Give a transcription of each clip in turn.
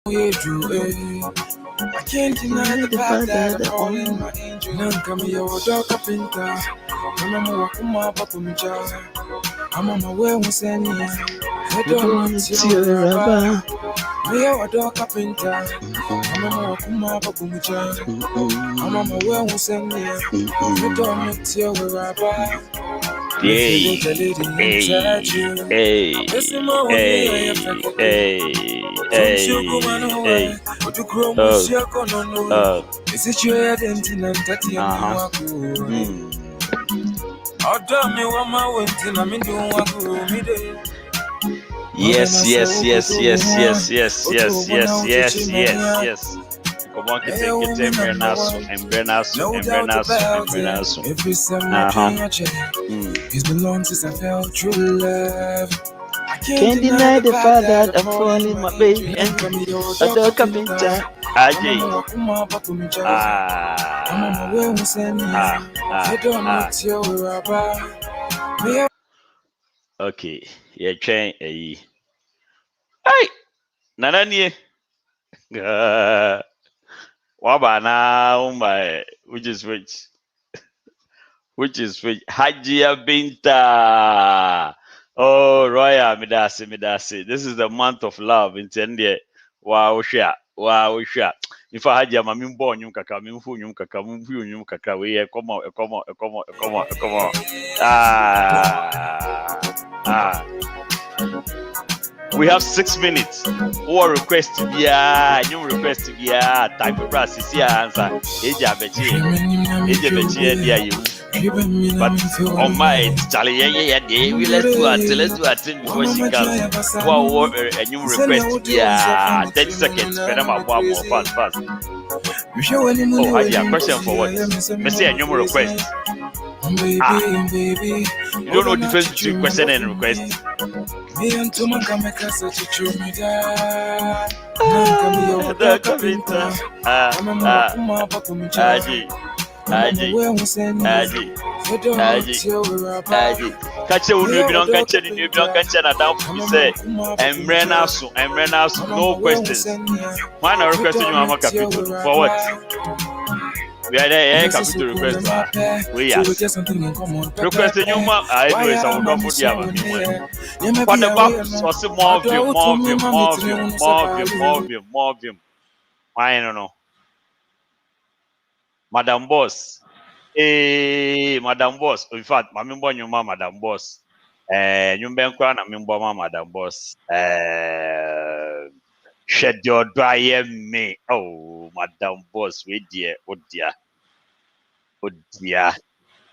I can't deny the fact that I'm falling my angel. Nankami your dog carpenter. Mama wakuma papa mja. I'm on my way with Sanya. I don't see your rubber. Me your dog carpenter. Mama wakuma papa mja. I'm on my way with Sanya. I don't see your rubber. Hey, yes. Nkitinkiti, Embenasu. It's been long since I felt true love. I Can't deny the fact that I'm falling my baby and a dog carpenter. Okay, yeah, train a hey, Nanani. Wabana, my which is which Hajia Binta. Oh, Roya Midasi. This is the month of love in India. Wow, share. If I had your mammy born, you kaka, mimfu, you kaka, we come on. We have 6 minutes. Or request to be new request to be time for brass is here answer. Eja bechi, but on my Charlie, we let's do it before she comes. Wow, a new request. 30 seconds. Fast. Oh, I have a question for what? Me say a new request. You don't know the difference between question and request. Catch a down say Emrenasu, no questions. Why not requesting you Mama Capital? For what? We are there, capital request. We are requesting you, ma. I know it's our comfort. For the box, or some more of him. I don't know. Madam Boss. Madam Boss. In fact, my member, your mama, Madam Boss. You been crying, I member, Madam Boss. Shed your dry me. Oh, Madam Boss, we dear, oh dear.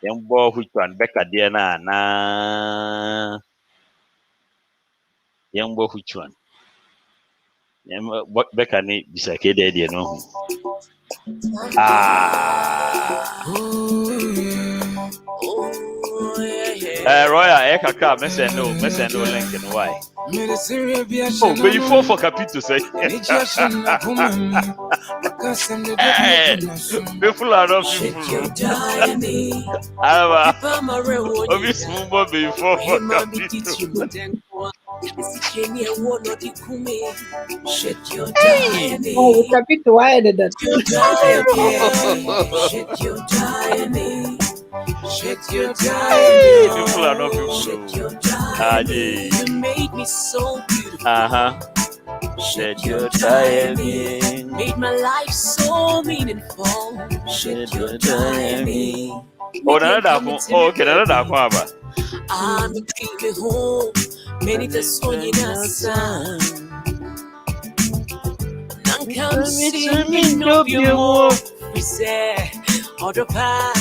Young boy, which one? Becca, dear, na. Young boy, which one? Becca, need be like you know. Roya, Eka, Messendo, Lincoln, why? Oh, but you fall for Capito, say. People are not people. Obviously, more before for Capito. Oh, Capito, why did that? People are not people. You made me so beautiful. Shed your time. Made my life so meaningful. Shed your time. Oh, okay, another one. I'm the home. Many the son in a son. Nankam see no more. We say, order pa,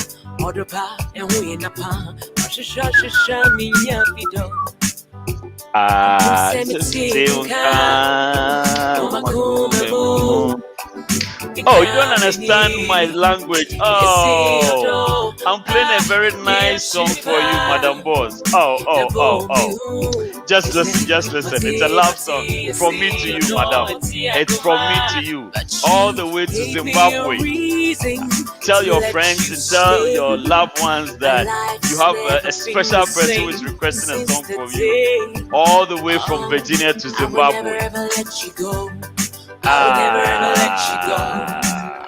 and we in a pan. Shasha, me, yapido. Oh, you don't understand my language. Oh, I'm playing a very nice song for you, Madam Boss. Oh. Just listen. It's a love song from me to you, Madam. It's from me to you, all the way to Zimbabwe. Tell your friends and tell your loved ones that you have a special person who is requesting a song from you, all the way from Virginia to Zimbabwe. I will never ever let you go.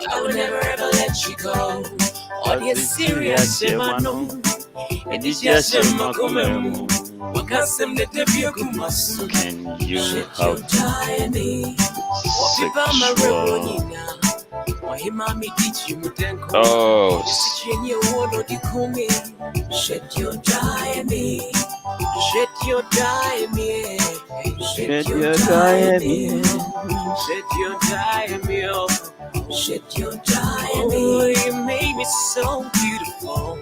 I will never ever let you go. All your serious shemano. And it's just a makomemu. Wakasem de debut kumasu. Can you have sexual? Oh. Shed your dye me. Shed your dye me. Shed your dye me. Shed your dye me. Shed your dye me. Oh, you made me so beautiful.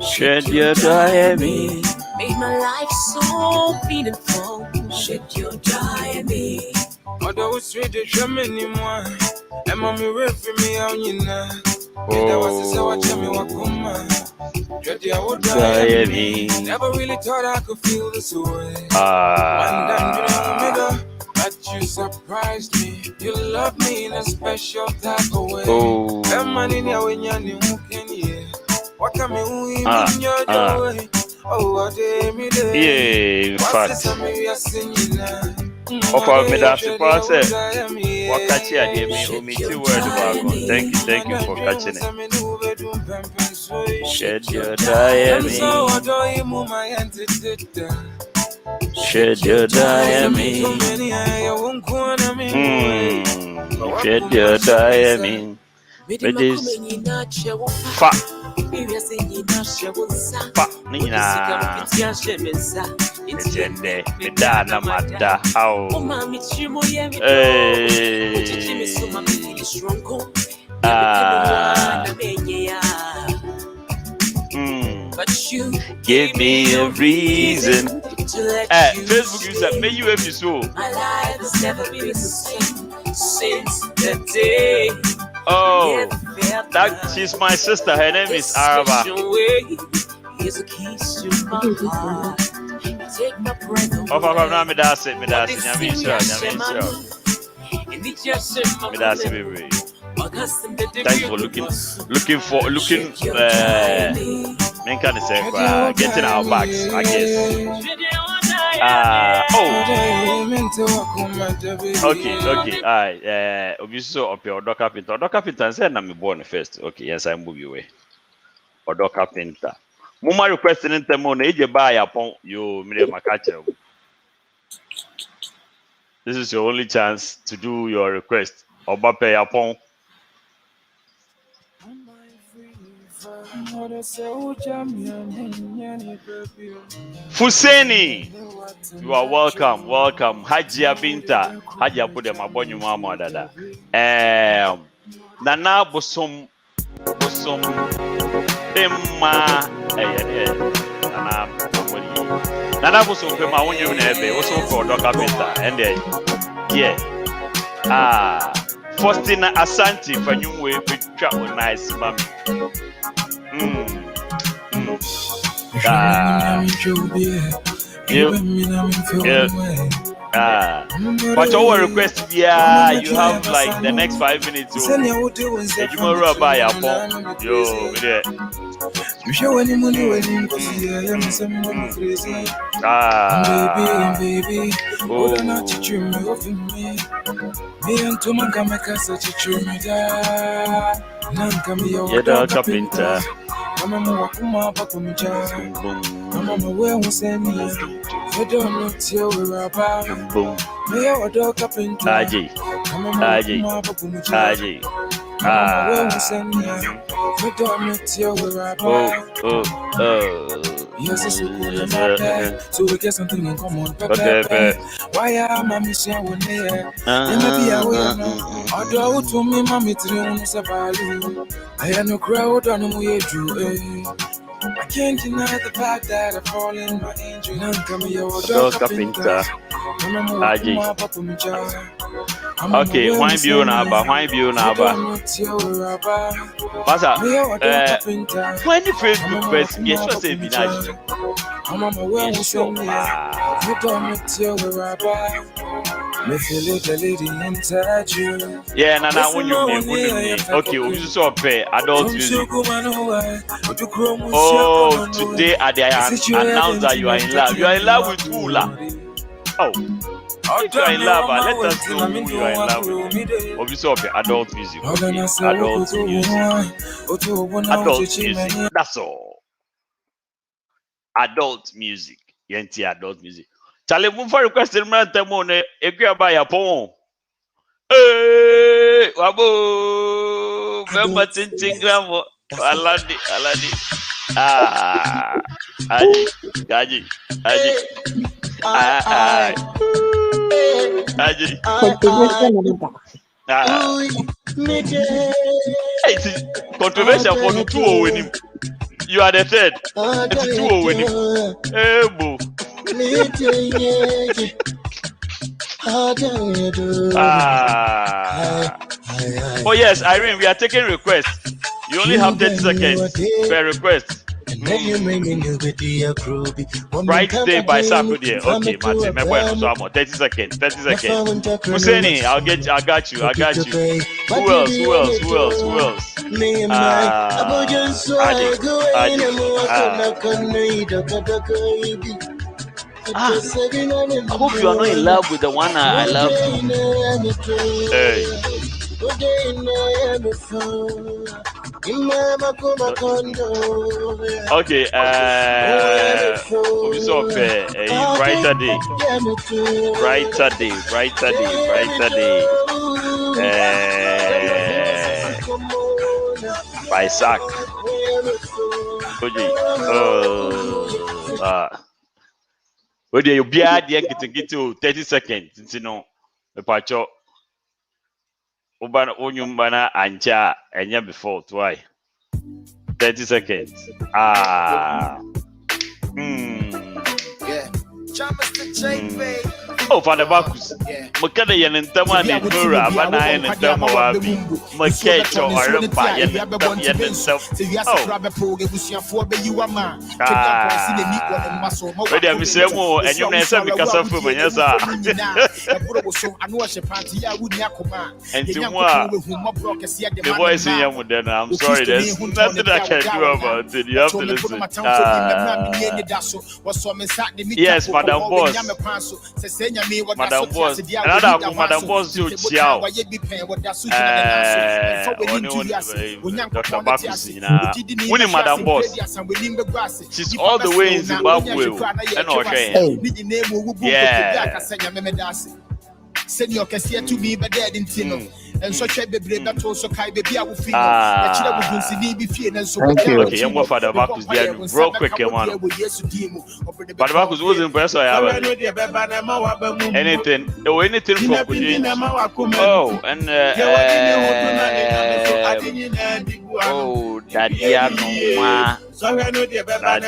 Shed your dye me. Made my life so meaningful. Shed your dye me. Although it's sweet to show me anymore. And mommy read for me on you now. That was so I tell me what come on. Never really thought I could feel this way. One time but you surprised me. You love me in a special type of way. That man in your way, you can hear. What can you in your way? Oh, what day me there? Yeah, in fact. Of me that surprise. What catch you? Me two words about. Thank you for catching it. Shed your dye me. Shed your dye me. Shed your dye me. Fa nina ejende medana mada au give me a reason. Facebook user, may you have so. My life has never been the same since that day. Oh, that she's my sister. Her name is Araba. Oh, Papa, me that's it. Baby. Thanks for looking. Men can say getting our bags, I guess. Okay. Alright. Obviously, up your Odo Carpenter. Odo Carpenter said, "I'm born first." Okay, yes, I move you away. Odo Carpenter. Mama requesting in the morning. You buy upon you, Miriam Makacha. This is your only chance to do your request. Oba pay upon. Fuseni, you are welcome. Hajia Binta, Hajia put them upon your mama, dada. Nana bosom, Pema, Nana bosom, Pema, when you never also for Dr. Binta, and then, yeah, Faustina Asante, for you way, with travel nice, mommy. But our request, yeah, you have like the next 5 minutes. You tomorrow buy a phone. Yo, Carpenter. So we get something in common. Why am I missing one day? Although to me, mommy, I had no crowd on the I can't deny the fact that I fall in my angel. Odo Carpenter. Okay, why be on Abba? Masa, when you Facebook first, yes, you say Vinaji. Yeah, Nana, when you okay, we just saw pay adult music. Oh, today I announce that you are in love. You are in love with Ula. Oh, If you are in love, let us know who you are in love with. Obviously, okay, adult music. Okay. Adult music. Adult music. That's all. Adult music. Yenti adult music. Charlie, move for request in man temone. Agree by a poem. Hey, wabo. Remember tinting gramo. Aladi. Ah. Aji. It's controversial for the 2 winning. You are the third. It's 2 winning. Hey, boo. Oh yes, Irene, we are taking requests. You only have 30 seconds per request. Bright Day by Saturday. Okay, Martin. My boy, so I'm 30 seconds. Husseini, I got you. Who else? I hope you are not in love with the one I love. Hey. Okay, brighter day. By Sack. Whether you be at the Nkitinkiti 30 seconds, you know, the pacho. Ubana Onyumbana Ancha and before twice. 30 seconds. Oh, Father Bacchus. Makada Yanentama de Mura, Bana and Tama Wabi. Makecho or Rampa Yanentama. Oh, ready, Miss Emo, and you may say because of women, yes, sir. And tomorrow, the voice in Yamudena, I'm sorry, there's nothing I can do about it. You have to listen. Yes, Madam Boss. Madam Boss. Another Madam Boss, you Chiao. Dr. Bacchus, winning Madam Boss. She's all the way in Zimbabwe. And okay. Yeah. Senior Cassia to me, but dead in Tino. And such a baby that also Kai baby, I will feel that so okay, and what Father Bacchus did real quick, one. But Bacchus wasn't impressed. I have anything for Kujin. Oh, and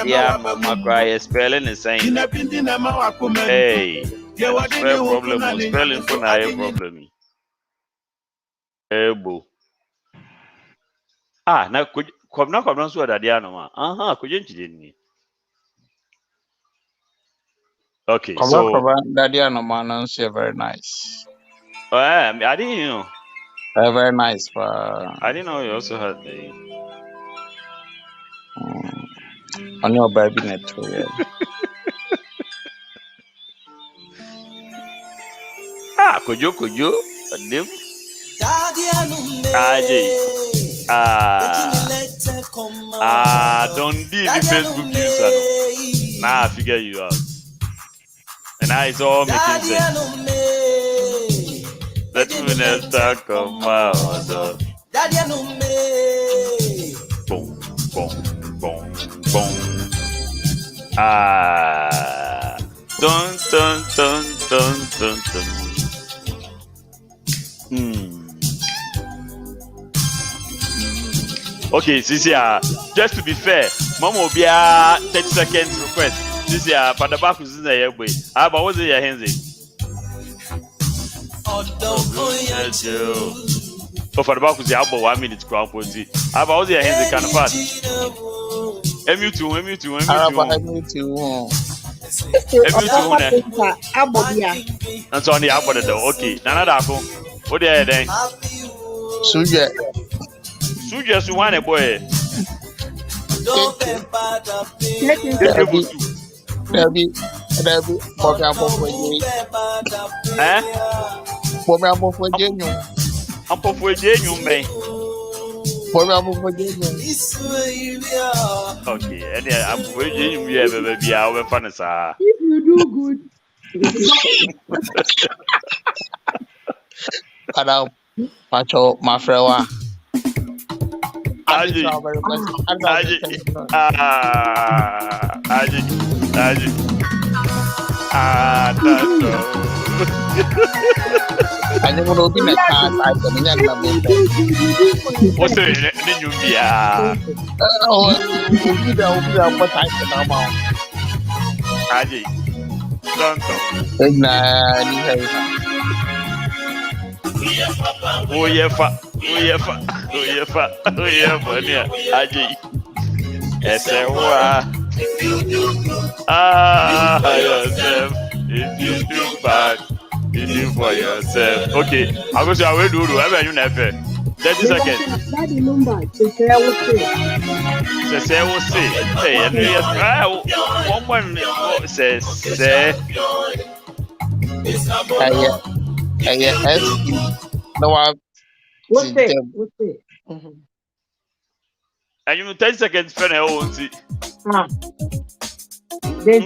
Dadiano cry spelling the same. Hey. Problem spelling for na problem. Ebo. Na come so Dadiano ma. Kujin. Okay, so Dadiano man, very nice. I didn't know. Very nice. I didn't know you also had the. On your baby network. Kojo, Dim. Don't do the Facebook user. Now I figure you out. And now it's all making sense. Let me talk about boom. Dun. Okay, Cecilia, just to be fair, Mama will be a 30 seconds request. Cecilia, for the back is in the airway. How about what's your hands? Oh, for the back is the album 1 minute crown posy. How about what's your hands? Kind of fast. M2. That's on the apple though. Okay, another apple. What are you then? Suja suwane boy. That be for me, I'm for you. Eh? For me, I'm for you. I'm for you, man. For me, I'm for you. Okay, and I'm for you, baby. I'll be fun, sir. If you do good, Kada pacho mafrewa. Aji, Very much. Aji, Aji, Aji, that's I never know been a car type of young man. what's the new beer? Oh, you know what type of amount. Aji, don't talk. Oh, yeah, Aji, yourself. If you do bad, you do for yourself. Okay, I'm going to say, I will do. Whatever you never. 30 seconds. that the number, they say, I will say. Say, will say. Hey, and yes, one says, say. Yes, no, We'll say. We'll say. And you 30 seconds, friend, I won't see. Ah. There's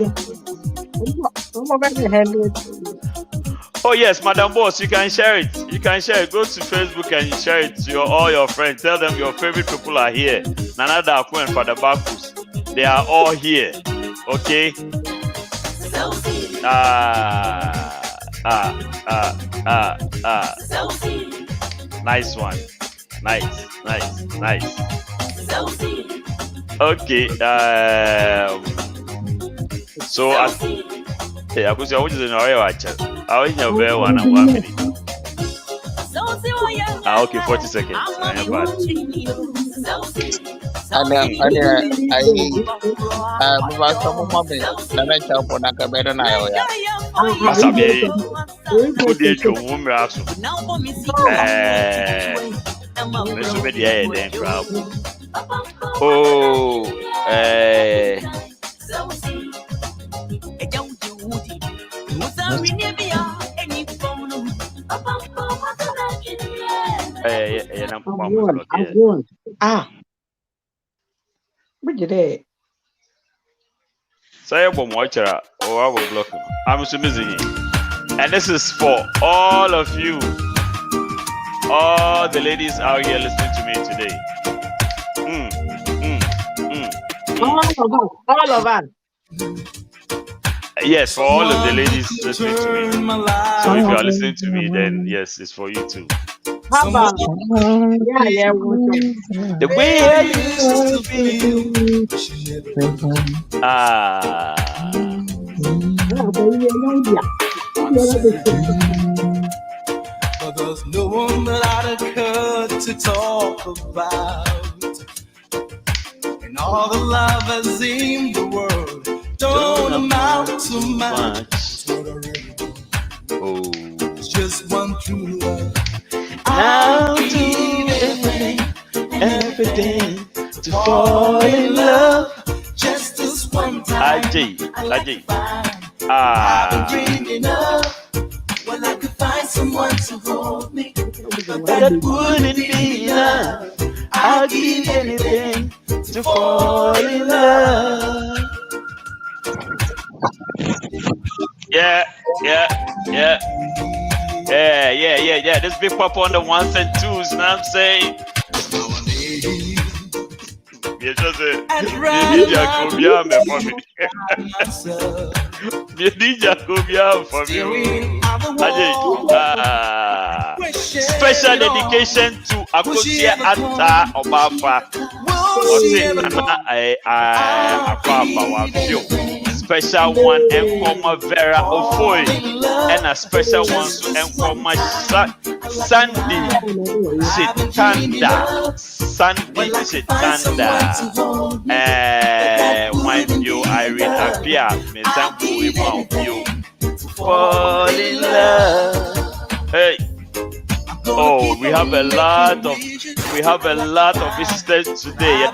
Oh yes, Madam Boss, you can share it. You can share it. Go to Facebook and share it to all your friends. Tell them your favorite people are here. Nana Daku and Father Bakus. They are all here. Okay? Nice one. Nice. Okay. So I could say, which is an area watcher. I will have 1 minute. Okay, 40 seconds. I am bad. I Say a bomb watcher or I will block him. I'm assuming. And this is for all of you, all the ladies out here listening to me today. All of us. Yes, for all of the ladies listening to me. So if you are listening to me, then yes, it's for you too. How about The way I used to But there's no one that I could to talk about. And all the love that's in the world don't amount to much. Oh, it's just one true love. I'll do everything to fall in love. Just this one time. I've been dreaming of when I could find someone to hold me. That wouldn't be enough. I'll give anything to fall in love. Yeah. This big pop on the 1s and 2s, you know what I'm saying? You just say, you need Jacobia for me. You need Jacobia for me. Special dedication to Akosia Ata Obafa. Special one Nkomoh Vera Ofoy and a special one to Nkomoh Sandy Chitanda. One view Irene Apia, Mezambu Imam view. Fall in love. Hey. Oh, we have a lot of visitors today.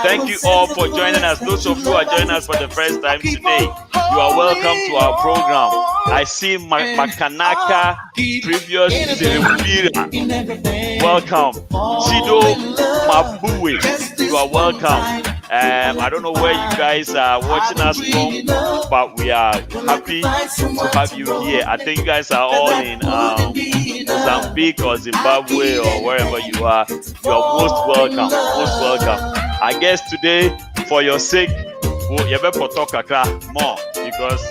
Thank you all for joining us. Those of you who are joining us for the first time today, you are welcome to our program. I see Makanaka, previous Silvira. Welcome. Chido Mabue, you are welcome. I don't know where you guys are watching us from, but we are happy to have you here. I think you guys are all in Mozambique or Zimbabwe or wherever you are. You are most welcome. Most welcome. I guess today, for your sake, you better talk more because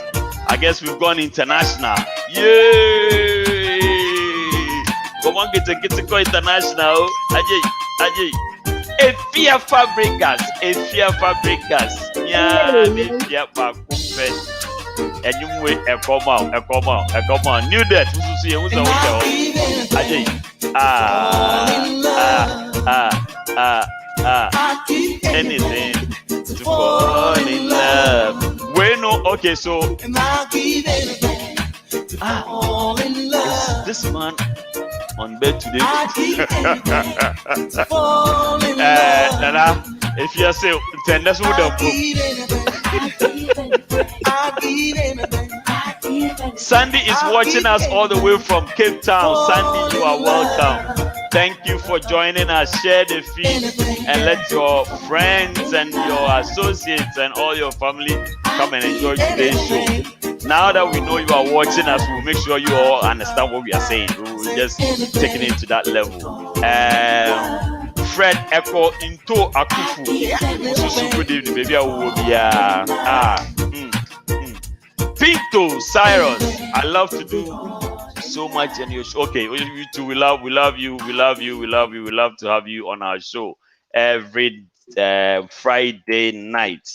I guess we've gone international. Yay! Come on, get international. Ajay. Efia Fabricas. Yeah, Efia Bakupe. And you wait a come on. New that. Who's Ajay. Anything to fall in love. Bueno, okay, so is this man on bed today? Nana, if you say that's what Sandy is watching us all the way from Cape Town. Sandy, you are welcome. Thank you for joining us. Share the feed and let your friends and your associates and all your family come and enjoy today's show. Now that we know you are watching us, we'll make sure you all understand what we are saying. We'll just taking it to that level. Fred Echo into Akufu. Good evening, baby. I will be Pinto Cyrus. I love to do so much in your show. Okay, you two, we love you. We love to have you on our show every Friday night.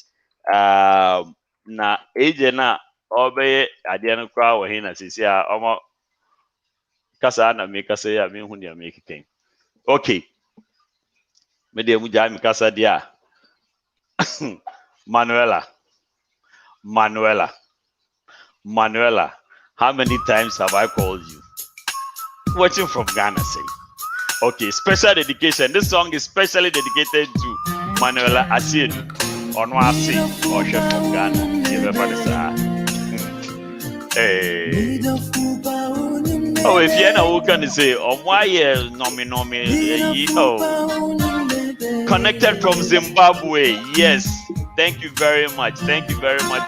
Na ejena obe adiano kwa wa hina sisi omo kasa na me kasa ya me hu ne me keken. Okay. Me de mu ja me kasa dia. Manuela, how many times have I called you? Watching from Ghana, say. Okay, special dedication. This song is specially dedicated to Manuela Asid on Wasi or Chef from Ghana. Hey. Oh, if you're not who can say, oh, why nomi. Oh, connected from Zimbabwe. Yes. Thank you very much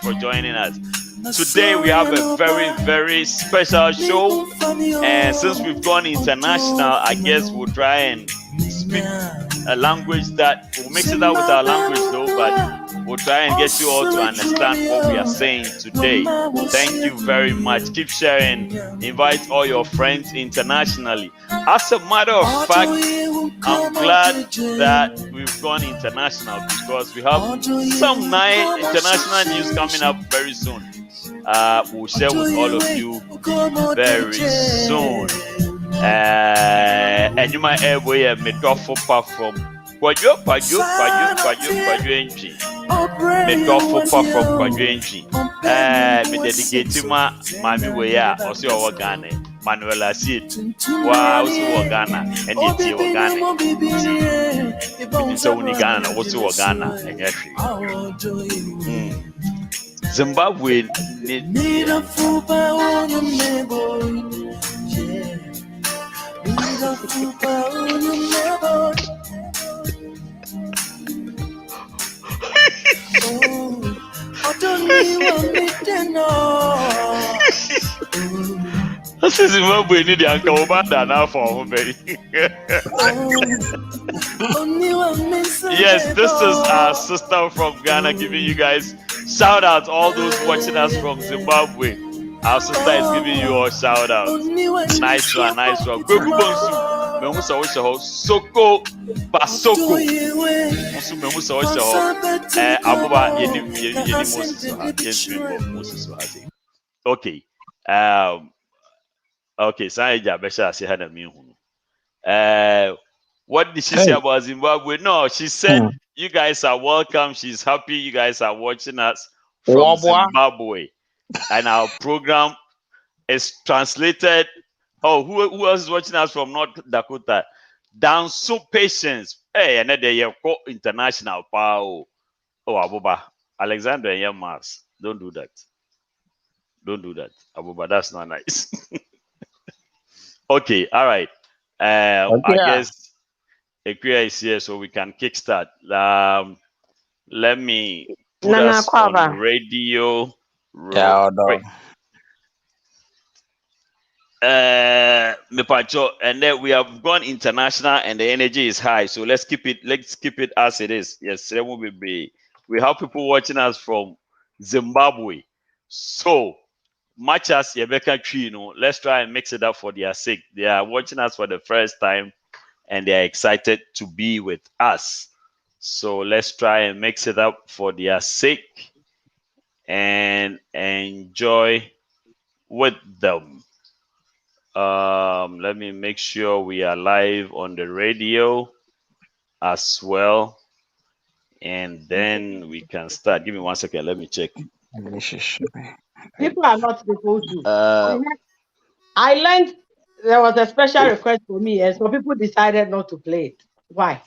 for joining us. Today we have a very, very special show, and since we've gone international, I guess we'll try and speak a language that we'll mix it up with our language though, but we'll try and get you all to understand what we are saying today. Thank you very much. Keep sharing. Invite all your friends internationally. As a matter of fact, I'm glad that we've gone international because we have some nice international news coming up very soon. We'll share with all of you very soon. And you might have a metaphor from Kwajo Enchi. Metaphor from Kwajo Enchi. Me dedicate to my mommy way also our Ghana. Manuela Sid. Wow, also Ghana. And it's Ghana. It's only Ghana, also Ghana. And Zimbabwe This is Zimbabwe need the Nkomoh now for baby. Yes, this is our sister from Ghana giving you guys shout out. All those watching us from Zimbabwe. Our sister is giving you all shout out. Nice one. Soko Basoko. Okay. Okay, Saija Besha say had a me. What did she say about Zimbabwe? No, she said you guys are welcome. She's happy you guys are watching us from Zimbabwe. And our program is translated Oh, who else is watching us from North Dakota? Down so patience. Hey, and then they call international power. Oh, Abuba. Alexander and Mars. Don't do that. Don't do that. Abuba, that's not nice. Okay, all right. I Okay. guess Equia is here so we can kickstart. Let me put Nana us on Kwaba. radio real Yeah, quick. dog. Mepacho, and then we have gone international and the energy is high. So let's keep it as it is. Yes, there will be. We have people watching us from Zimbabwe. So much as Rebecca Tree, let's try and mix it up for their sake. They are watching us for the first time and they are excited to be with us. So let's try and mix it up for their sake and enjoy with them. Let me make sure we are live on the radio as well, and then we can start. Give me 1 second. Let me check. People are not supposed to. Uh, I learned there was a special request for me, and so people decided not to play it. Why?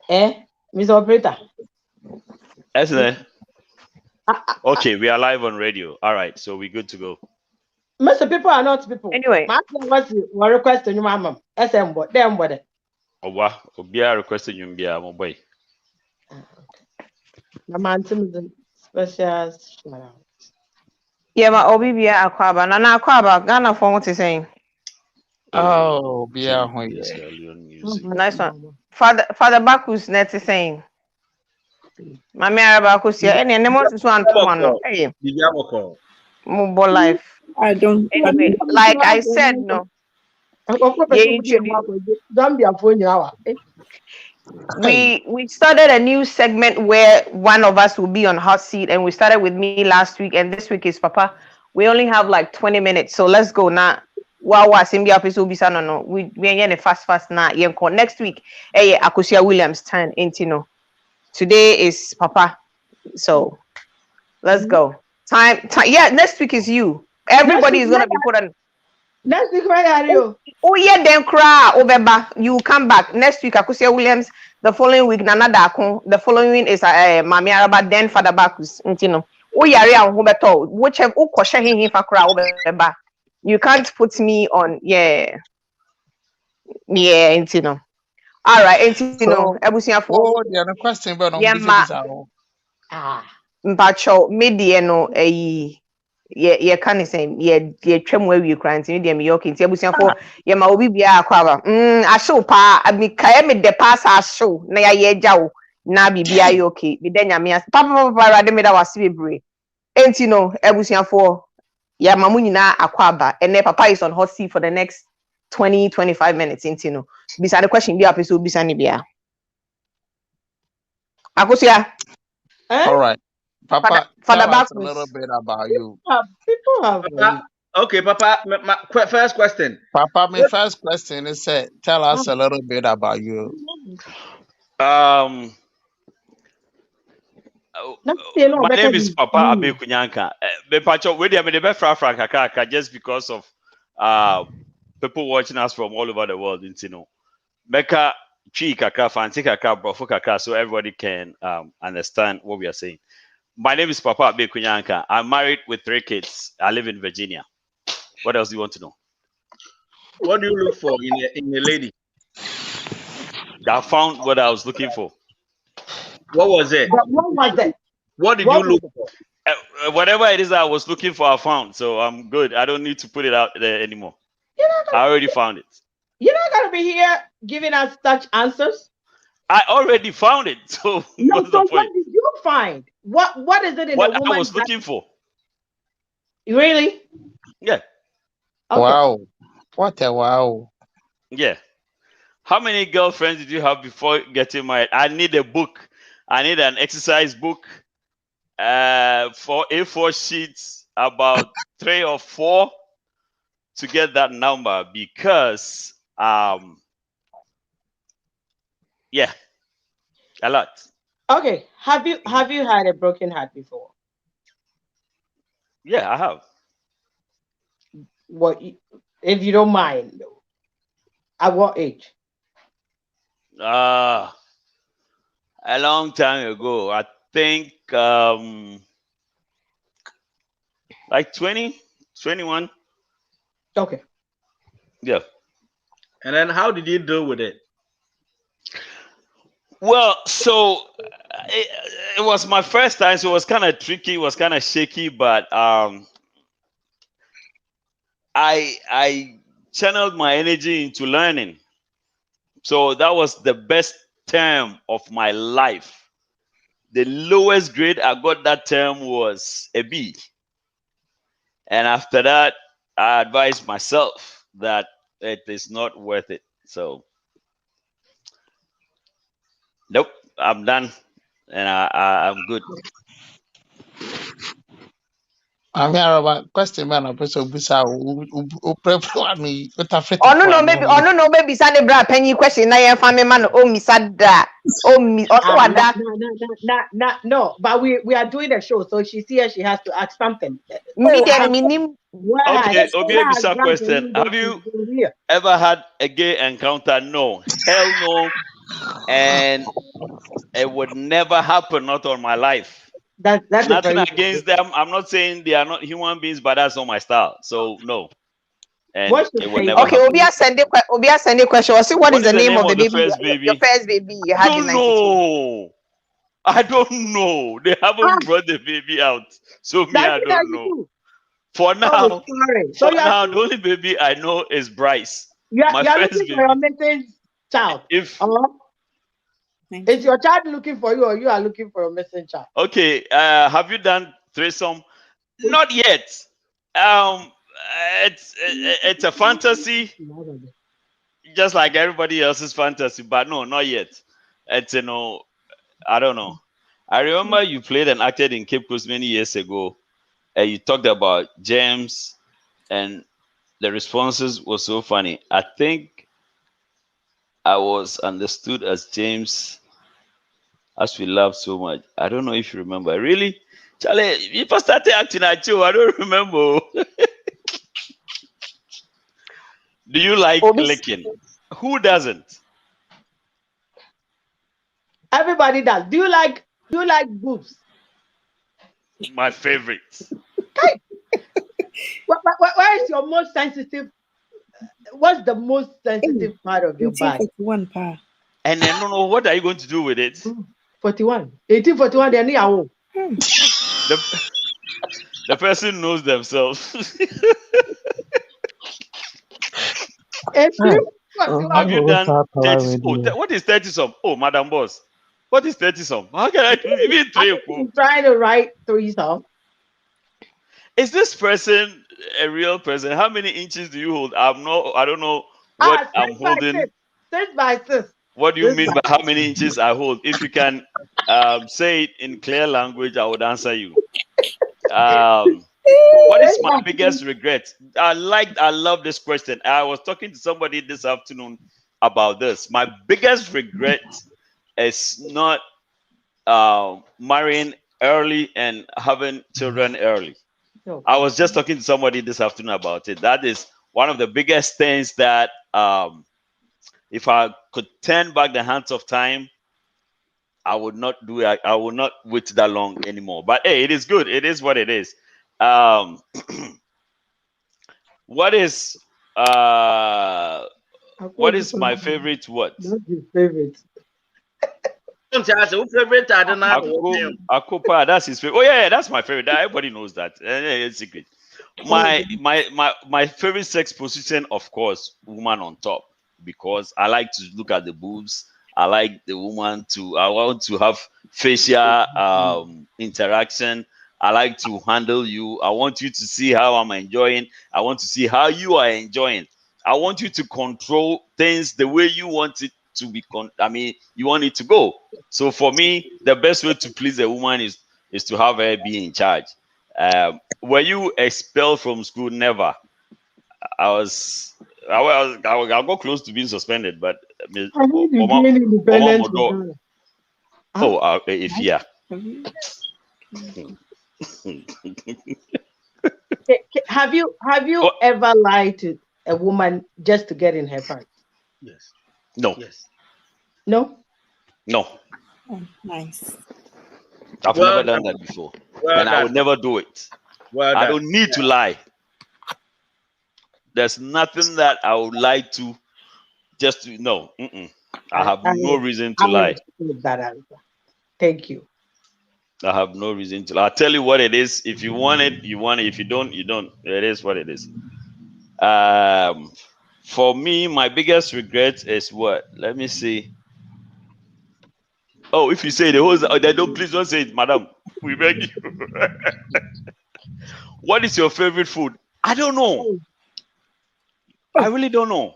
Mr. Operator. Excellent. Okay, we are live on radio. All right, so we're good to go. Most people are not people. Anyway. What's your request to your mama? SM, but them, what? Owa, Obia requesting you, Mbia, my boy. The man the special. Yeah, my Obibia Akwaba. Nana Akwaba. Ghana phone what is saying. Oh, yeah, Nice one. Father Baku's net is saying. Mami Arabakus, yeah, any more to one to one. Hey, mobile life. I don't. Anyway, like I said, no. We started a new segment where one of us will be on hot seat, and we started with me last week, and this week is Papa. We only have like 20 minutes, so let's go now. Wow, no. We are in fast now. Next week, Akosia Williams' turn. Today is Papa, so let's go. Time. Yeah, next week is you. Everybody is gonna be put on. Next week, where are you? Oh yeah, then cry. Obeba, you come back next week. Akosia Williams. The following week, Nana Dako. The following is Mami Araba. Then Father Bakus. Oh yeah, whichever. Oh, kosher him for cry. Obeba. You can't put me on. Yeah. All right, Ebusia for. Oh, the other question, but Yeah, ma. Mpacho media no ye can say ye twem we cry nti me me okay nti Ebusia for ye ma obi bia akwaba ashow pa mi kae me de pass ashow na ye gya na bibia ye okay me de nyame papa rade me da wase bebre enti no Ebusia for ye ma mu nyina akwaba ene papa is on hot seat for the next 20-25 minutes enti no bisa the question bia person bisa ni bia Akosia. All right. Papa, Father tell us a Bakus. little bit about you. People have. Okay, Papa. My first question. Papa, my first question is, tell us a little bit about you. My name is Papa Abeeku Nyanka. Mepacho, we dey me the best Frank just because of people watching us from all over the world. Meka Chi Kaka, Fancy Kaka, Brofo Kaka, so everybody can understand what we are saying. My name is Papa Abeeku Nyanka. I'm married with 3 kids. I live in Virginia. What else do you want to know? What do you look for in a lady? I found what I was looking for. What was it? What was it? What did you look for? Whatever it is I was looking for, I found. So I'm good. I don't need to put it out there anymore. I already found it. You're not gonna be here giving us such answers. I already found it. So what's the point? What did you find? What is it in what the woman I was looking for? Really? Yeah. Okay. Wow. What a wow. Yeah. How many girlfriends did you have before getting married? I need a book. I need an exercise book. For A4 sheets, about 3 or 4 to get that number because yeah, a lot. Okay. Have you had a broken heart before? Yeah, I have. What, if you don't mind? At what age? A long time ago. I think like 20, 21. Okay. Yeah. And then how did you deal with it? Well, so it was my first time, so it was kind of tricky, it was kind of shaky, but I channeled my energy into learning. So that was the best term of my life. The lowest grade I got that term was a B. And after that, I advised myself that it is not worth it. So nope, I'm done, and I'm good. I'm here about question man. Person Busa who prep me with a fit Oh for no, maybe. Oh no, maybe. Sunday bra penny question. Na your family man. Oh me sad that. Oh me. Also what that. No. But we are doing a show, so she's here. She has to ask something. Me Oh, there. Me nim. Okay, where Obie has Bisa Grant question. and Have you ever had a gay encounter? No. Hell no. And it would never happen, not on my life. That's a Nothing very against them. I'm not saying they are not human beings, but that's not my style. So no. And What's your it would never favorite? Okay, happen. Obia send a question. See what What is is the the name name of the of the baby? first Your baby? first baby you I had in don't 92. know. I don't know. They Ah, haven't brought the baby out. So me, I don't know. 1992. For Oh, now, sorry. So for now, the only baby I know is Bryce. My you are first looking for your baby. missing child. If Or is your child looking for you, or you are looking for a missing child? okay, have you done threesome? Not yet. Um, it's a fantasy, just like everybody else's fantasy, but no, not yet. It's I don't know. I remember you played and acted in Cape Coast many years ago, and you talked about James, and the responses were so funny. I think I was understood as James, as we love so much. I don't know if you remember. Really, Charlie, if I started acting at you, I don't remember. Do you like licking? Who doesn't? Everybody does. Do you like boobs? My favorite. Where is your most sensitive? What's the most sensitive part of your body? 1841 pa. And then, no, what are you going to do with it? 41. 1841. They're near. The person knows themselves. Have you done 30? Oh, what is 30 some? Oh, Madam Boss. What is 30 some? How can I do even three? I'm trying to write 3 songs. Is this person a real person? How many inches do you hold? I don't know what I'm holding. 6 by 6. What do you mean by how many inches I hold? If you can say it in clear language, I would answer you. What is my biggest regret? I love this question. I was talking to somebody this afternoon about this. My biggest regret is not marrying early and having children early. I was just talking to somebody this afternoon about it. That is one of the biggest things that if I could turn back the hands of time, I would not do it. I would not wait that long anymore. But hey, it is good. It is what it is. What is my favorite? What? Not his favorite. Favorite, I don't know. Akopa, that's his favorite. Oh yeah, that's my favorite. Everybody knows that. It's secret. My favorite sex position, of course, woman on top, because I like to look at the boobs. I like the woman I want to have facial interaction. I like to handle you. I want you to see how I'm enjoying. I want to see how you are enjoying. I want you to control things the way you want it to be. You want it to go. So for me, the best way to please a woman is to have her be in charge. Were you expelled from school? Never. I'll go close to being suspended, but if yeah. Have you Oh, ever lied to a woman just to get in her pants? Yes. no, Yes. No. no. Oh, nice. I've Well never done done. that before, Well and I done. would never do it. Well I done. don't need to lie. There's nothing that I would like to just to no. I have no reason to I lie. respect that answer. Thank you. I have no reason to lie. I'll tell you what it is. If you want it, you want it. If you don't, you don't. It is what it is. For me, my biggest regret is what? Let me see. Oh, if you say the whole, then don't please don't say it, madam. We beg you. What is your favorite food? I don't know. Oh, I really don't know.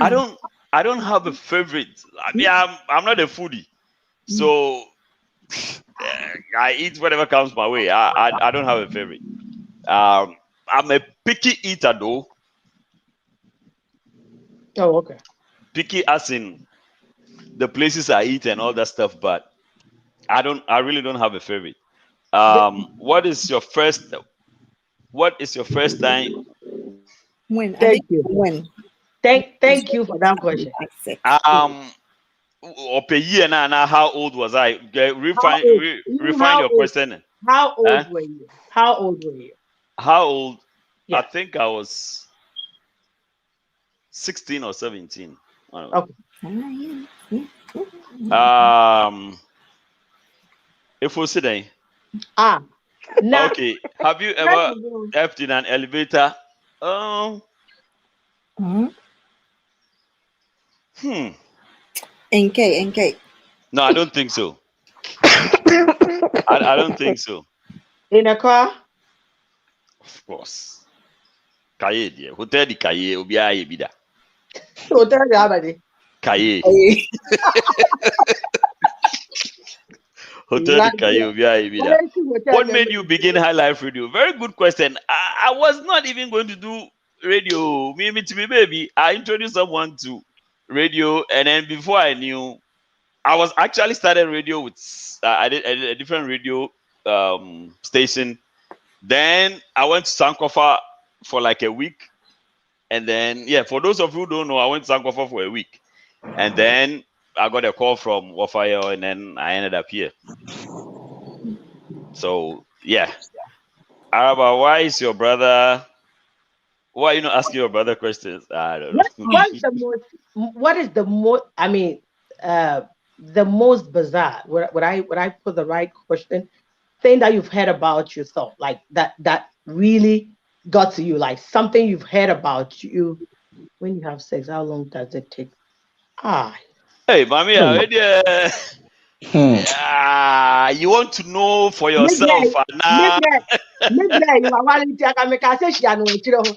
I Mm. don't. I don't have a favorite. I mean, I'm not a foodie, so I eat whatever comes my way. I don't have a favorite. I'm a picky eater though. oh, okay. Picky as in the places I eat and all that stuff, but I really don't have a favorite. The- What is your first time? When I Thank think you. when Thank you for that question. accept. Or per year now, how old was I? How old? Refine How your old? question. How Eh? old were you? How old were you? How old? I Yeah. think I was 16 or 17. I don't Okay. know. If we sit there, Ah. Now, okay. Have you first ever of all, left in an elevator? Um, Mhm. hmm. NK. No, I don't think so. I don't think so. in a car, Of course. Kaye dear. Hotel di Kaye, obi aye bi da. so tell the somebody. Kaye. Hey. Hotel di Kaye, obi aye bi da. What made you begin High Life Radio? Very good question. I was not even going to do radio. Me to me, baby. I introduced someone to radio, and then before I knew, I was actually started radio with I did a different radio station. Then I went to Sankofa for like a week, and then yeah, for those of you who don't know, I went to Sankofa for a week, and then I got a call from Wafaya, and then I ended up here. So yeah, Araba, why is your brother? Why are you not asking your brother questions? I don't know. What's the most? What is the most? I mean, the most bizarre. Would I put the right question? Thing that you've heard about yourself, like that really got to you, like something you've heard about you when you have sex. How long does it take? Ah, Hey, mommy, Hmm. you want to know for maybe yourself, Anna? you are willing to make a say she and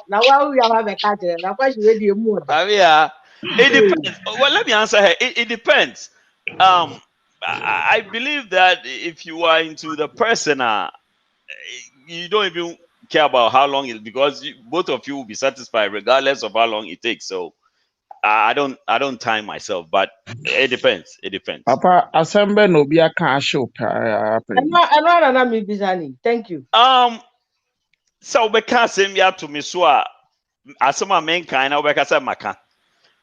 now why we have a cat now why she ready more. Mommy, it depends. Well, let me answer her. It depends. I believe that if you are into the person, you don't even care about how long it because both of you will be satisfied regardless of how long it takes. So I don't time myself, but it depends. It depends. Papa, assemble no be a cash up. I know me bizani. Thank you. So because him ya to me so asema main kind of because maka.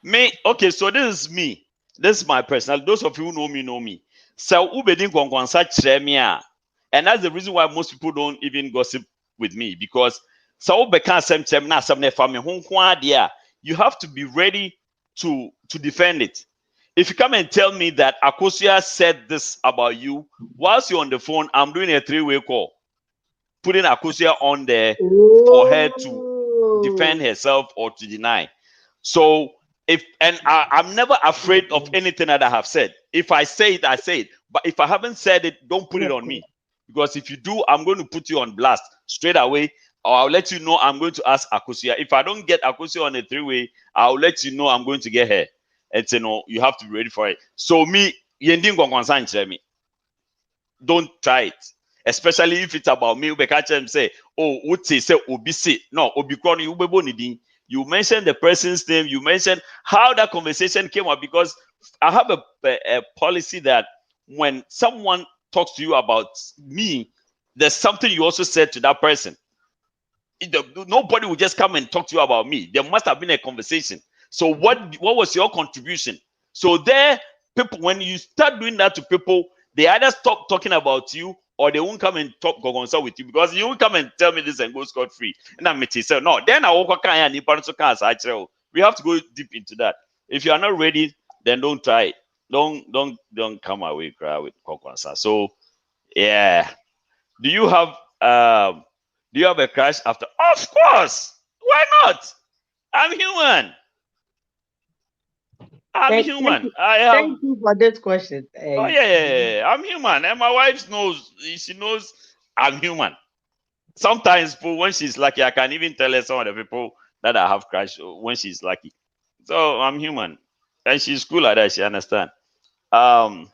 Me okay, so this is me. This is my personal. Those of you who know me. So ubedin kwankwansa kyerɛ me a, and that's the reason why most people don't even gossip with me because so ubeka asem kyerɛ me na asem na fa me ho nko ade a, you have to be ready to defend it. If you come and tell me that Akosia said this about you, whilst you're on the phone, I'm doing a three-way call, putting Akosia on there for her to defend Oh, herself or to deny. So I'm never afraid of anything that I have said. If I say it, I say it. But if I haven't said it, don't put it on me. Because if you do, I'm going to put you on blast straight away. Or I'll let you know I'm going to ask Akosia. If I don't get Akosia on a three-way, I'll let you know I'm going to get her. And say no, you have to be ready for it. So me, me. Don't try it. Especially if it's about me, we catch them say, oh, what say obi say. No, obi kroni ubebo nidin. You mentioned the person's name, you mentioned how that conversation came up because I have a policy that when someone talks to you about me, there's something you also said to that person. nobody will just come and talk to you about me. There must have been a conversation. So what was your contribution? So there, people, when you start doing that to people, they either stop talking about you or they won't come and talk consult with you, because you won't come and tell me this and go scot free. And I'm say no. Then I walk we have to go deep into that. If you are not ready, then don't try it. Don't come away cry with Kokonsa. So yeah. Do you have a crush after? Of course. Why not? I'm human. I'm human. I have. Thank you for this question. Oh yeah. I'm human, and my wife knows. She knows I'm human. Sometimes, when she's lucky, I can even tell her some of the people that I have crush when she's lucky. So I'm human, and she's cool like that. She understand. Have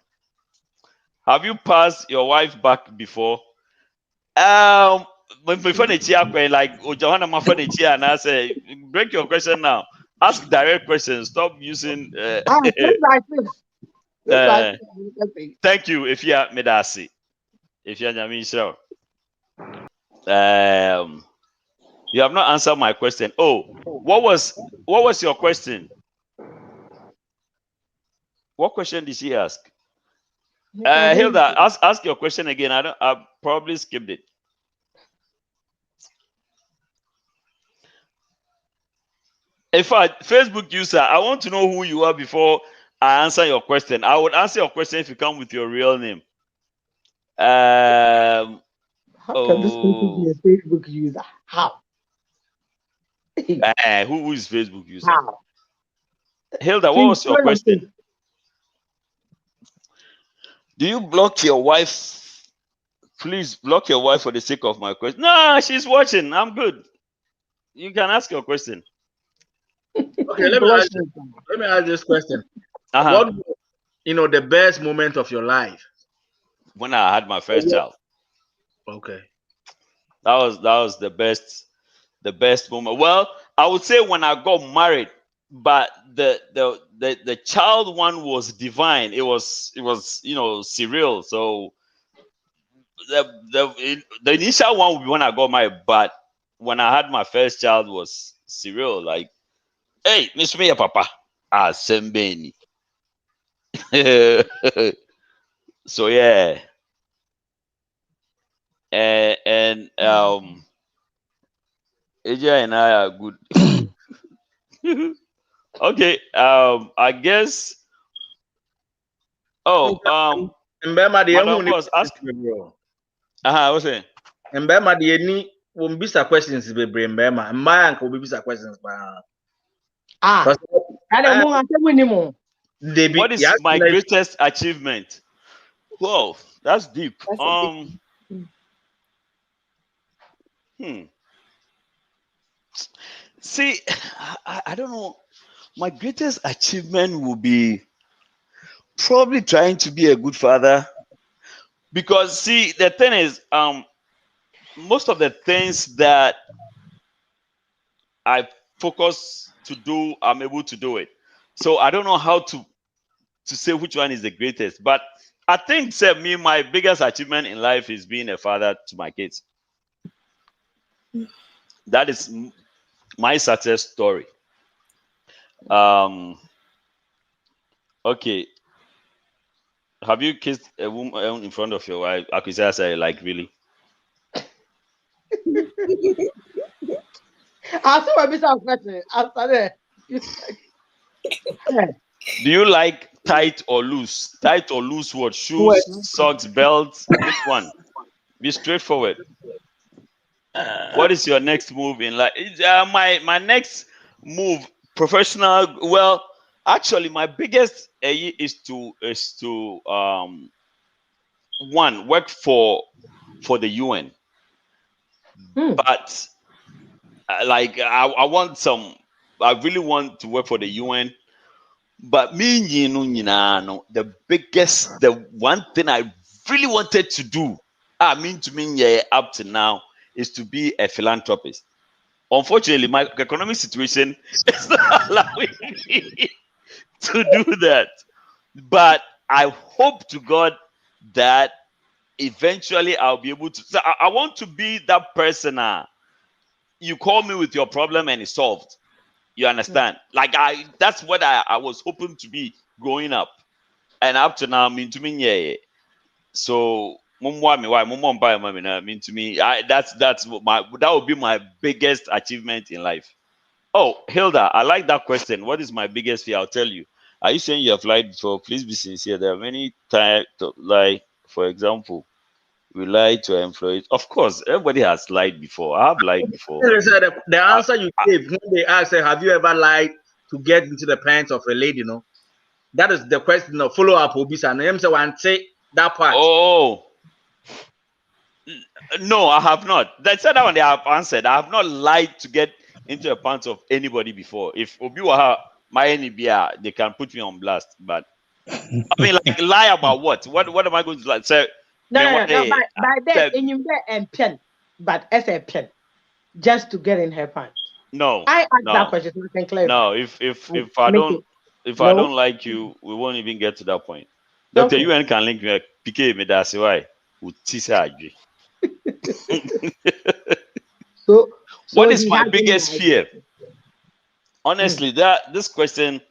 you passed your wife back before? When before the chair, like Johanna Mafanichi, and I say, break your question now. Ask direct questions. Stop using. Thank you. If you are Medasi, if you are Nyamisha, you have not answered my question. Oh, what was your question? What question did she ask? Hilda, ask your question again. I probably skipped it. In fact, Facebook user, I want to know who you are before I answer your question. I would answer your question if you come with your real name. How can this person be a Facebook user? How? Who is Facebook user? How? Hilda, what was your question? Do you block your wife? Please block your wife for the sake of my question. No, she's watching. I'm good. You can ask your question. Okay, let me ask this question. What, the best moment of your life? When I had my first child. Okay. That was the best moment. Well, I would say when I got married, but the child one was divine. It was surreal. So the initial one would be when I got married, but when I had my first child was surreal. Like, hey, Miss Mia Papa, Sembeni. So yeah. And AJ and I are good. Okay. I guess. Oh, Madam Boss, ask. What's it? Mbema de ni won bisa questions bebre mbema. Mmaa nka obi bisa questions ba. What is my greatest achievement? Whoa, that's deep. See, I don't know. My greatest achievement will be probably trying to be a good father. Because see, the thing is, most of the things that I focus to do, I'm able to do it. So I don't know how to say which one is the greatest. But I think, my biggest achievement in life is being a father to my kids. That is my success story. Okay. Have you kissed a woman in front of your wife? I could say, like, really? I'll see what Mr. Question after that. Do you like tight or loose? Tight or loose what? Shoes, socks, belts? Which one? Be straightforward. What is your next move in life? My next move, professional. Well, actually, my biggest is to one, work for the UN. But like I want some. I really want to work for the UN. But the one thing I really wanted to do, up to now, is to be a philanthropist. Unfortunately, my economic situation is not allowing me to do that. But I hope to God that eventually I'll be able to. So I want to be that person you call me with your problem and it's solved. You understand? Like that's what I was hoping to be growing up, and up to now, mean to me, yeah. So, mean to me, that's what that would be my biggest achievement in life. Oh, Hilda, I like that question. What is my biggest fear? I'll tell you. Are you saying you have lied before? Please be sincere. There are many times to lie. For example, we lied to our employees. Of course, everybody has lied before. I have lied before. The answer you gave when they asked, have you ever lied to get into the pants of a lady? No, that is the question of follow up. And them say one say that part. Oh, no, I have not. That's that one they have answered. I have not lied to get into the pants of anybody before. If Obiwaha my NBR, they can put me on blast. But I mean, like lie about what? What am I going to like say? No. By that, in your and pen, but as a pen, just to get in her pants. No, I asked that question. So I can clarify. No, if I don't like you, we won't even get to that point. Dr. UN can link me. PK me that's why. So what is my biggest fear? Honestly, this question,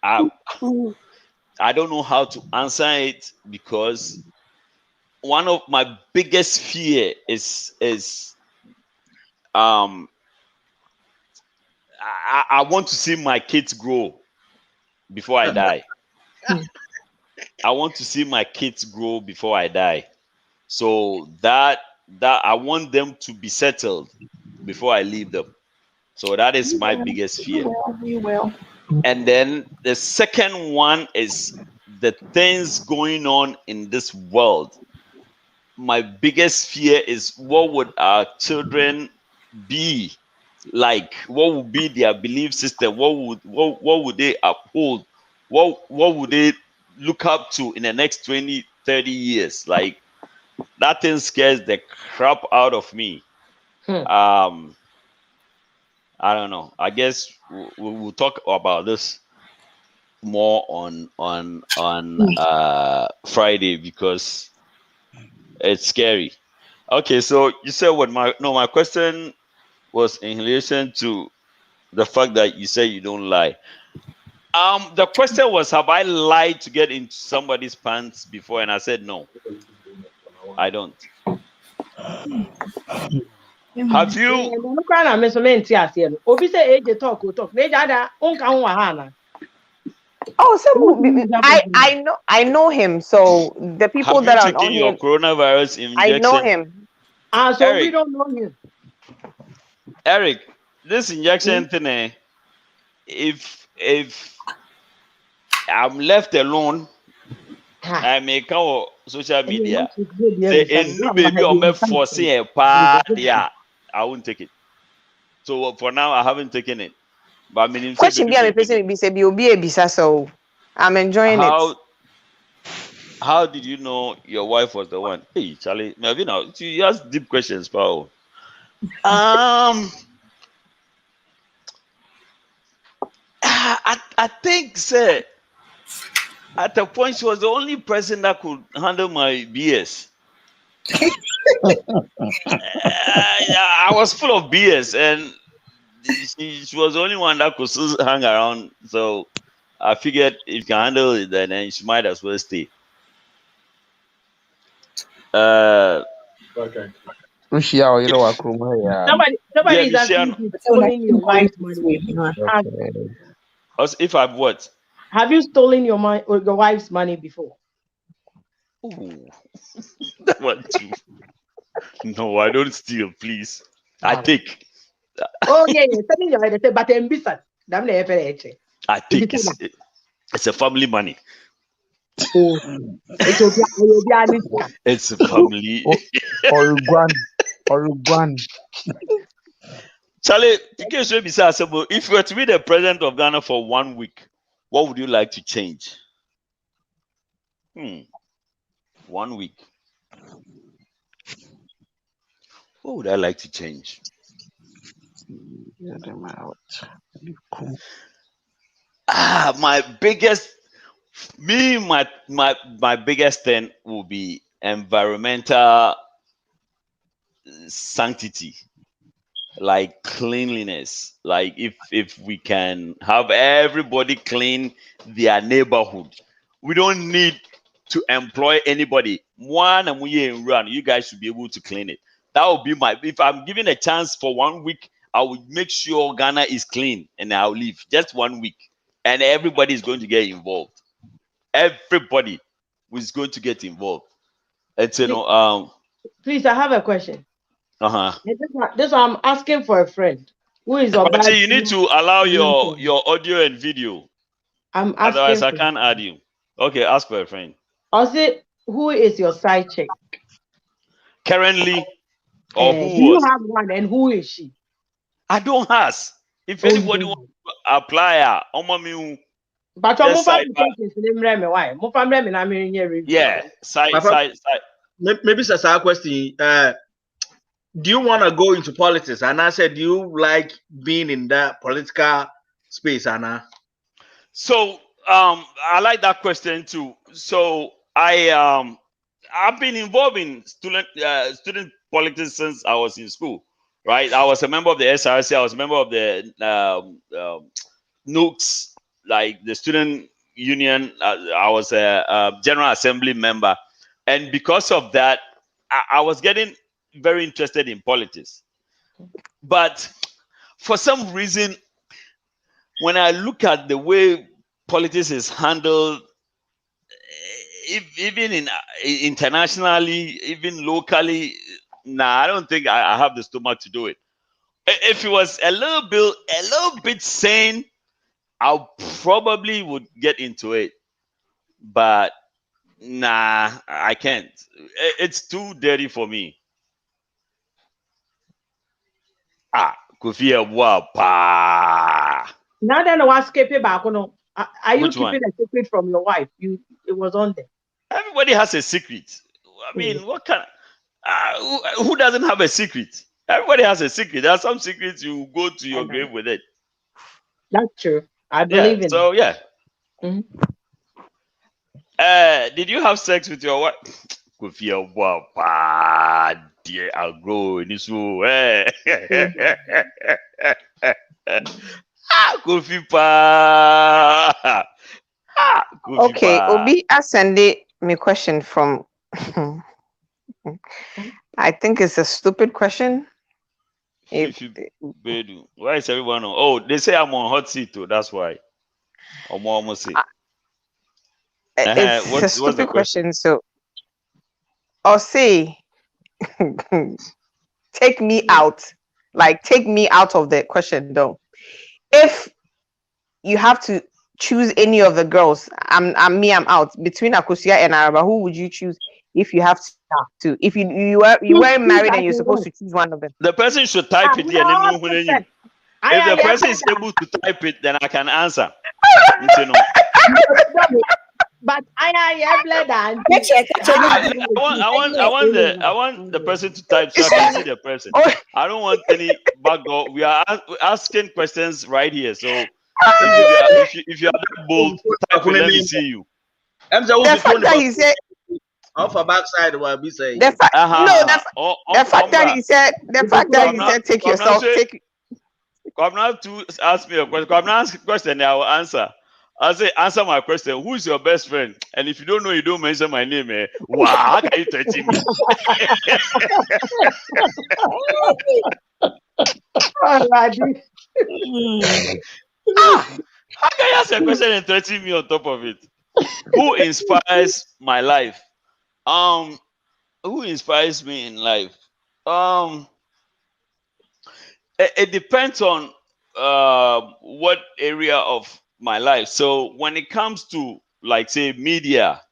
I don't know how to answer it, because one of my biggest fear is I want to see my kids grow before I die. I want to see my kids grow before I die. So that I want them to be settled before I leave them. So that is my biggest fear. You will. And then the second one is the things going on in this world. My biggest fear is, what would our children be like? What would be their belief system? What would they uphold? What would they look up to in the next 20, 30 years? Like, that thing scares the crap out of me. I don't know. I guess we'll talk about this more on Friday, because it's scary. Okay, so you said what? My question was in relation to the fact that you say you don't lie. The question was, have I lied to get into somebody's pants before? And I said no, I don't. Have you? Oh, so I know him. So the people Have that you are taken on your him, coronavirus injection? I know him. So Eric, we don't know him. Eric, this injection thing, if I'm left alone, I may come social media. Say a new baby on me for see a party. Yeah, I won't take it. So for now, I haven't taken it. But I mean, Question be a person be say be obi ebisa, so I'm enjoying it. How did you know your wife was the one? Hey, Charlie, maybe now you ask deep questions, pal. I think, sir, at a point she was the only person that could handle my BS. I was full of BS, and she was the only one that could still hang around. So I figured if you can handle it, then she might as well stay. Okay. Somebody is asking you stolen your wife's money. If I've what? Have you stolen your wife's money before? Ooh, that one too. No, I don't steal, please. I take. Oh yeah. Telling you, but I take. It's a family money. It's a family. Or Charlie, if you were to be the president of Ghana for 1 week, what would you like to change? 1 week. What would I like to change? My biggest thing will be environmental sanctity. like cleanliness. Like if we can have everybody clean their neighborhood, we don't need to employ anybody. One and we in run, you guys should be able to clean it. That would be my. If I'm given a chance for 1 week, I would make sure Ghana is clean, and I'll leave just 1 week, and everybody is going to get involved. Everybody is going to get involved. It's Please, I have a question. uh-huh. This one I'm asking for a friend who is But about. you need to allow your audio and video. I'm asking. Otherwise, I can't add you. Okay, ask for a friend. I'll say, who is your side chick? Currently, or who do you was? have one, and who is she? I don't ask. If anybody wants to apply, But yes, yeah, side. Maybe it's a question. Do you want to go into politics? And I said, do you like being in that political space, Anna? So I like that question too. So I've been involved in student politics since I was in school, right? I was a member of the SRC. I was a member of the NUCS, like the student union. I was a general assembly member, and because of that, I was getting very interested in politics. But for some reason, when I look at the way politics is handled, even internationally, even locally, I don't think I have the stomach to do it. If it was a little bit sane, I probably would get into it. But I can't. It's too dirty for me. Kofi Now then, I skip it back. No, are you Which keeping one? a secret from your wife? It was on there. Everybody has a secret. I mean, what kind? Who doesn't have a secret? Everybody has a secret. There are some secrets you go to your grave with it. That's true. I believe in. So yeah. Mm-hmm. Did you have sex with your wife? Kofi dear, I'll grow in this room. Kofi pa. Okay, Obi ascended me question from. I think it's a stupid question. Why is everyone on? Oh, they say I'm on hot seat too. That's why. Almost say. It's a stupid question. So, I'll say, take me out. Like, take me out of the question, though. If you have to choose any of the girls, I'm out. Between Akosia and Araba, who would you choose if you have to? If you weren't married and you're supposed to choose one of them. The person should type it here. If the person is able to type it, then I can answer. But I want the person to type so I can see the person. I don't want any backdoor. We are asking questions right here. So if you are that bold, type it, let me see you. The fact that he said off a backside will be saying the fact that he said take yourself take. Come now to ask me a question. Come now ask a question, I will answer. I'll say, answer my question. Who's your best friend? And if you don't know, you don't mention my name. Wow, how can you touching me? How can you ask a question and threaten me on top of it? Who inspires my life? Who inspires me in life? It depends on what area of my life. So when it comes to, like, say, media,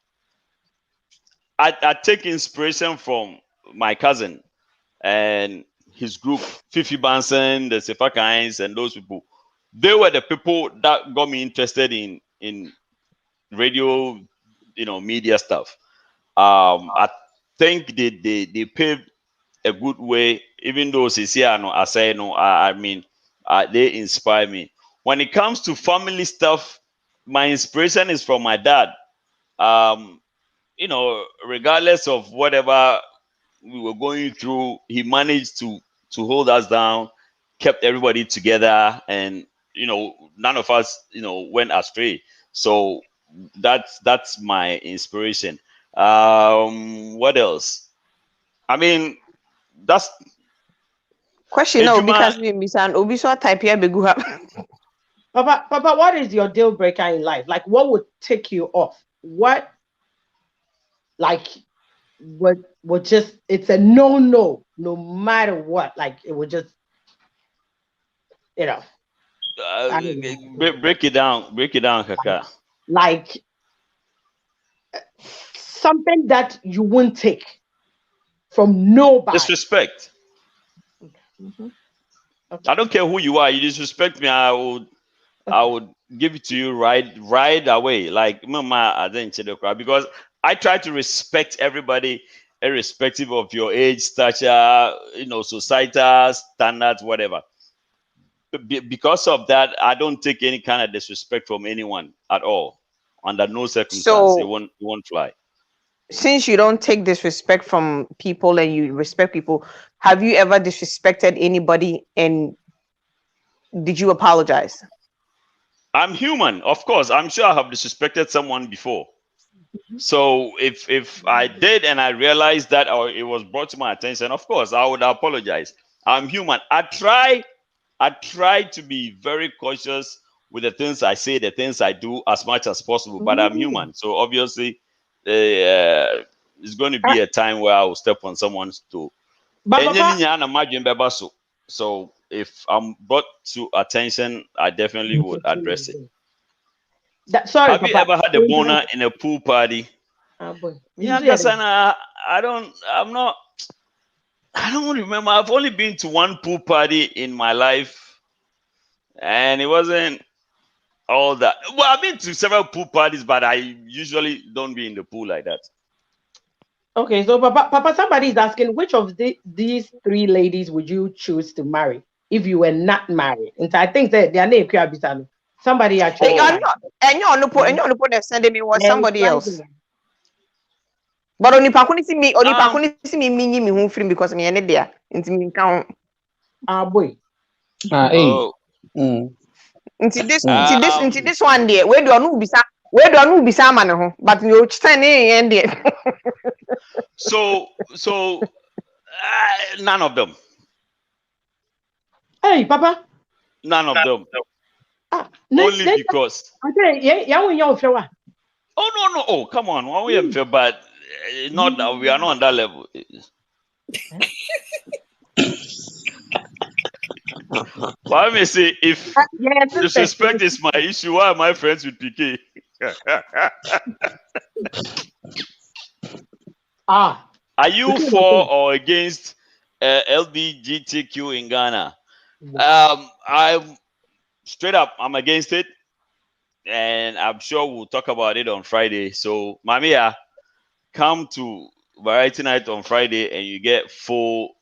I take inspiration from my cousin and his group, Fifi Banson, the Sefakines, and those people. They were the people that got me interested in radio, media stuff. I think they paved a good way, even though they inspire me. When it comes to family stuff, my inspiration is from my dad. Regardless of whatever we were going through, he managed to hold us down kept everybody together, and none of us went astray. So that's my inspiration. What else? I mean, that's question. No, because we sound Obiso type here Abeeku. Papa, what is your deal breaker in life? Like, what would take you off? What, like, would just, it's a no matter what. Like, it would just, I don't know. break it down, Kaka. Like, something that you won't take from nobody. Disrespect. Okay. I don't care who you are. You disrespect me, I would give it to you right away. Like mama, I didn't because I try to respect everybody, irrespective of your age, stature, societal standards, whatever. Because of that, I don't take any kind of disrespect from anyone at all. Under no circumstance, it won't fly. Since you don't take disrespect from people and you respect people, have you ever disrespected anybody, and did you apologize? I'm human, of course. I'm sure I have disrespected someone before. So if I did and I realized that, or it was brought to my attention, of course I would apologize. I'm human. I try to be very cautious with the things I say, the things I do, as much as possible. But I'm human, so obviously it's going to be a time where I will step on someone's toe. So if I'm brought to attention, I definitely would address it. Have you ever had a boner in a pool party? Yeah, Kasana, I don't remember. I've only been to one pool party in my life, and it wasn't all that. Well, I've been to several pool parties, but I usually don't be in the pool like that. Okay, so Papa, somebody is asking, which of these three ladies would you choose to marry if you were not married? And I think that their name could be somebody actually. And you're no put that sending me was somebody else. But only Pakuni see me me home film because me any there. Into me count. Boy. Into this one there. Where do I know bisa man ho? But you stand there. So none of them. Hey, Papa. None of them. Only because. Okay, yeah, we know. Oh no! Oh, come on. Why we have but not that we are not on that level. Why may say if disrespect is my issue, why am I friends with PK? Are you for or against LGBTQ in Ghana? I'm straight up. I'm against it, and I'm sure we'll talk about it on Friday. So, Mamia, come to Variety Night on Friday, and you get full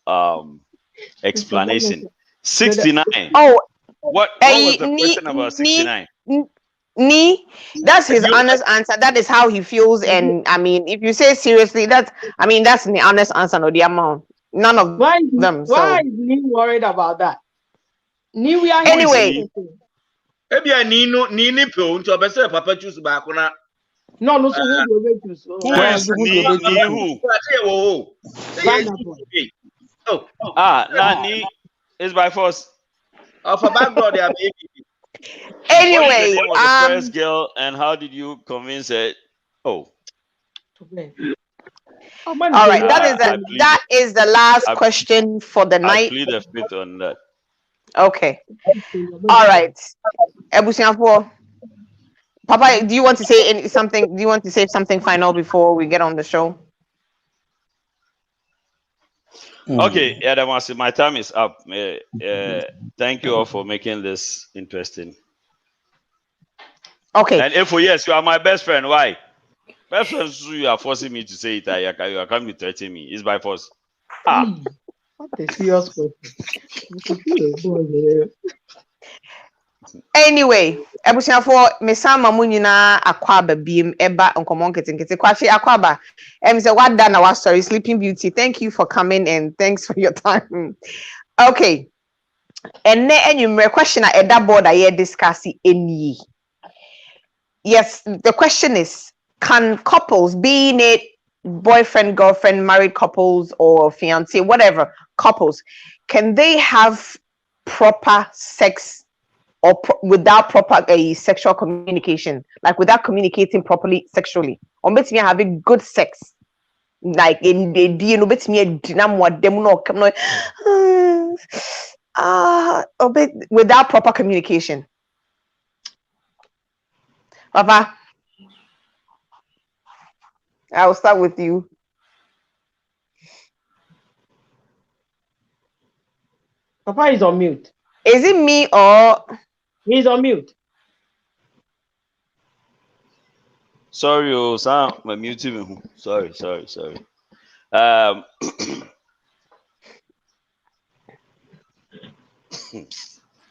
explanation. 69. Oh, what was the question about 69? That's his honest answer. That is how he feels. And I mean, if you say seriously, that's the honest answer. No, the amount. None of them. Why is he worried about that? Anyway. Maybe I need to to a papa choose back on. No, so who will choose? Nani is by force. Of a background, anyway, what was the first girl, and how did you convince her? Oh. All right, that is the last question for the night. I plead the fifth on that. Okay. All right. Ebusianfo, Papa, do you want to say something? Do you want to say something final before we get on the show? Okay, Adamasi, my time is up. Thank you all for making this interesting. Okay. And if yes, you are my best friend. Why? Best friend, you are forcing me to say it. You are coming to threaten me. It's by force. What a serious question. Anyway, Ebusianfo, mesama mu nyina akwaba biem eba Nkomoh Nkitinkiti. Kwashi akwaba. Say what done our story, Sleeping Beauty. Thank you for coming and thanks for your time. Okay. And then question at that board I discussing any. Yes, the question is, can couples, being it boyfriend, girlfriend, married couples, or fiance, whatever couples, can they have proper sex or without proper sexual communication, like without communicating properly sexually, or let me having good sex, like in the let me without proper communication? Papa, I'll start with you. Papa is on mute. Is it me or He's on mute. Sorry, oh, Sam, my muting me. Sorry.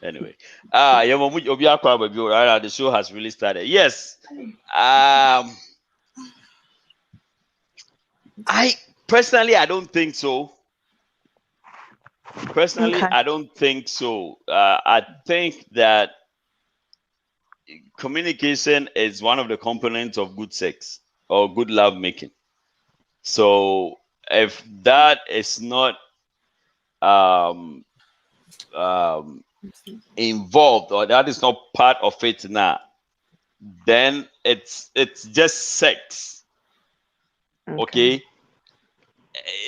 Anyway, yeah, the show has really started. Yes, I personally, I don't think so. Okay. I don't think so. I think that communication is one of the components of good sex or good love making. So if that is not um, involved or that is not part of it now, then it's just sex. Okay.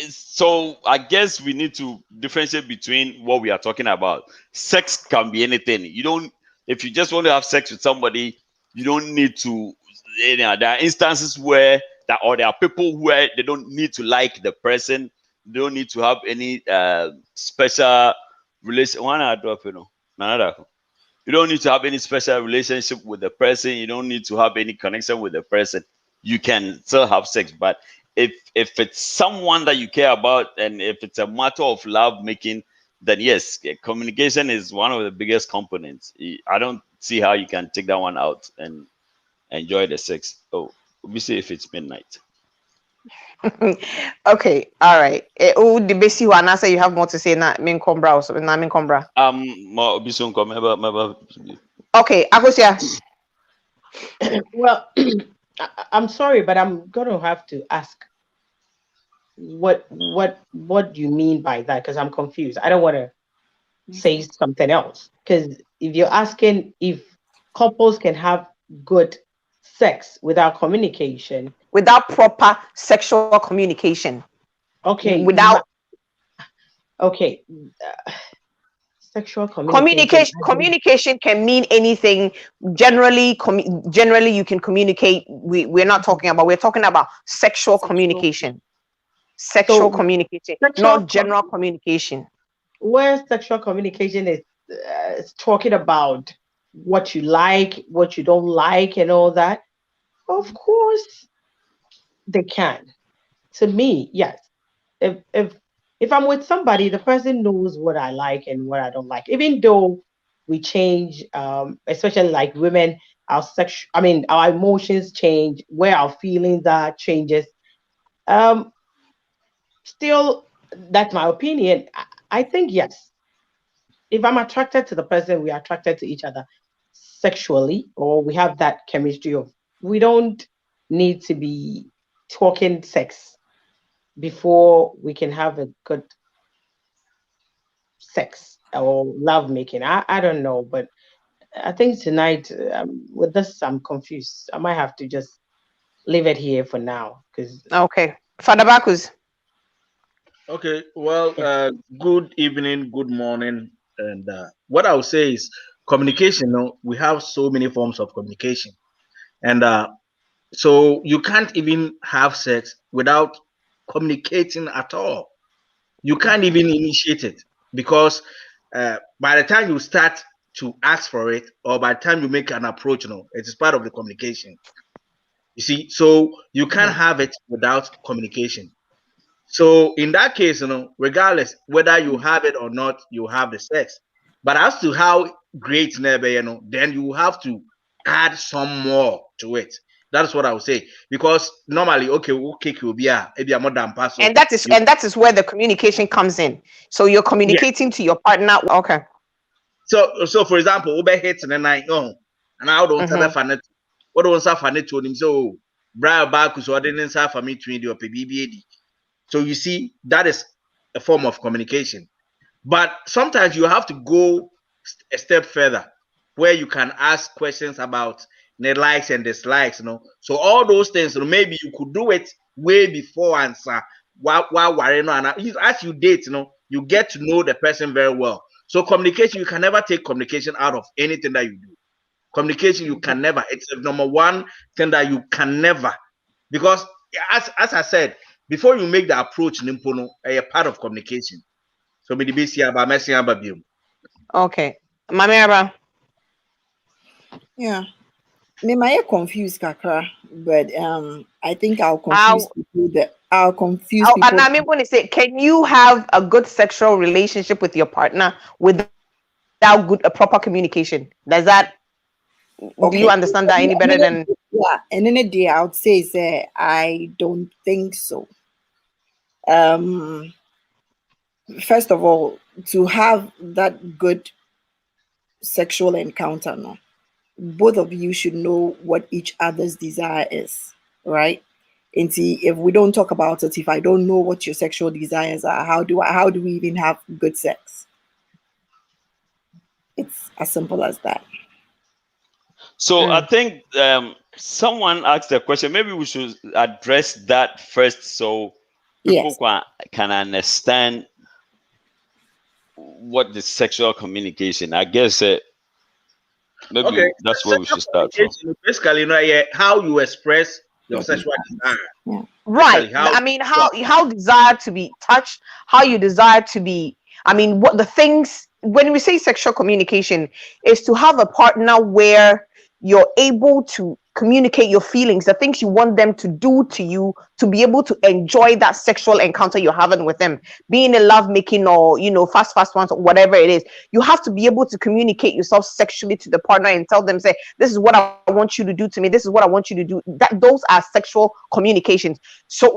So I guess we need to differentiate between what we are talking about. Sex can be anything. If you just want to have sex with somebody, you don't need to. There are instances where there are people where they don't need to like the person. They don't need to have any special relation. You don't need to have any special relationship with the person. You don't need to have any connection with the person. You can still have sex, but if it's someone that you care about and if it's a matter of love making, then yes, communication is one of the biggest components. I don't see how you can take that one out and enjoy the sex. Oh, we say if it's midnight. Okay, all right. Oh, the basic one. I say you have more to say. Na min kombra also. Na min kombra. Okay, Akosia. Well, I'm sorry, but I'm gonna have to ask what do you mean by that? Because I'm confused. I don't want to say something else. Because if you're asking if couples can have good sex without communication, without proper sexual communication. Okay. Without okay. Sexual communication. Communication can mean anything. Generally, you can communicate. We're not talking about. We're talking about sexual communication. Sexual communication, not general communication. Where sexual communication is talking about what you like, what you don't like, and all that. Of course, they can. To me, yes. If I'm with somebody, the person knows what I like and what I don't like. Even though we change, especially like women, our emotions change, where our feelings are changes. Still, that's my opinion. I think yes. If I'm attracted to the person, we are attracted to each other sexually, or we have that chemistry of we don't need to be talking sex before we can have a good sex or love making. I don't know, but I think tonight with this I'm confused. I might have to just leave it here for now because okay, Father Bakus. Okay, well, good evening, good morning, and what I would say is communication. We have so many forms of communication, and so you can't even have sex without communicating at all. You can't even initiate it because by the time you start to ask for it, or by the time you make an approach, it is part of the communication. You see, so you can't have it without communication. So in that case, regardless whether you have it or not, you have the sex. But as to how great never, then you have to add some more to it. That's what I would say. Because normally, okay, will be a more than pass. And that is where the communication comes in. So you're communicating to your partner. Okay. So for example, Uber hits and then I know, and I don't have a what don't have a to him. So, Brian Abeeku so I didn't have for me to your PBBAD. So you see, that is a form of communication. But sometimes you have to go a step further, where you can ask questions about the likes and dislikes. So all those things, maybe you could do it way before answer. While worrying, and as you date, you get to know the person very well. So communication, you can never take communication out of anything that you do. Communication, you can never. It's the number one thing that you can never, because as I said, before you make the approach, Nimpono, a part of communication. So me the BC about messing about you. Okay, Mamiara. Yeah. Me might confused kakra, but I think I'll confuse people that I'll confuse people. And I'm going to say, can you have a good sexual relationship with your partner without a proper communication? Does that do you understand that any better than? Yeah, and in a day I would say I don't think so. First of all, to have that good sexual encounter, both of you should know what each other's desire is, right? And see, if we don't talk about it, if I don't know what your sexual desires are, how do we even have good sex? It's as simple as that. So I think someone asked a question. Maybe we should address that first, so people can understand what the sexual communication. I guess maybe that's where we should start from. Basically, how you express your sexual desire. Yeah. Right. How desire to be touched, how you desire to be. What the things when we say sexual communication is to have a partner where you're able to communicate your feelings, the things you want them to do to you, to be able to enjoy that sexual encounter you're having with them, being a love making or fast ones or whatever it is. You have to be able to communicate yourself sexually to the partner and tell them, say, this is what I want you to do to me, this is what I want you to do. Those are sexual communications. So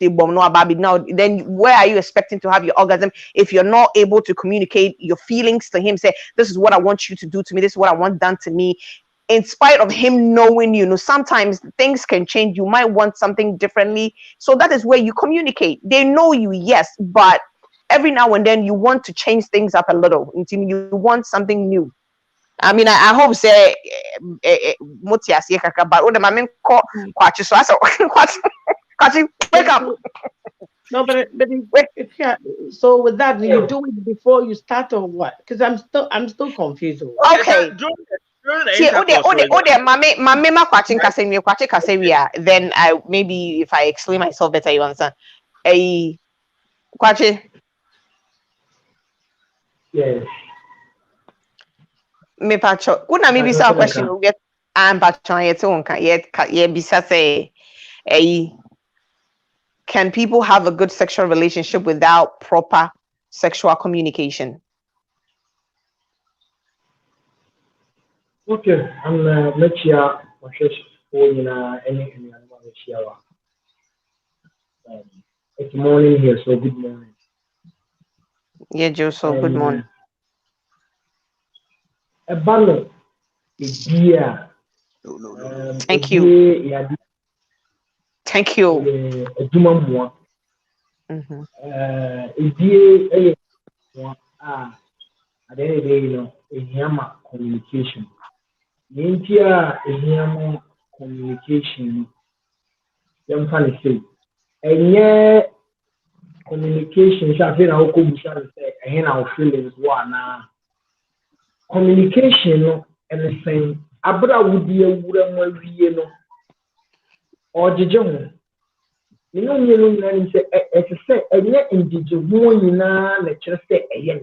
now, then where are you expecting to have your orgasm if you're not able to communicate your feelings to him? Say, this is what I want you to do to me, this is what I want done to me, in spite of him knowing, sometimes things can change. You might want something differently. So that is where you communicate. They know you, yes, but every now and then you want to change things up a little. You want something new. I hope say wake up. No, but yeah. So with that, you do it before you start or what? Because I'm still confused. Okay. Then I maybe if I explain myself better, you understand. Kwachi. Yes. Me pacho. Kuna maybe some question we get pacho yet bisa say can people have a good sexual relationship without proper sexual communication? Okay, I'm Mechia it's morning here, so good morning. Yeah, Joe, so good morning. A bundle is dear. Thank you. Thank you. A woman at the end of the day, a hammer communication. The India a hammer communication. Young funny say, and yeah, communication. I feel how come you say, and our feelings one. Communication and the same. Abra would be a woman, or the John. You know, it's a say, and yet in the one, let's just say, a yen.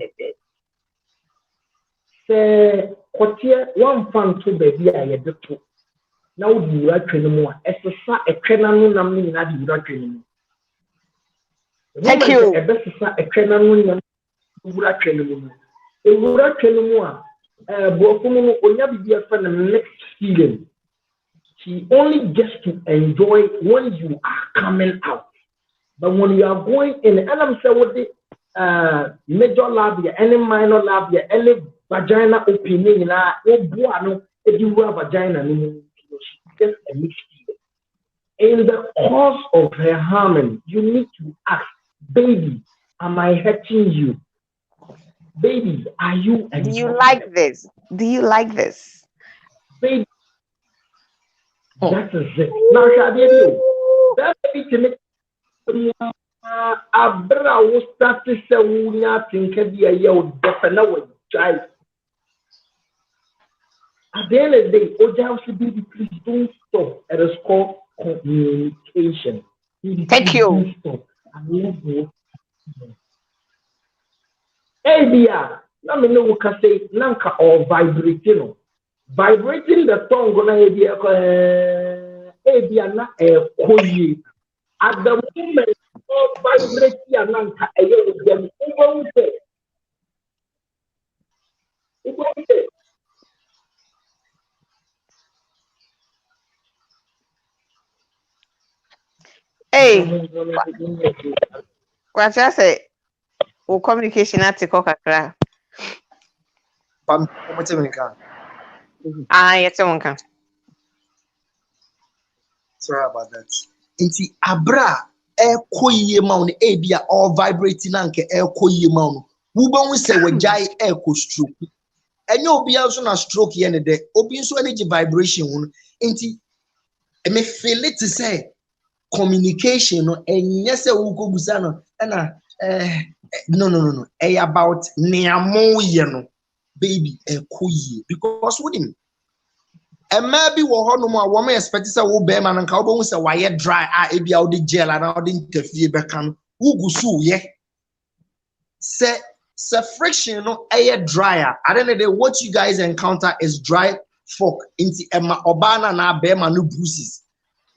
Say, one fan to baby, I had to. Now you are training more. As a cannon, naming that you are training. Thank you. A best a cannon, you are training. It would have training more. Bofumu only be a friend of next feeling. She only gets to enjoy when you are coming out. But when you are going in, and I'm saying what major labia, any minor labia, any vagina opening in a buano, if you have vagina, just a mixed. In the course of her harmony, you need to ask, baby, am I hurting you? Baby, are you Do you like this? Do you like this? Baby, that is it. Now, Shadi, that baby to me, Abra will start to say, Wunya, think of the year, definitely, child. At the end of the day, Oja should be please don't stop. It is called communication. Thank you. Don't stop. I love you. Hey, dear, let me know what can say, Nanka or vibrating. Vibrating the tongue, gonna be a dear, not a koyi. At the moment, all vibrating Nanka, a young them, Hey, what I say? O communication at the coca. Yes, one can. Sorry about that. Inti abra koye maun ebia or vibrating anke koye maun. Wubon we say wajai ko stroke. Enye obi also na stroke ye ne de. Obi nso energy vibration hun. Inti me feel it to say communication no enye se wo ko busa no na no. About niamo ye no baby koye because what him and maybe we no more woman expect say wo be man nka wo say why dry ebi a wo de gel and wo de interfere be kan wo gusu ye say friction no dryer at the end of the day what you guys encounter is dry fork into emma obana na be man no bruises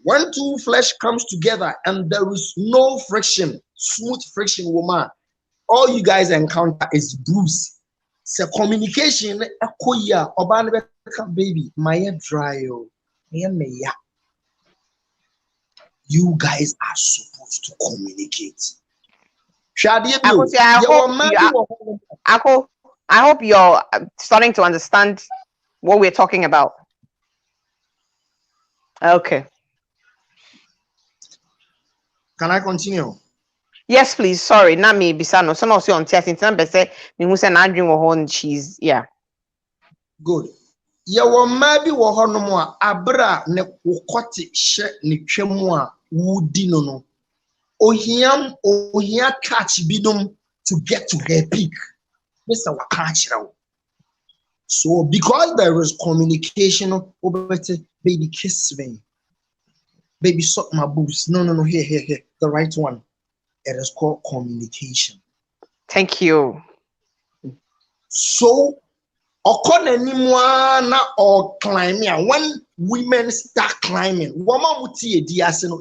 when two flesh comes together and there is no friction smooth friction woman all you guys encounter is bruise. So communication akoya obana be baby my dry you guys are supposed to communicate. I hope you're starting to understand what we're talking about. Okay. Can I continue? Yes, please. Sorry, not me. Bisano. So no, on testing. Some say me who say na drink or cheese. Yeah. Good. Yawo maybe wo ho no mo a abra ne kokote hye ne twam a wudi no ohia catch bidum to get to her peak. Mr. Wakachira. So because there is communication over baby kiss me. Baby suck my boobs. No, here. The right one. It is called communication. Thank you. So na or climbing. When women start climbing,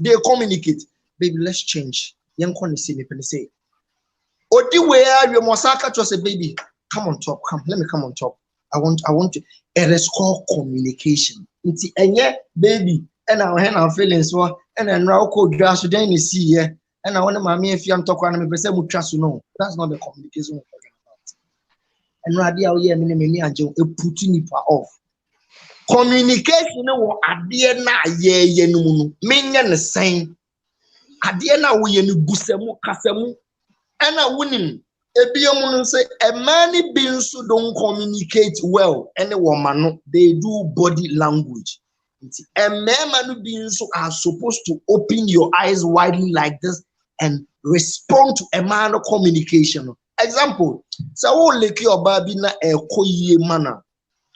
they communicate. Baby, let's change. Young say. Odi where you mosaka to say, baby, come on top, come. Let me come on top. I want to. It is called communication. It's baby, and our feelings were and then now code grass then you see here. And I want to mammy if I'm talking to me, no, that's not the communication we're talking about. And radio here, mini and Joe, putting it off. Communication, adiena ye no minion the same. Adiena we ni busemu kasemu. And I winning. Ebiyomun say a many beings who don't communicate well. Any woman, they do body language. And many beings who are supposed to open your eyes widely like this and respond to a man of communication. Example, so leki obabi na koye manner.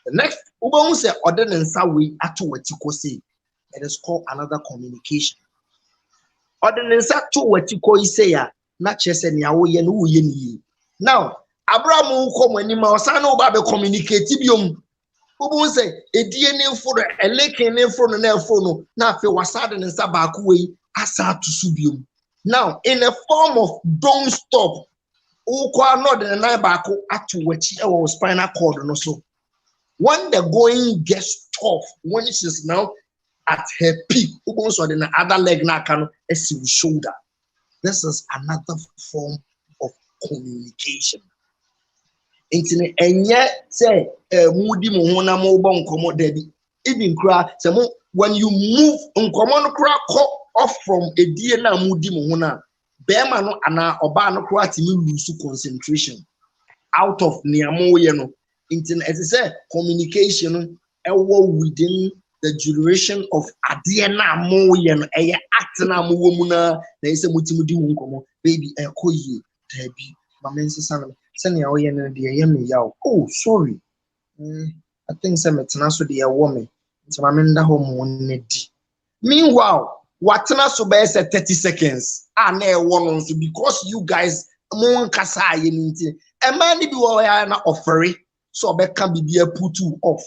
The next, Uba say ordinance we atu wetiko say. It is called another communication. Ordinance atu wetiko say ya na chese ni awo ye no ye ni. Now, Abraham come when ma osana oba be communicate biom. Uba say edie ne fo e leke ne fo no na afi wasade ne nsa ba ko we asa to su biom. Now, in a form of don't stop, not the nine back at which our spinal cord no so. When the going gets tough, when it is now at her peak, also the other leg na can shoulder. This is another form of communication. Internet enye say mudi mo ho na mo bo nkomo dabi. Even kra say mo when you move nkomo no kra off from a die na mudi mo ho na bema no ana oba no kra ti me lose concentration out of niamo ye no. Internet as I say communication within the duration of adie na mo ye no act na mo wo mu na say mutimudi wo nkomo baby ekoye dabi mama nsesa send your no de oh sorry I think some metena so de woman nti mama nda ho mo nedi meanwhile watena so be 30 seconds na e wo no so because you guys mo nkasa aye nti e man bi wo ya na offering so be can be put you off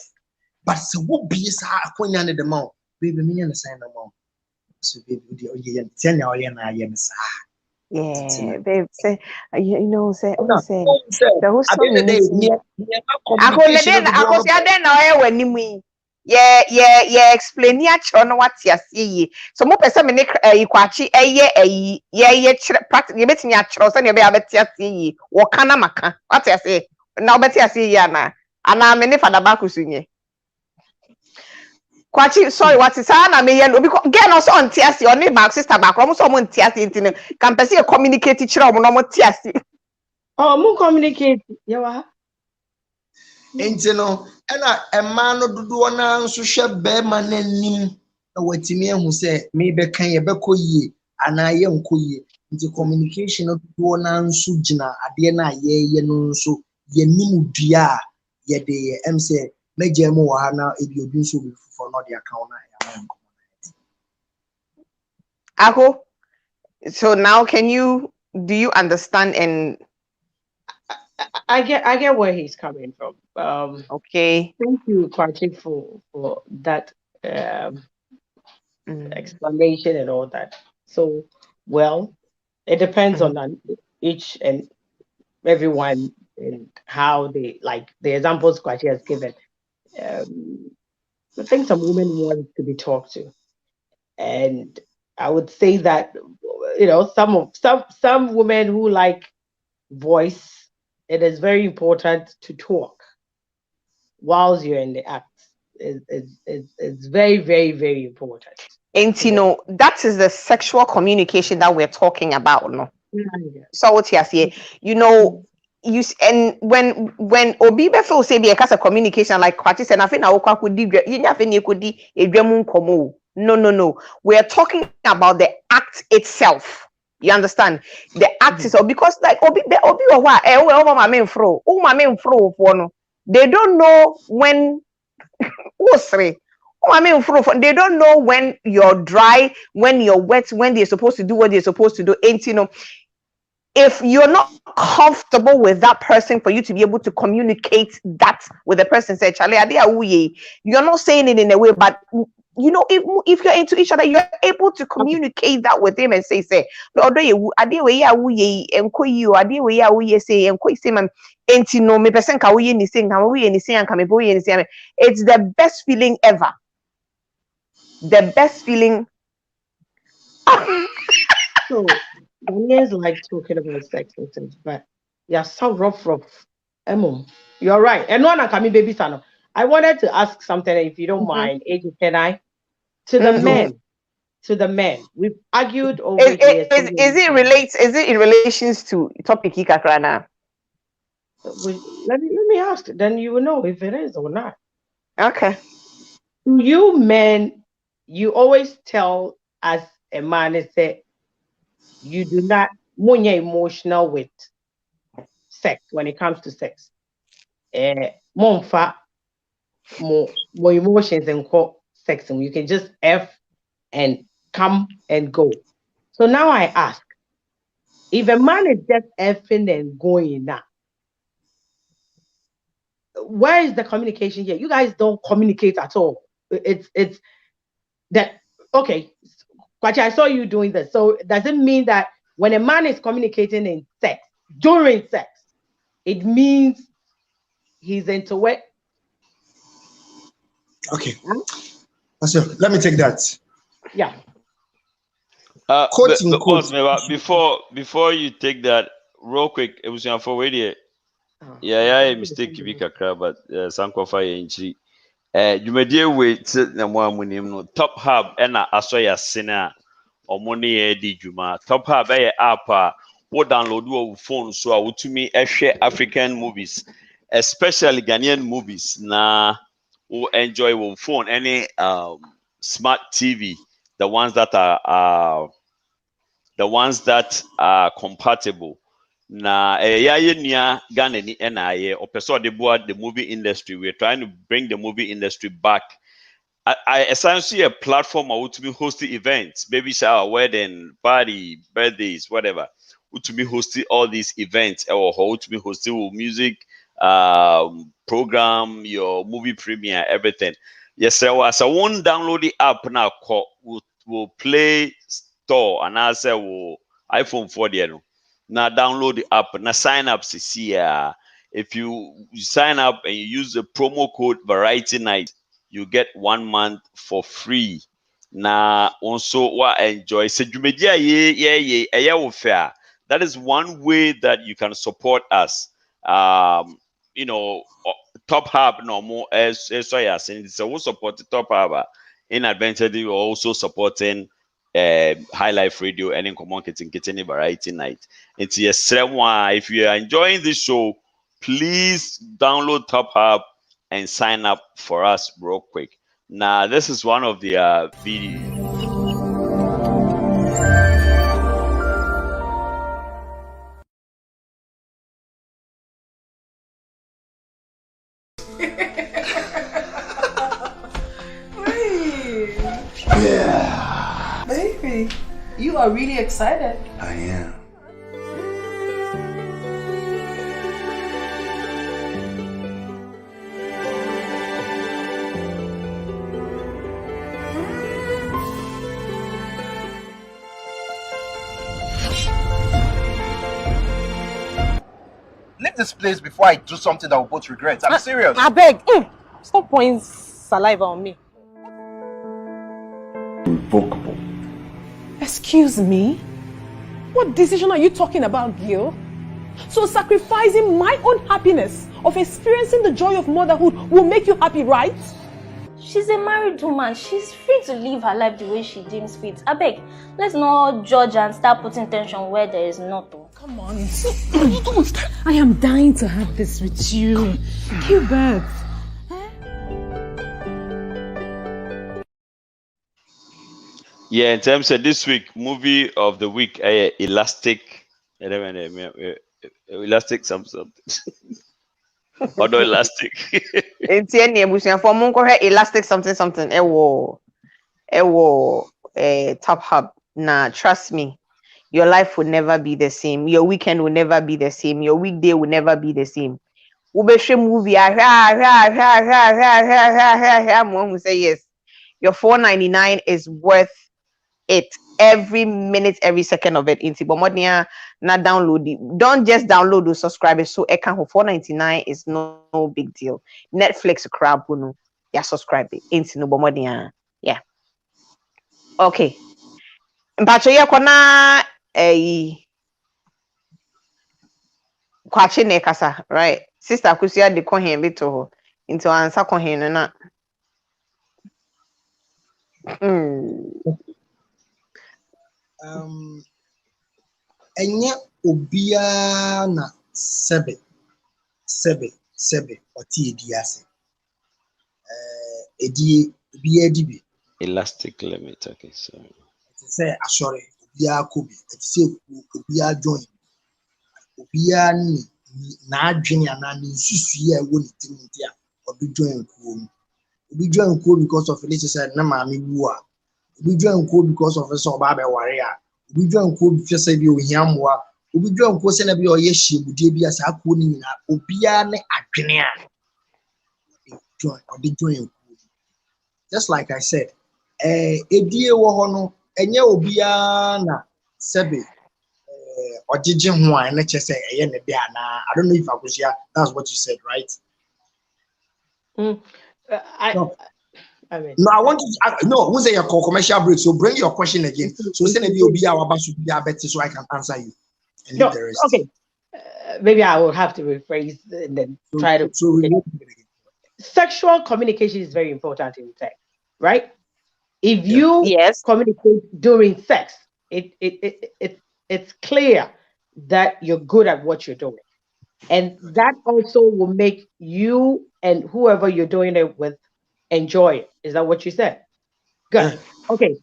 but so wo be sa akonya ne de ma baby me na sign na ma so baby de oye yen na oye na aye sa. Yeah, babe. Say, say, No, say, say, the whole at the song end of the day, meeting. communication Ako si aden na oye wanimu. Yeah, explain ya chro no what ya see. So mo pese me ne ikwachi ye practice ye betimi a chro so ne be abeti ase wo kana maka. What ya say? Na obeti ase ya na. Ana me ne fada bakusunye. Kwachi, sorry, what is na me yen because get us on tiasi or ne back sister back almost on tiasi intine can person communicate chira mo no mo tiasi. Oh, mo communicate. Yawa. enti no ena ema no dodo na nso hwe be ma nanim na watimi ehu se me be kan ye be koyie ana ye nkoyie nti communication no dodo na nso gina ade na ye no nso ye nim dua ye de em se meje mo wa na ebi obi nso bi fufo no de account na ya ma. Ako, so now do you understand and I get where he's coming from. okay. Thank you, Kwachi, for that explanation and all that. So, well, it depends on each and everyone and how they like the examples Kwachi has given. I think some women want to be talked to, and I would say that some women who like voice, it is very important to talk whilst you're in the act. It's very, very, very important. And that is the sexual communication that we're talking about, no? Yeah. So what you say, and when obi be feel say be a case communication like Kwachi said, I think na okwa kudi you nya fe na ekodi edwam nkomo. No. We are talking about the act itself. You understand? The act itself because like obi o wa ma me mfro. O ma me mfro for no. They don't know when they don't know when you're dry, when you're wet, when they're supposed to do what they're supposed to do. And if you're not comfortable with that person for you to be able to communicate that with the person, say, Charlie, you're not saying it in a way, but if you're into each other, you're able to communicate that with him and say, it's the best feeling ever. The best feeling. So Ghanaians like talking about sex and things, but you're so rough. You're right. And one coming baby son. I wanted to ask something, if you don't mind, can I? To the men. We've argued over here. Is it in relations to topic Ikakrana? Let me ask, then you will know if it is or not. Okay. You men, you always tell as a man, say you do not more emotional with sex when it comes to sex. More emotions and sex, and you can just F and come and go. So now I ask, if a man is just effing and going now, where is the communication here? You guys don't communicate at all. It's that okay. Kwachi, I saw you doing this. So does it mean that when a man is communicating in sex, during sex, it means he's into it? Okay. So let me take that. Yeah. Before you take that, real quick, it was for radio. Yeah, mistake to be kakra, but Sankofa inchi. You may deal with the one no Top Hub and Asoya Sina or money di Juma. Top Hub app what download your phone so I would to me share African movies, especially Ghanaian movies. Nah, who enjoy your phone any smart TV, the ones that are compatible. Na ya nia Ghana ni na ye opeso de board the movie industry. We're trying to bring the movie industry back. I essentially a platform to be hosting events, baby shower, wedding, party, birthdays, whatever. To be hosting all these events or how to be hosting music program, your movie premiere, everything. Yes, sir. So one download the app now will play store and I say will iPhone 4 now download the app now sign up if you sign up and you use the promo code variety night you get 1 month for free. Now also what enjoy that is one way that you can support us. You know, Top Hub no more as so we support the Top Hub in adventure we are also supporting High Life Radio and Nkomoh Nkitinkiti Variety Night. It's yes, if you are enjoying this show, please download Top Hub and sign up for us real quick. Now, this is one of the videos. Yeah. Baby, you are really excited. I am. Leave this place before I do something that we'll both regret. I'm serious. I beg. Stop pouring saliva on me. Invocable. Excuse me? What decision are you talking about, Gil? So sacrificing my own happiness of experiencing the joy of motherhood will make you happy, right? She's a married woman. She's free to live her life the way she deems fit. I beg, let's not judge and start putting tension where there is not. Come on. I am dying to have this with you. Gilbert. Yeah, in terms of this week, movie of the week, Elastic something. Although Elastic. It's any emotion for Munko Elastic something. Top Hub. Nah, trust me. Your life will never be the same. Your weekend will never be the same. Your weekday will never be the same. Ubeshe movie. Mom will say yes. Your $4.99 is worth it. Every minute, every second of it. Inti bomodia na download it. Don't just download or subscribe. So $4.99 is no big deal. Netflix crab no. Yeah, subscribe it. Inti no bomodia. Yeah. Okay. Mpacho ye kona kwache ne kasa, right? Sister Kusia de kohen bito into answer kohen na. Enye obia na sebe oti ediase. Edi obia dibi. Elastic limit, okay, sorry. Say asore obia kobi. Say obia join. Obia ni na adwene ana ni susu ya wo ni tinti a obi join ko. Obi join ko because of religious said na maami wu a. Obi join ko because of so oba be ware a. Obi join ko bi say bi ohiamwa. Obi join ko say na bi oye hyebude bi asa ko ni nyina. Obia ne adwene a. Obi join ko. Just like I said, edie wo ho no enye obia na sebe ojiji ho an na chese eye ne bia na. I don't know if Akosia, that's what you said, right? I mean, no, I want to no, who's your commercial break, so bring your question again. So say maybe obia waba so bia bet so I can answer you. And no, the rest. okay. maybe I will have to rephrase and then try to. Sexual communication is very important in sex, right? If you communicate during sex, it's clear that you're good at what you're doing. And that also will make you and whoever you're doing it with enjoy it. Is that what you said? Good. Okay.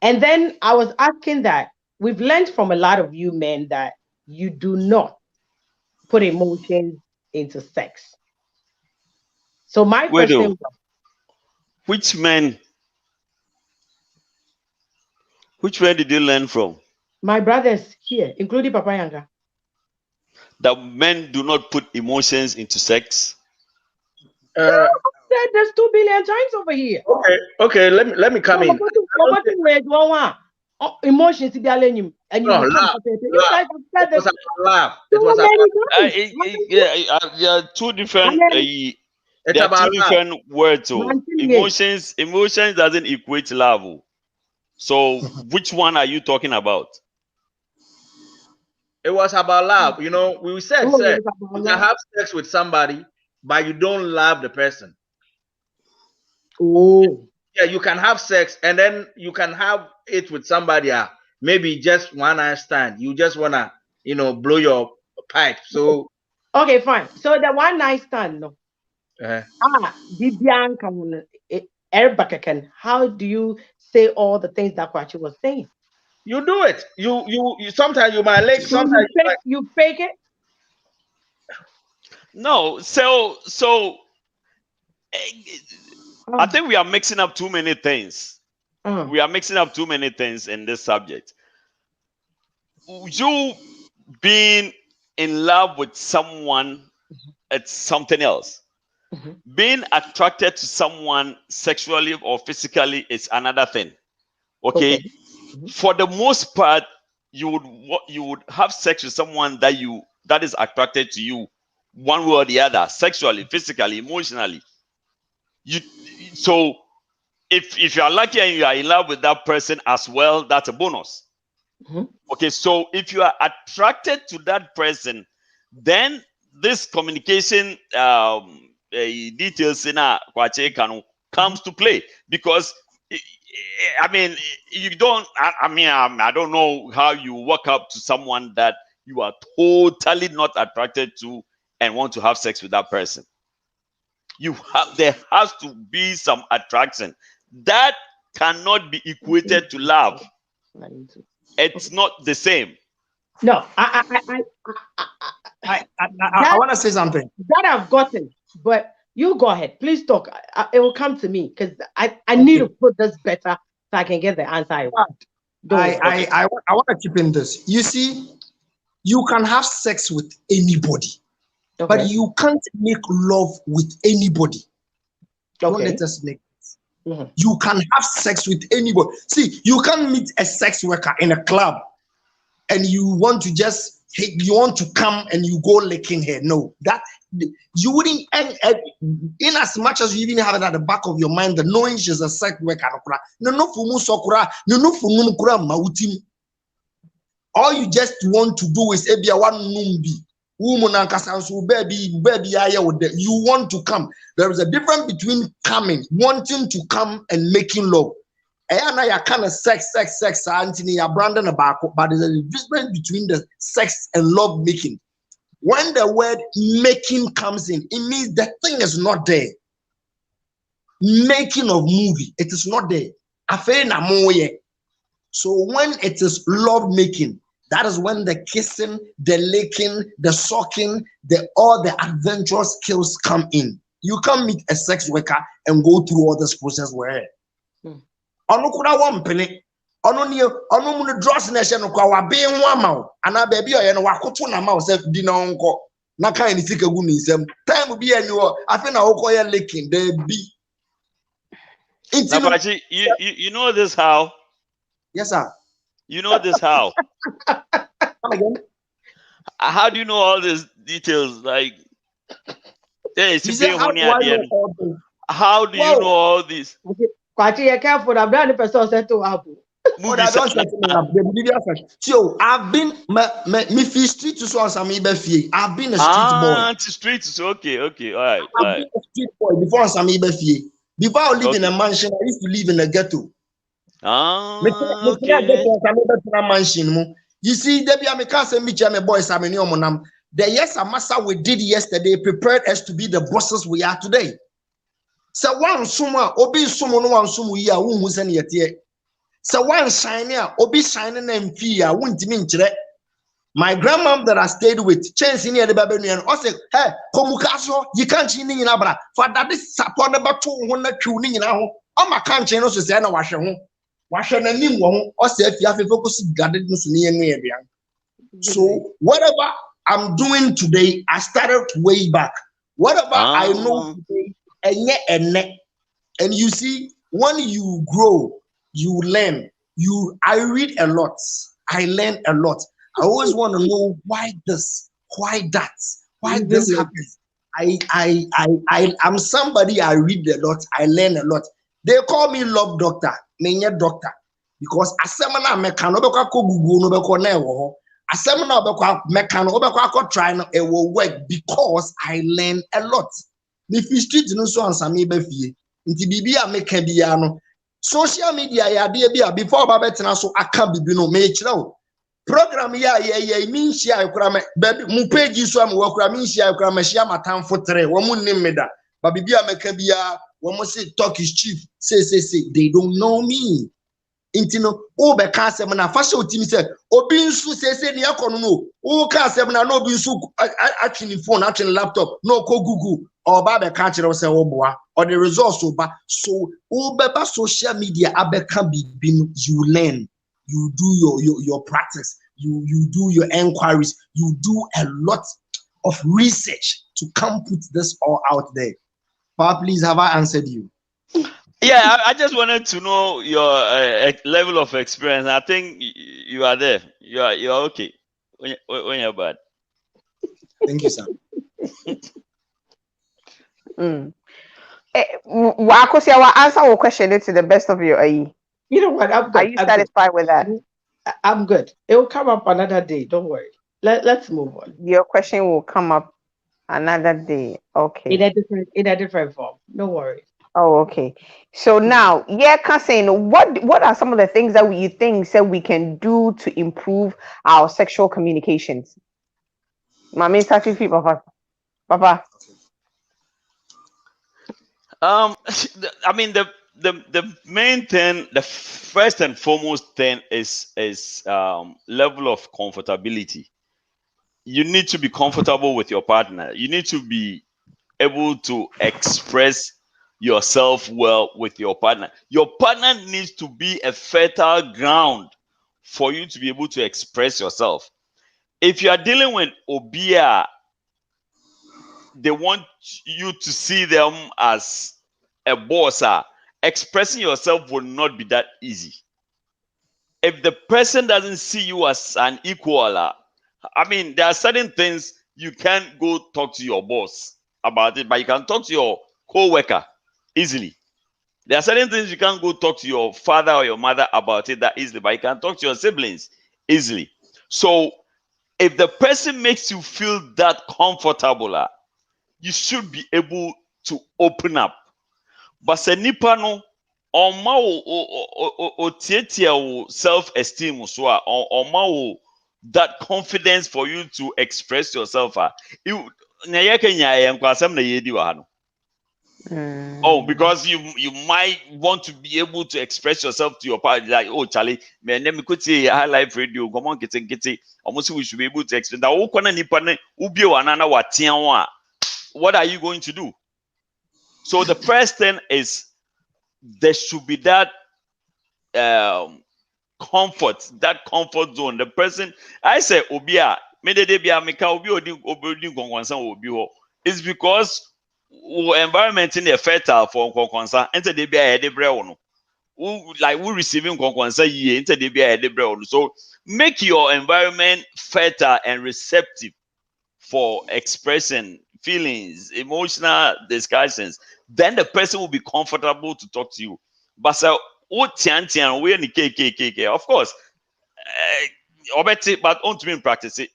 And then I was asking that we've learned from a lot of you men that you do not put emotions into sex. So my question was, which men did you learn from? My brothers here, including Papa Yanga. That men do not put emotions into sex? There's 2 billion times over here. Okay. Let me come in. Emotions to be and you No, become you guys have said this. It was about there are two different words. Emotions doesn't equate love. So which one are you talking about? It was about love. You know, we said you can have sex with somebody, but you don't love the person. Oh. Yeah, you can have sex and then you can have it with somebody. Maybe just one night stand. You just wanna, blow your pipe. So okay, fine. So the one night stand, no. How do you say all the things that Kwachi was saying? You do it. You sometimes you might like, sometimes you fake it. No, so I think we are mixing up too many things. We are mixing up too many things in this subject. You being in love with someone, it's something else. Being attracted to someone sexually or physically is another thing. Okay. For the most part, you would have sex with someone that is attracted to you, one way or the other, sexually, physically, emotionally. So if you are lucky and you are in love with that person as well, that's a bonus. Okay, so if you are attracted to that person, then this communication details in comes to play, because I mean, you don't. I don't know how you walk up to someone that you are totally not attracted to and want to have sex with that person. There has to be some attraction that cannot be equated to love. It's not the same. No, I want to say something that I've gotten, but you go ahead. Please talk. It will come to me because I need to put this better so I can get the answer I want. I want to chip in this. You see, you can have sex with anybody, but you can't make love with anybody. Don't let us make it. You can have sex with anybody. See, you can't meet a sex worker in a club and you want to come and you go licking her. No, that you wouldn't. In as much as you even have it at the back of your mind, the knowing she's a sex worker, all you just want to do is one numbi. You want to come. There is a difference between coming, wanting to come, and making love. I kind of sex, Anthony, Brandon Abeeku, but there's a difference between the sex and love making. When the word making comes in, it means the thing is not there. Making of movie, it is not there. So when it is love making, that is when the kissing, the licking, the sucking, all the adventurous skills come in. You can't meet a sex worker and go through all this process where dross nation kwa being one mouth and I baby or wakutu na mouth self dinner uncle. Na kind of think a woman is time will be annual. I think I'll call you licking the be. You know this how? Yes, sir. You know this how? Again? How do you know all these details? Like, how do you know all this? Kwachi, you careful. I'm not the person said to Abu. Oh, that don't set me up. The media first. So I've been me feel street to so and some fee. I've been a street boy. Street is okay. All right. I've been a street boy before some fee. Before I live in a Okay. mansion, I used to live in a ghetto. Okay. Mansion. You see, Debbie, I can't say me, my boys, I'm in your monam. The yes, a massa we did yesterday prepared us to be the bosses we are today. So one summa, obi sumo no one sumu ya, who's any yet. So one shiny, obi shining and fear, won't mean my grandmom that I stayed with, chance in the Babylonian, or say, hey, Komukaso, you can't see in Abra, for that is support about 200 tuning in our on my country, no, say, no, wash home. Wash a new one, or say, if you have a focus, guidance near me. So, whatever I'm doing today, I started way back. Whatever I know today, and you see, when you grow, you learn. I read a lot. I learn a lot. I always want to know why this, why that, why this happens. I'm somebody. I read a lot. I learn a lot. They call me love doctor, menya doctor, because asemana mekano beko Google no beko na ewo. Asemana beko mekano beko try no it will work because I learn a lot. Me fi street no so answer me be fie. Nti bibi a meka bia no social media ya de bia before ba betena so aka bibi no me kire program ya mean share krama baby mu page so am wo krama share krama share matam fotre wo mu nimeda ba bibia meka bia wo mo say talk is cheap say they don't know me intino o be ka asem na fa show team say obi nsu say ne yakono no o ka asem na no obi nsu actually phone actually laptop no ko google or ba be ka kire say wo boa or the results over so o be ba social media abeka bibin you learn. You do your practice, you do your inquiries, you do a lot of research to come put this all out there. Papa, please, have I answered you? Yeah, I just wanted to know your level of experience. I think you are there. You're okay when you're bad. Thank you, sir. Wakosi, I will answer your question to the best of your You know what? I'm good. Are you satisfied with that? I'm good. It will come up another day. Don't worry. Let's move on. Your question will come up another day. Okay. In a different form. No worries. Oh, okay. So now, Kasin, what are some of the things that you think we can do to improve our sexual communications? Mami, Papa. I mean the main thing, the first and foremost thing is level of comfortability. You need to be comfortable with your partner. You need to be able to express yourself well with your partner. Your partner needs to be a fertile ground for you to be able to express yourself. If you are dealing with Obia, they want you to see them as a boss. Expressing yourself will not be that easy. If the person doesn't see you as an equal, I mean, there are certain things you can't go talk to your boss about it, but you can talk to your co-worker easily. There are certain things you can't go talk to your father or your mother about it that easily, but you can talk to your siblings easily. So if the person makes you feel that comfortable, you should be able to open up. But se nipa no oma o tietia self-esteem so oma that confidence for you to express yourself. You na yekenya yenkwasem na yedi wa no. Oh, because you might want to be able to express yourself to your partner, like, oh, Charlie, man, let me go to high life radio. Come on, Nkitinkiti. Almost we should be able to express that. What are you going to do? So the first thing is there should be that comfort, that comfort zone. The person, I say, Obia, it's because environment in the fertile for concern enter the be a like we receiving concern ye enter the be a so make your environment fertile and receptive for expressing feelings, emotional discussions. Then the person will be comfortable to talk to you. But so what tian we any KKK. Of course, but on to me practice it,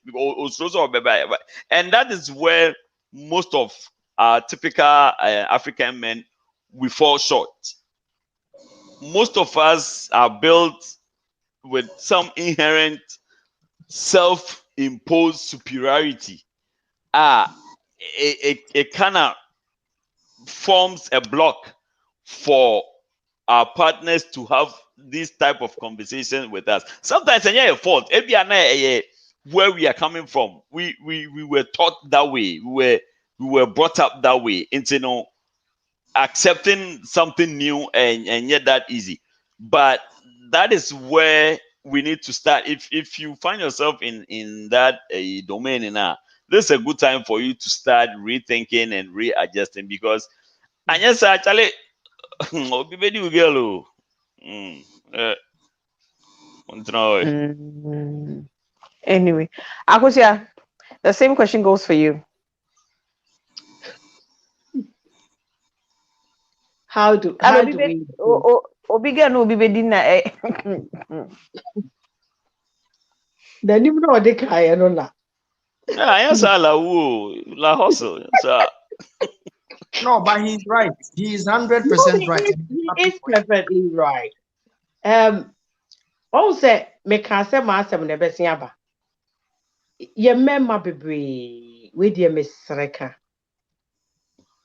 and that is where most of our typical African men we fall short. Most of us are built with some inherent self-imposed superiority. It kind of forms a block for our partners to have this type of conversation with us. Sometimes it's a fault. Where we are coming from, we were taught that way. We were brought up that way. Into accepting something new and yet that easy. But that is where we need to start. If you find yourself in that domain now, this is a good time for you to start rethinking and readjusting, because and yes, actually Anyway, Akosia, the same question goes for you. How do we Obiga no be bedina the new no de kai no na. Yes, la hustle. No, but he's right. He is 100% right. He is perfectly right. Also, me can say my asem na besin aba. Ye memma bebre we dey mesreka.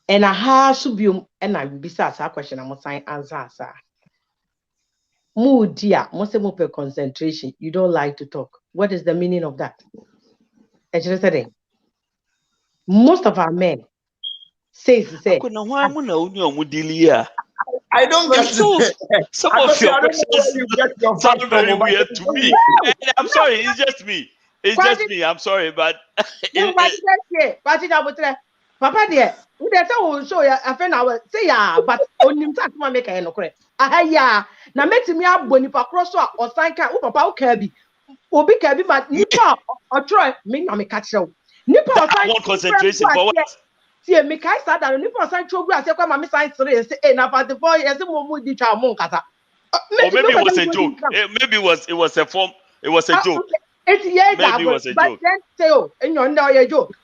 And I have to be and I bisa a question I'm saying answer sir. Mu dia, mo say mo per concentration. You don't like to talk. What is the meaning of that? Most of our men say I don't get it. Some of your questions sound very weird to me. I'm sorry, it's just me. It's just me. I'm sorry, but Papa dear, we dey say show ya afen na say ya, but onim say ma make e no kore. Ahaya, na metimi aboni pa cross so osanka, wo papa wo ka bi. Obi ka bi but nipa otro me na me ka kire. Nipa osanka concentration for what? See me kai sa da nipa osanka ogu ase kwa ma me sign 3 say na 44 years mo mu di twa mo nkasa. Or maybe it was a joke. Maybe it was a form. It was a joke. It's yes, maybe it was a but joke. Then say and you know a joke.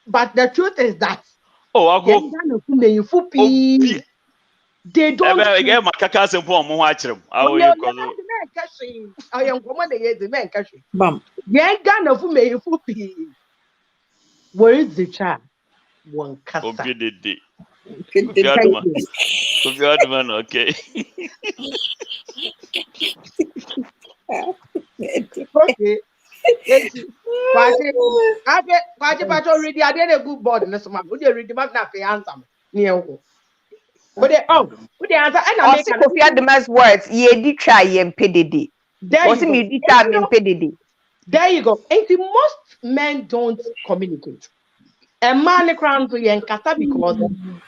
But the truth is that I'll go. They don't. I get my kakas and poor more watching. I will I am commanding the man cashing. Bam. Yan Ghana for me, fuppy. Where is the child? One cast. Okay, man. Okay. Okay. But already I did a good board in the summer. Would you read the map now? Answer me. But they answer and I make the man's words. Ye did try and PDD. There you go. And the most men don't communicate. A man crown to yen kata because and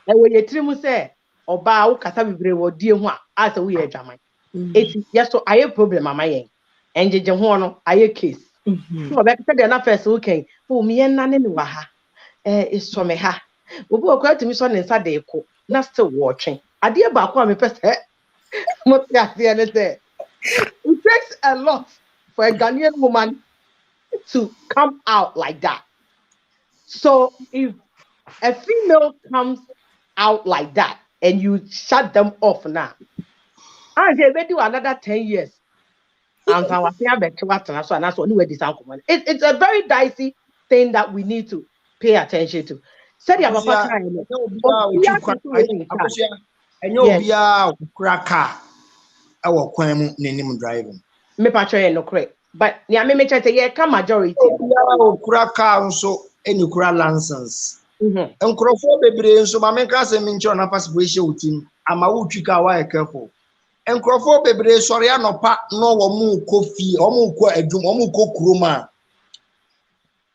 when you trimu say or bow kata be or dear one as a weird German. It's yes, so I have problem, my yen. And je hono I case. So back to the first okay. For me and none waha. It's from me ha. We will go to me son inside the echo. Not still watching. I dear back one me press what it takes a lot for a Ghanaian woman to come out like that. So if a female comes out like that and you shut them off now, and they will do another 10 years. And it's a very dicey thing that we need to pay attention to. Said your papa driving. Me patron no correct. But near me say yeah, come majority. So any license. And Crawford bebre so my make us a mincho na passport team. Ama utwika wa careful. And Crawford bebre sorry no pa no wo mu kofi, o mu ko adum, o mu ko kuroma.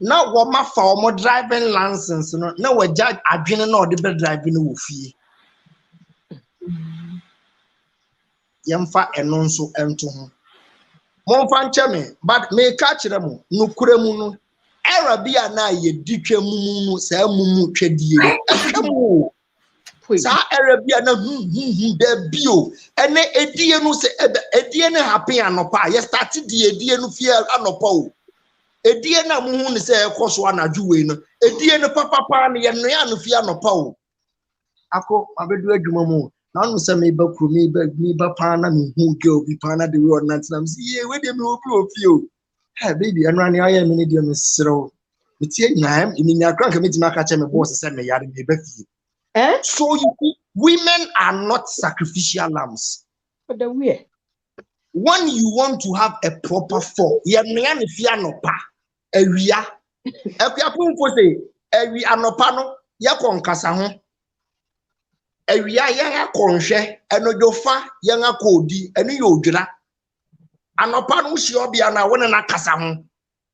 Na wo ma fa o driving license no na wo judge adwene na o de be driving wo fie. Yemfa eno nso ento ho. Mo fa nche me, but me ka kire mo no kure mu no era bia na ye ditwa mumu sa mumu twedie. Sa Arabia na de bio. Ene edie no se edie ne happen anopa. Ye started the edie no fear anopa o. Edie na mu hu ne se ekoso anadwo we no. Edie no papa ne ye no ya no fear anopa o. Ako abedu adwuma mu. Na no se me ba kru me ba pa na me hu girl bi pa na de we ordinance na me say ye we de me obi ofio. Hey baby anu ani aye me ne de me srew. Me tie nyam imi nya krank me tima ka che me boss say me yare me ba fie. So you see, women are not sacrificial lambs. But the way when you want to have a proper form, you ne fia no pa awia. Ekwa pun say awi anopa no ye konkasa ho. Awia ye akonhwe enojofa ye akodi eno ye odwira. Anopa no hye obia na wona na kasa ho.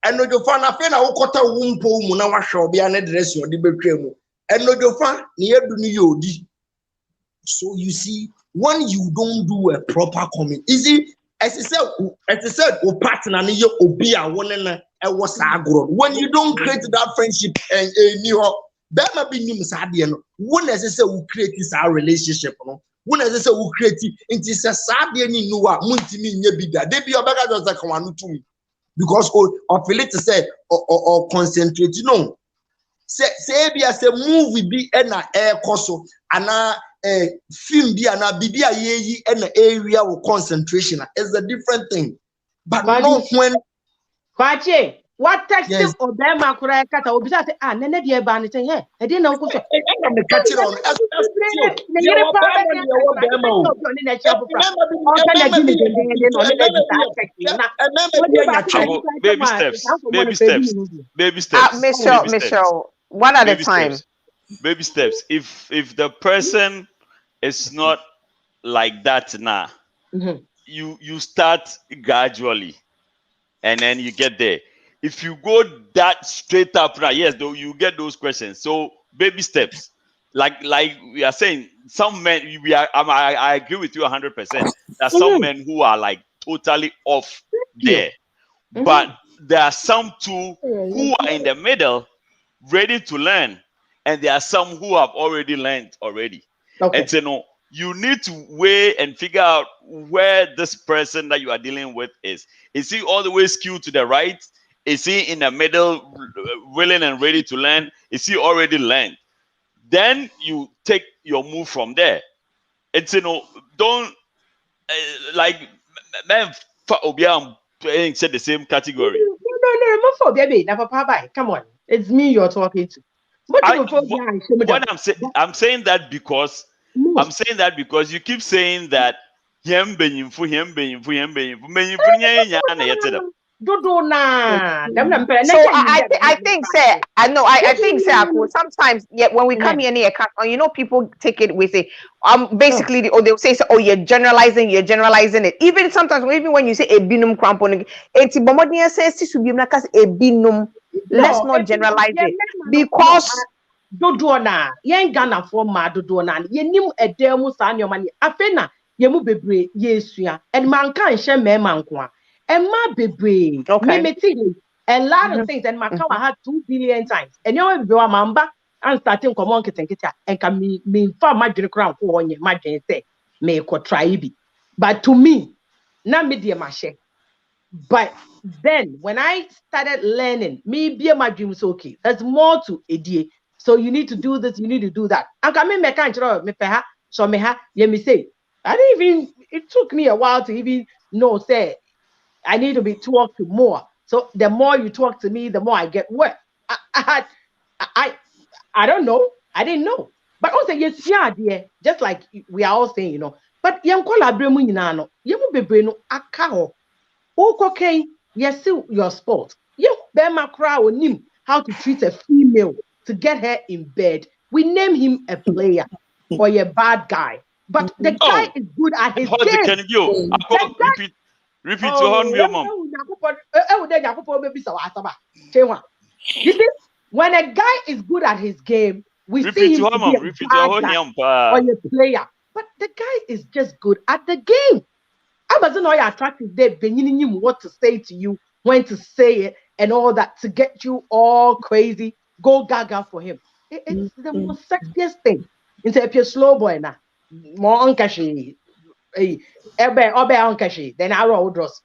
Enojofa na fe na wokota wumpo mu na wahwe obia na dress odi betwa mu. Enojofa ne yedu ni yodi. So you see, when you don't do a proper comment, is it as I said, o partner ni ye obi a wona na e was agro. When you don't create that friendship and new that may be nim sa de no. When as I say we create this our relationship no. When as I say we create it is a sad ni no a muntimi nye bida. They be obaga just like one to me. Because or feel it to say or concentrate, you know. Say be as a movie be na air koso ana film be ana bibia yeyi na area of concentration is a different thing. But not when Kwache, what text or them akura kata obi say nene de ba ni say hey e dey na wo so I'm the catcher on baby steps. Michelle, one at a time. Baby steps. If the person is not like that now, you start gradually and then you get there. If you go that straight up now, yes, though you get those questions. So baby steps, like we are saying, some men I agree with you 100%. There are some men who are like totally off there, but there are some too who are in the middle, ready to learn, and there are some who have already learned already. And so you need to weigh and figure out where this person that you are dealing with is. Is he all the way skewed to the right? Is he in the middle, willing and ready to learn? Is he already learned? Then you take your move from there. It's don't like men said the same category. No, baby, come on, it's me you're talking to. I'm saying that because you keep saying that him being for him. So I think say I think say sometimes when we come here near people take it with it basically they'll say oh you're generalizing it even sometimes when you say a binum crampon it's bomodnia says a binum let's not generalize it because dodo na yen Ghana for ma dodo na yenim edemu sa nyoma ni afena yemu bebre yesua and man kan hye mema nko a Emma bebre a lot of things and my car had 2 billion times and you know mamba and starting Nkomoh Nkitinkiti and can me for my crown for on my say me ko try bi but to me na me dey mashe. But then when I started learning me be my dreams okay there's more to edie. So you need to do this, you need to do that. And come in me can't me peha, so me ha, let me say. It took me a while to even know, say, I need to be talked to more. So the more you talk to me, the more I get what? I don't know. I didn't know. But also, yes, yeah, dear, just like we are all saying, But young collaborate no, you will be no akao. Okay, yes, your sport. You bear my crowd him how to treat a female to get her in bed. We name him a player or a bad guy. But the guy is good at his game. Repeat to home, mom. You see, when a guy is good at his game, we see him to be a bad guy or a player. But the guy is just good at the game. I wasn't all attractive there, beginning what to say to you, when to say it, and all that to get you all crazy, go gaga for him. It's the most sexiest thing. Into a slow boy na more unkashi. Ebe unkashi. Then I road us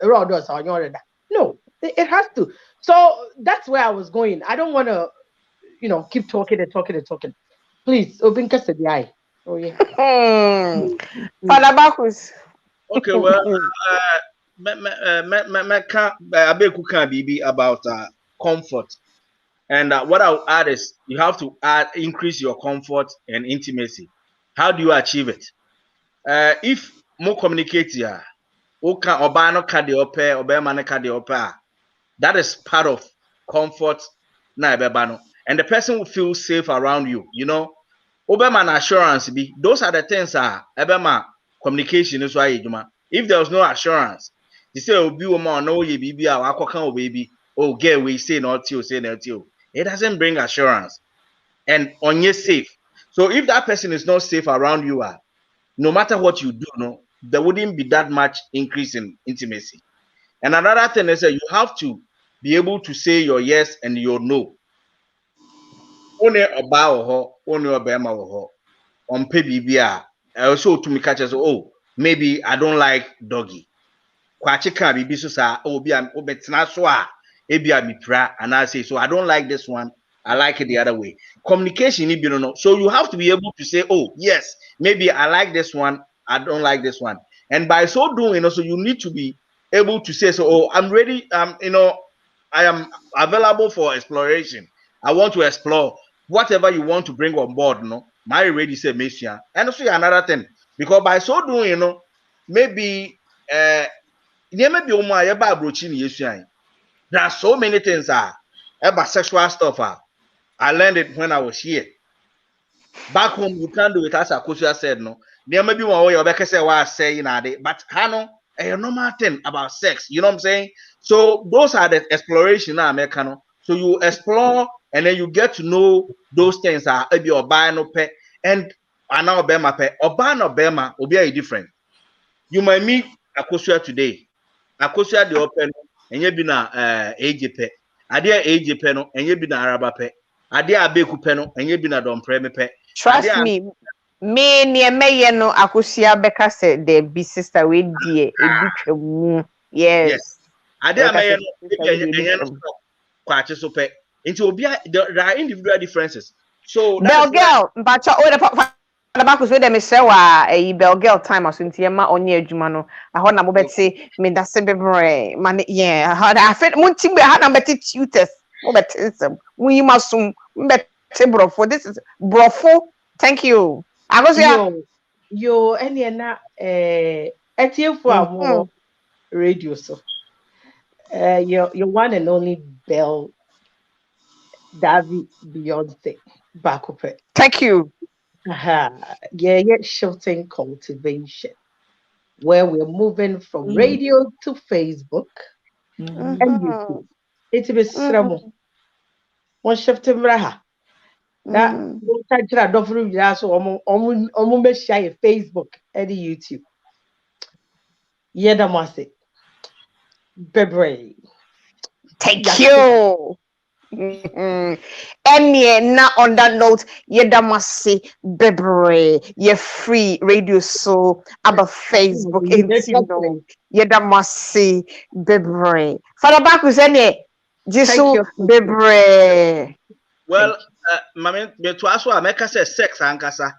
on your no. It has to. So that's where I was going. I don't want to, keep talking and talking and talking. Please, open the eye. Oh yeah. Father Bacchus. Okay, well, Abeeku can be about comfort. And what I'll add is you have to increase your comfort and intimacy. How do you achieve it? If more communicate here, that is part of comfort. And the person will feel safe around you. Obama assurance be those are the things Obama communication is why if there was no assurance, they say obi woman no ye bibi a baby, oh get we say not you say not you. It doesn't bring assurance and on you safe. So if that person is not safe around you, no matter what you do, there wouldn't be that much increase in intimacy. And another thing is that you have to be able to say your yes and your no. Only about only obema on PBBR. Also to me catches, oh, maybe I don't like doggy. Kwachika bibi so sa obi am obetina so a ebia mi pra and I say so I don't like this one, I like it the other way. Communication ni bi no. So you have to be able to say, oh yes, maybe I like this one, I don't like this one. And by so doing also you need to be able to say, so oh, I'm ready, I am available for exploration. I want to explore whatever you want to bring on board, my ready say Messiah. And also another thing, because by so doing, maybe there are so many things about sexual stuff. I learned it when I was here. Back home, you can't do it as Akosia said, no. There may be one way or say what I say in a day, but Hano, a normal thing about sex, you know what I'm saying? So those are the exploration Americano. So you explore and then you get to know those things are maybe or buy no pet and now Bema pet or buy no Bema will be different. You might meet Akosia today. Akosia the open and you be na AJP. Adia AJP no and you be na Araba pe. Adia Abeeku pe no and you be na Don Preme pe. Trust me. Me near me no Akosia Beka said the big sister with dear a bit mu. Yes. Adia me no kwache so pe. Into there are individual differences. So Bell girl, but the back was with them say a bell girl time as into ma onye adwuma no ahọ na mo beti me da se bebre man yeah I feel munti be ha na beti tutors mo beti nsem we masum beti brofo this is brofo thank you I was yo any na etiefo amo radio so your one and only Bell David Beyonce back up. Thank you. Yeah, shifting cultivation, where we're moving from radio to Facebook and YouTube. It's a bit one shifting raha. That don't Facebook and YouTube. Yeah, that must it. Bebre. Thank you. And now on that note, Yedamasi Bebre, ye free radio so about Facebook and Yedamasi Bebre. Father back with any Jisu Bebre. Well, Mammy, to us, I make us sex ankasa.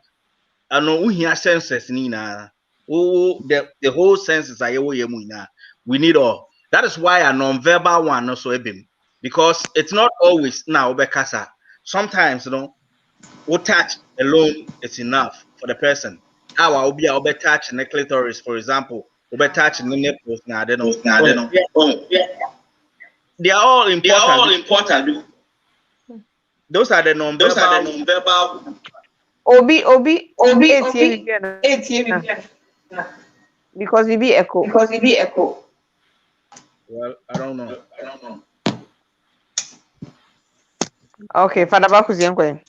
I know we hear senses, Nina. Oh, the whole senses are we need all. That is why a non-verbal one also ebim. Because it's not always now bekasa. Sometimes what touch alone is enough for the person. How I'll be touch the clitoris, for example, touch the nipples now. They are all important. Those are the non-verbal. Obi. Because we be echo. Well, I don't know. Okay, Father Bakuzi.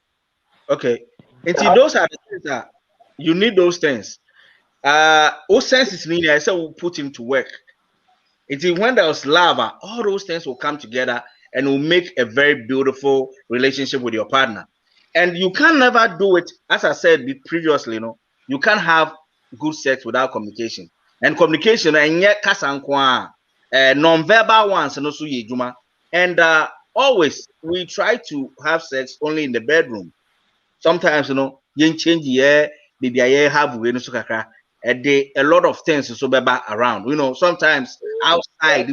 Okay. And those are the things that you need those things. All senses needed, I said we'll put him to work. Until when there's lava, all those things will come together and will make a very beautiful relationship with your partner. And you can never do it, as I said previously, you can't have good sex without communication. And communication, and yet non-verbal ones, and also juma. And always we try to have sex only in the bedroom. Sometimes, you change maybe I have a lot of things so around. Sometimes outside,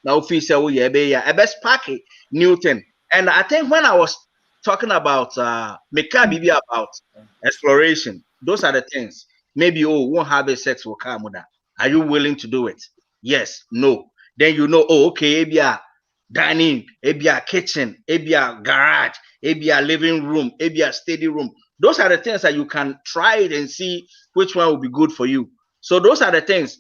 now official a best packet new thing. And I think when I was talking about maybe about exploration, those are the things. Maybe won't have a sex will come with that. Are you willing to do it? Yes, no. Then okay, maybe a dining, maybe a kitchen, maybe a garage, maybe a living room, maybe a study room. Those are the things that you can try it and see which one will be good for you. So those are the things.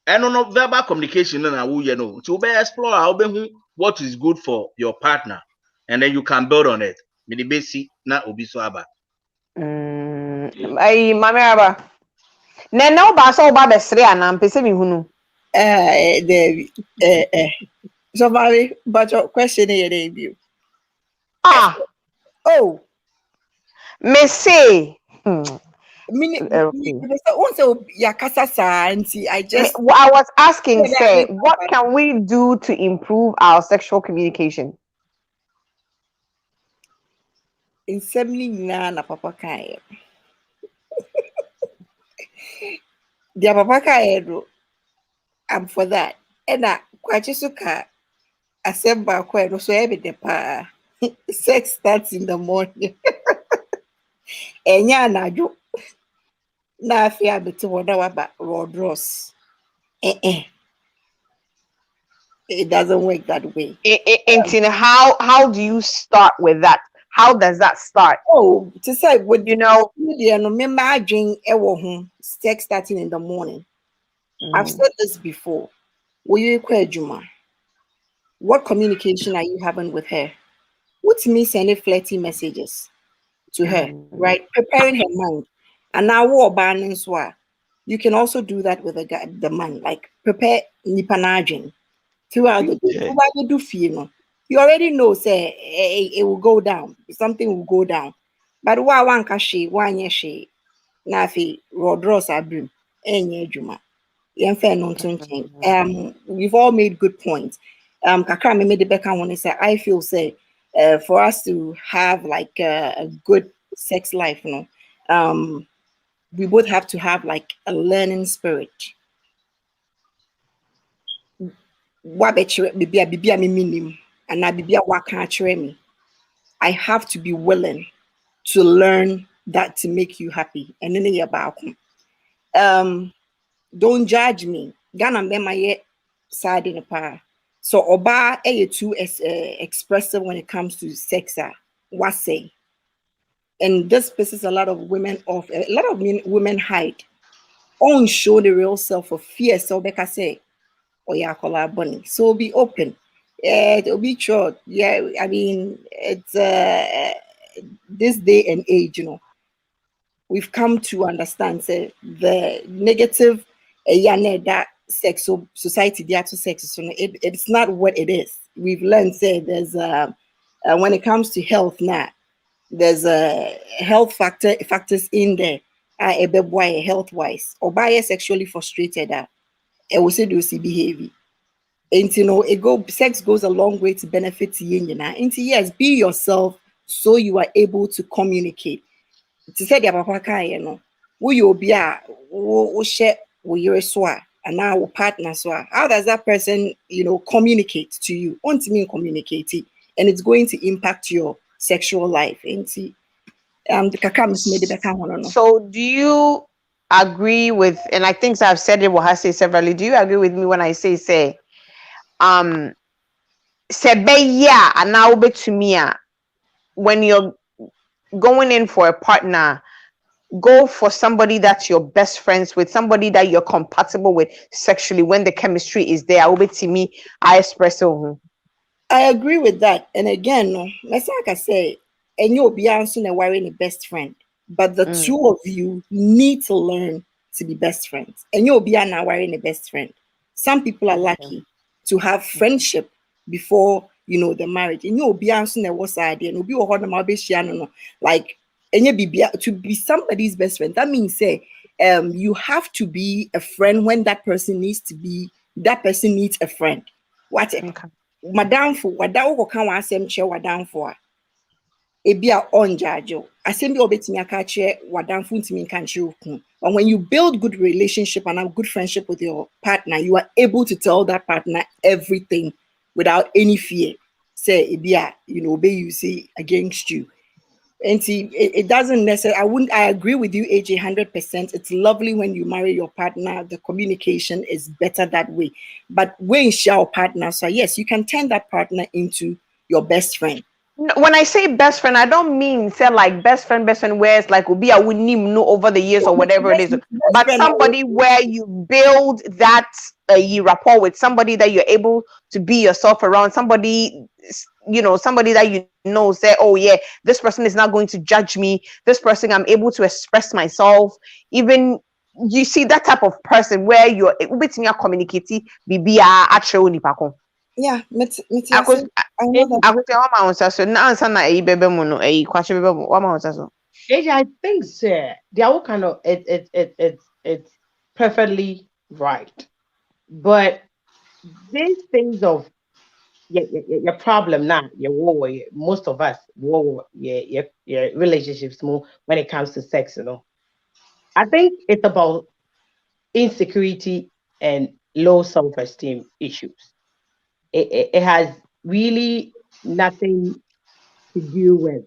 And no verbal communication to explore what is good for your partner, and then you can build on it. The basic na obi so aba. Ay mame aba. Na oba so oba besre ana mpese mi hunu. There. So, Mary, but your question here, debut. Oh, me say. I was asking, say, what can we do to improve our sexual communication? In na papa kai. Dear papa kai, I'm for that. And I quite suka assemble quite so every day pa. Sex starts in the morning. Enya na jo. Na afia beti wada waba Rod Ross. It doesn't work that way. And how do you start with that? How does that start? Oh, to say would imagine sex starting in the morning. I've said this before. What communication are you having with her? What's me sending flirty messages to her, right? Preparing her mind. And now you can also do that with the man, like prepare nipanaging throughout the day. You already know, say it will go down. Something will go down. But why one kashi, one yeshi, nafi, rodros abrim, enye juma. We've all made good points. Kakra me made the back one say I feel say for us to have like a good sex life, we both have to have like a learning spirit. I have to be willing to learn that to make you happy. And then about don't judge me. Ghana me side in a par. So oba too expressive when it comes to sex. What say? And this pisses a lot of women off. A lot of women hide. On show the real self of fear. So Becca say, oh yeah, bunny. So be open. It'll be true. Yeah, I mean it's this day and age, we've come to understand say the negative that sex so society the to sex so it's not what it is. We've learned say there's when it comes to health now there's a health factors in there health wise or by sexually frustrated it will say do see behavior. And sex goes a long way to benefit you. And yes, be yourself so you are able to communicate. To say the papa will be share with your and now will partner how does that person communicate to you? Want me communicate and it's going to impact your sexual life. And so do you agree with, and I think I've said it what I say severally, do you agree with me when I say say and now to me when you're going in for a partner, go for somebody that's your best friends with, somebody that you're compatible with sexually. When the chemistry is there, I express it. I agree with that. And again, like I say, and you'll be answering wearing a best friend, but the two of you need to learn to be best friends. And you'll be now wearing a best friend. Some people are lucky to have friendship before the marriage. And you'll be answering the was idea, and be no, like, and you be to be somebody's best friend. That means say, you have to be a friend when that person needs a friend. What madam for what that will come and share what down for ebia on jajo. Asem bi obetimi aka che wadamfo ntimi kan che. And when you build good relationship and have good friendship with your partner, you are able to tell that partner everything without any fear. Say ebia, be you say against you. And see, it doesn't necessarily. I agree with you, AJ, 100%. It's lovely when you marry your partner. The communication is better that way. But when you share a partner, so yes, you can turn that partner into your best friend. When I say best friend, I don't mean say like best friend, where it's like I would know over the years or whatever it is. But somebody where you build that rapport with, somebody that you're able to be yourself around, somebody somebody that say, oh yeah, this person is not going to judge me. This person, I'm able to express myself. Even you see that type of person where you're able to communicate, be actually yeah, I think sir, they are all kind of it's perfectly right. But these things of your problem now, most of us your relationships more when it comes to sex, I think it's about insecurity and low self-esteem issues. It has really nothing to do with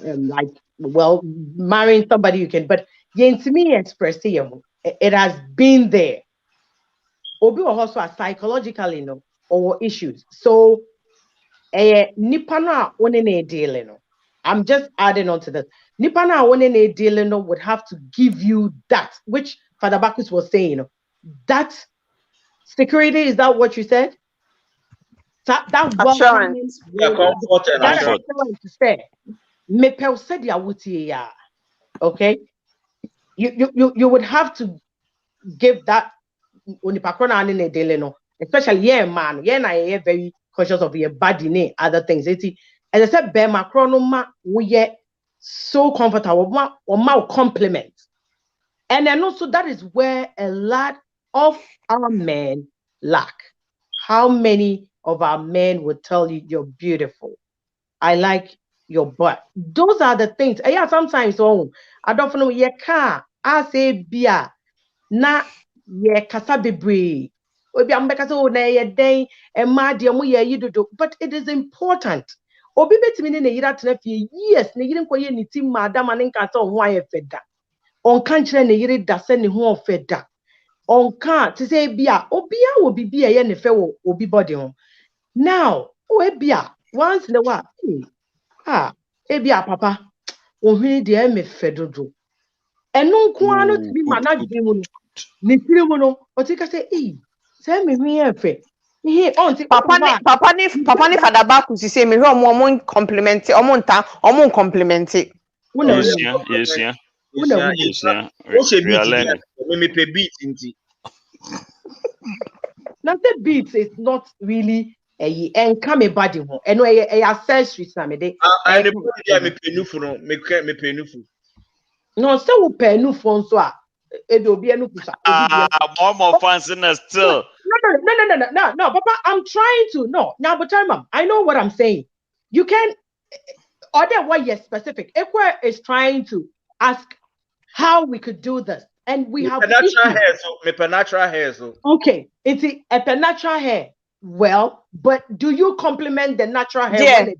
like, well, marrying somebody you can, but to me express it has been there. Obi also psychologically, or issues. So nipa no a dealing. I'm just adding on to this. Nipa no a dealing would have to give you that, which Father Bacchus was saying, that security, is that what you said? That assurance. Comfort and assurance. To say, me said ya okay. You would have to give that especially man, na very conscious of your body, other things. As I said, be macron we so comfortable, or compliment. And then also that is where a lot of our men lack. How many of our men would tell you you're beautiful? I like your butt. Those are the things. Yeah, sometimes I don't know I say beer na kasa bebre. Obi ambeka say na den e ma de mo ye yidodo, but it is important. Obi betimi ne yira tena fie years ne yiri nkoye ne tim madam ne nka say ho aye feda. Onka nkyere ne yiri da se ne ho ofeda. Onka te say bia obi a wo bibi ye ne fe wo obi body ho. Now, bia once in a while, ebia papa, ohini de me fedodo. Eno nko ano to be manage mu no. Ni tiri mu no, o ti ka say, say me hwi e fe. Papa ni Father Bacchus say me omo compliment, omo compliment. Yes. We are learning. Now the beats is not really a come body ho. Eno a accessories na me de. No, still penu phone so a obi enu kusa. More fancy still. No, Papa, I'm trying to now, but time, I know what I'm saying. You can order what you're specific. Ekwe is trying to ask how we could do this, and we have natural hair. So okay, it's a natural hair. Well, but do you compliment the natural hair? Yeah.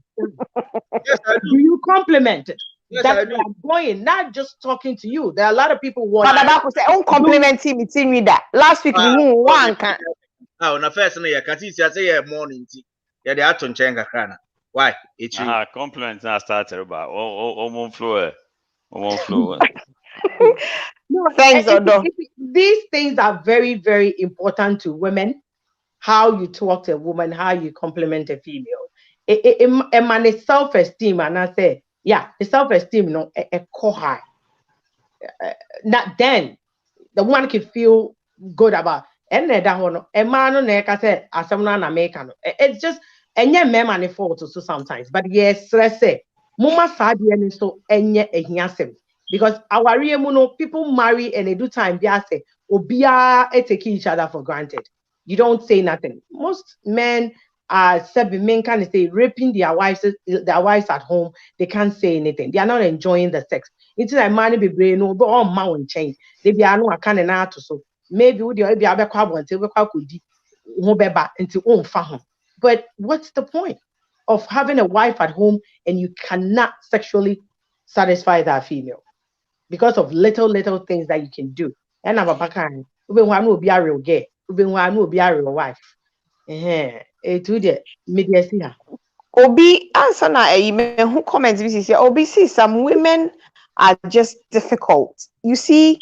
Yes, I do. Do you compliment it? Yes, That's I do. where I'm going, not just talking to you. There are a lot of people who Father Bacchus say, "Oh, compliment him, it's me that last week one can." Na first na ya kasi si say ya morning ti. Ya de ato nchen kakra na. Why? Compliment na started about on floor. No, thanks, Odo. These things are very, very important to women. How you talk to a woman, how you compliment a female. A man is self-esteem, and I say, yeah, the self-esteem, a core high. Not then the woman can feel good about. And that one, a man on I said, as someone American. It's just Enye men man fault so sometimes, but yes, let's say mama sadi and so enye ehiasem because our people marry and they do time biase obia taking each other for granted. You don't say nothing. Most men are men can say raping their wives at home. They can't say anything. They are not enjoying the sex. It's like money be brain no, but all mountain chain. They be no can and so maybe with your be abe kwabo until we could ho beba into own home. But what's the point of having a wife at home and you cannot sexually satisfy that female because of little things that you can do? And I'm a bakan. Ube wa no be a real gay. Ube wa no be a real wife. To the media see her. Obi answer na who comments this say Obi see some women are just difficult. You see,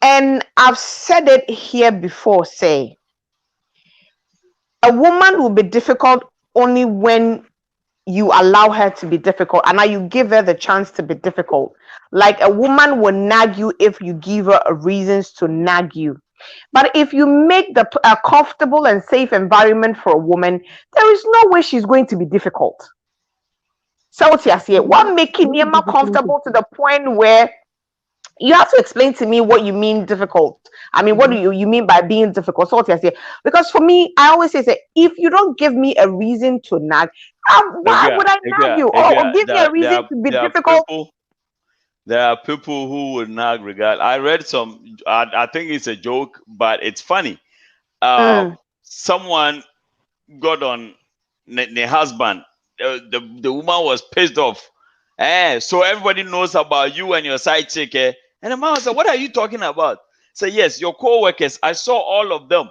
and I've said it here before, say a woman will be difficult only when you allow her to be difficult and now you give her the chance to be difficult. Like a woman will nag you if you give her reasons to nag you. But if you make a comfortable and safe environment for a woman, there is no way she's going to be difficult. So what making me more comfortable to the point where you have to explain to me what you mean difficult. I mean, what do you mean by being difficult? So because for me, I always say, if you don't give me a reason to nag, why would I nag you? Or give me a reason to be difficult. There are people who will nag regard. I read some. I think it's a joke, but it's funny. Someone got on the husband. The woman was pissed off. So everybody knows about you and your side chick. And the man said, "What are you talking about?" So yes, your co-workers. I saw all of them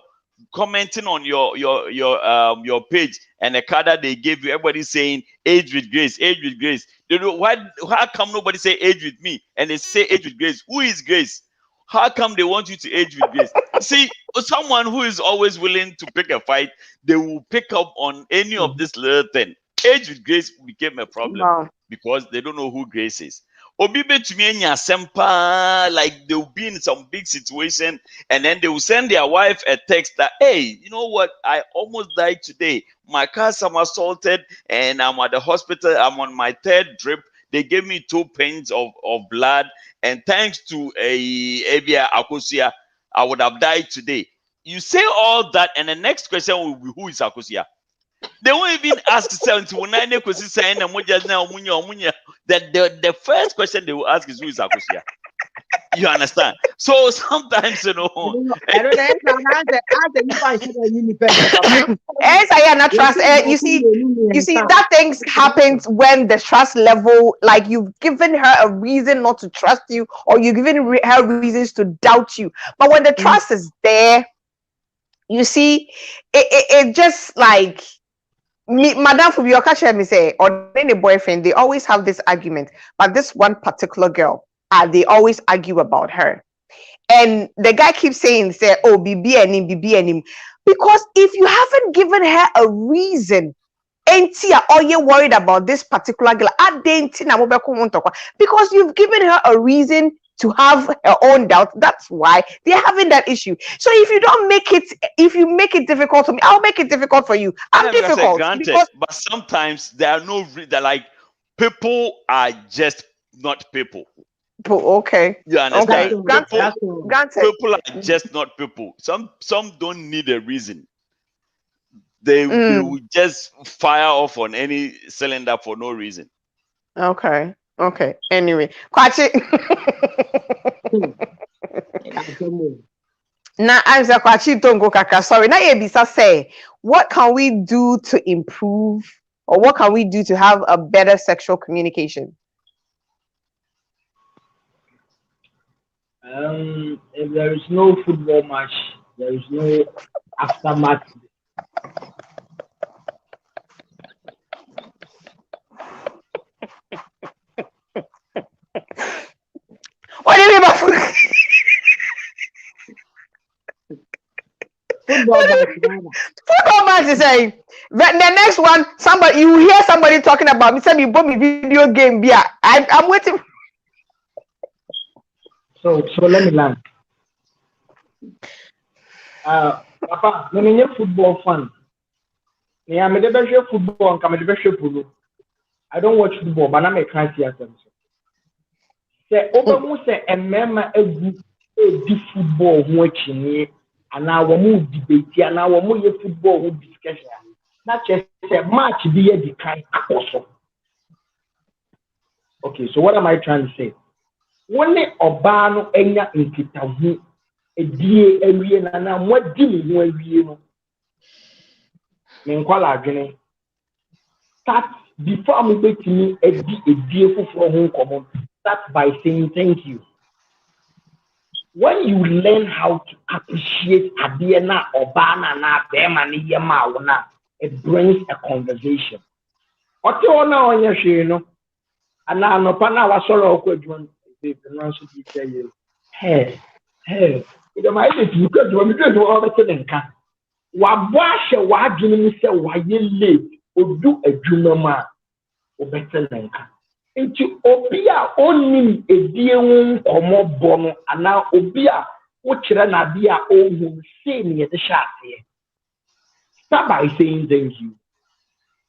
commenting on your page and the card that they gave you. Everybody saying age with grace, age with grace. They know why? How come nobody say age with me and they say age with grace? Who is Grace? How come they want you to age with grace? See, someone who is always willing to pick a fight, they will pick up on any of this little thing. Age with grace became a problem because they don't know who Grace is. Obibe to me like they'll be in some big situation and then they will send their wife a text that, hey, you know what? I almost died today. My car somersaulted and I'm at the hospital. I'm on my third drip. They gave me 2 pints of blood. And thanks to Abia Akosia, I would have died today. You say all that, and the next question will be, who is Akosia? They won't even ask that the first question they will ask is, who is Akosia? You understand? So sometimes, you know. You see, that things happens when the trust level, like you've given her a reason not to trust you, or you've given her reasons to doubt you. But when the trust is there, you see, it just like me, Madam Fubioka me say, or any boyfriend, they always have this argument. But this one particular girl, they always argue about her. And the guy keeps saying, say, oh, BB and him. Because if you haven't given her a reason, or you're worried about this particular girl, because you've given her a reason to have her own doubt. That's why they're having that issue. So if you don't make it, if you make it difficult for me, I'll make it difficult for you. I'm difficult. Granted, because but sometimes there are no, they're like, people are just not people. Okay. You understand? Okay. People are just not people. Some don't need a reason. They will just fire off on any cylinder for no reason. Okay. Anyway, Kwachi. Now answer Kwachi Tongo Kaka. Sorry. Now Ebisa say, what can we do to improve, or what can we do to have a better sexual communication? If there is no football match, there is no aftermath. What do you mean by football match is saying the next one, somebody you hear somebody talking about me, say you bought me video game, yeah. I'm waiting. So let me learn. Papa, when you're a football fan, Yeah, I'm the football and come the polo. I don't watch football, but I'm a can't see them. Say over say a member a football watching and now we move debate and now we move football discussion. Not just a match be the kind also. Okay, so what am I trying to say? When Obano enya nkitahu edie ewie na na mwadi ni ho awie no. Me nkwala adwene. Start before I'm betimi edie foforo ho nkomo. Start by saying thank you. When you learn how to appreciate adie na Obana na bema ni yema wona, it brings a conversation. Ote ona onye hwe no. Ana anopa na wasoro okwa adwuma no so di say hey ida ma ide ti ko adwuma mi do all the thing nka wa bo ahye wa adwene mi se wa ye late odu adwuma ma obete nka nti obi a onim edie won komo bo no ana obi a wo kire na de a ohun se ni ye de shaate start by saying thank you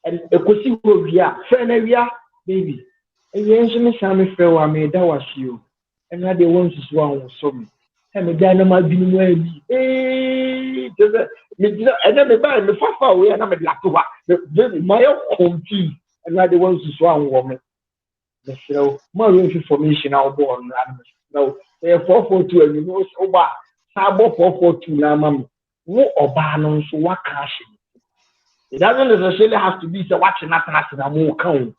and ekosi wo wia friend wia baby eyenje me same frɛ wa me da wasio ɛna de won susu an so me me da na ma bi mu abi tebe me dina ɛna me ba me fafa we na me lato wa baby my confused ɛna de won susu an wo me so ma we information a obo on na no 442 ani no so ba sa bo 442 na ma me wo oba no so wa ka hye it doesn't necessarily have to be so watching that na mo kan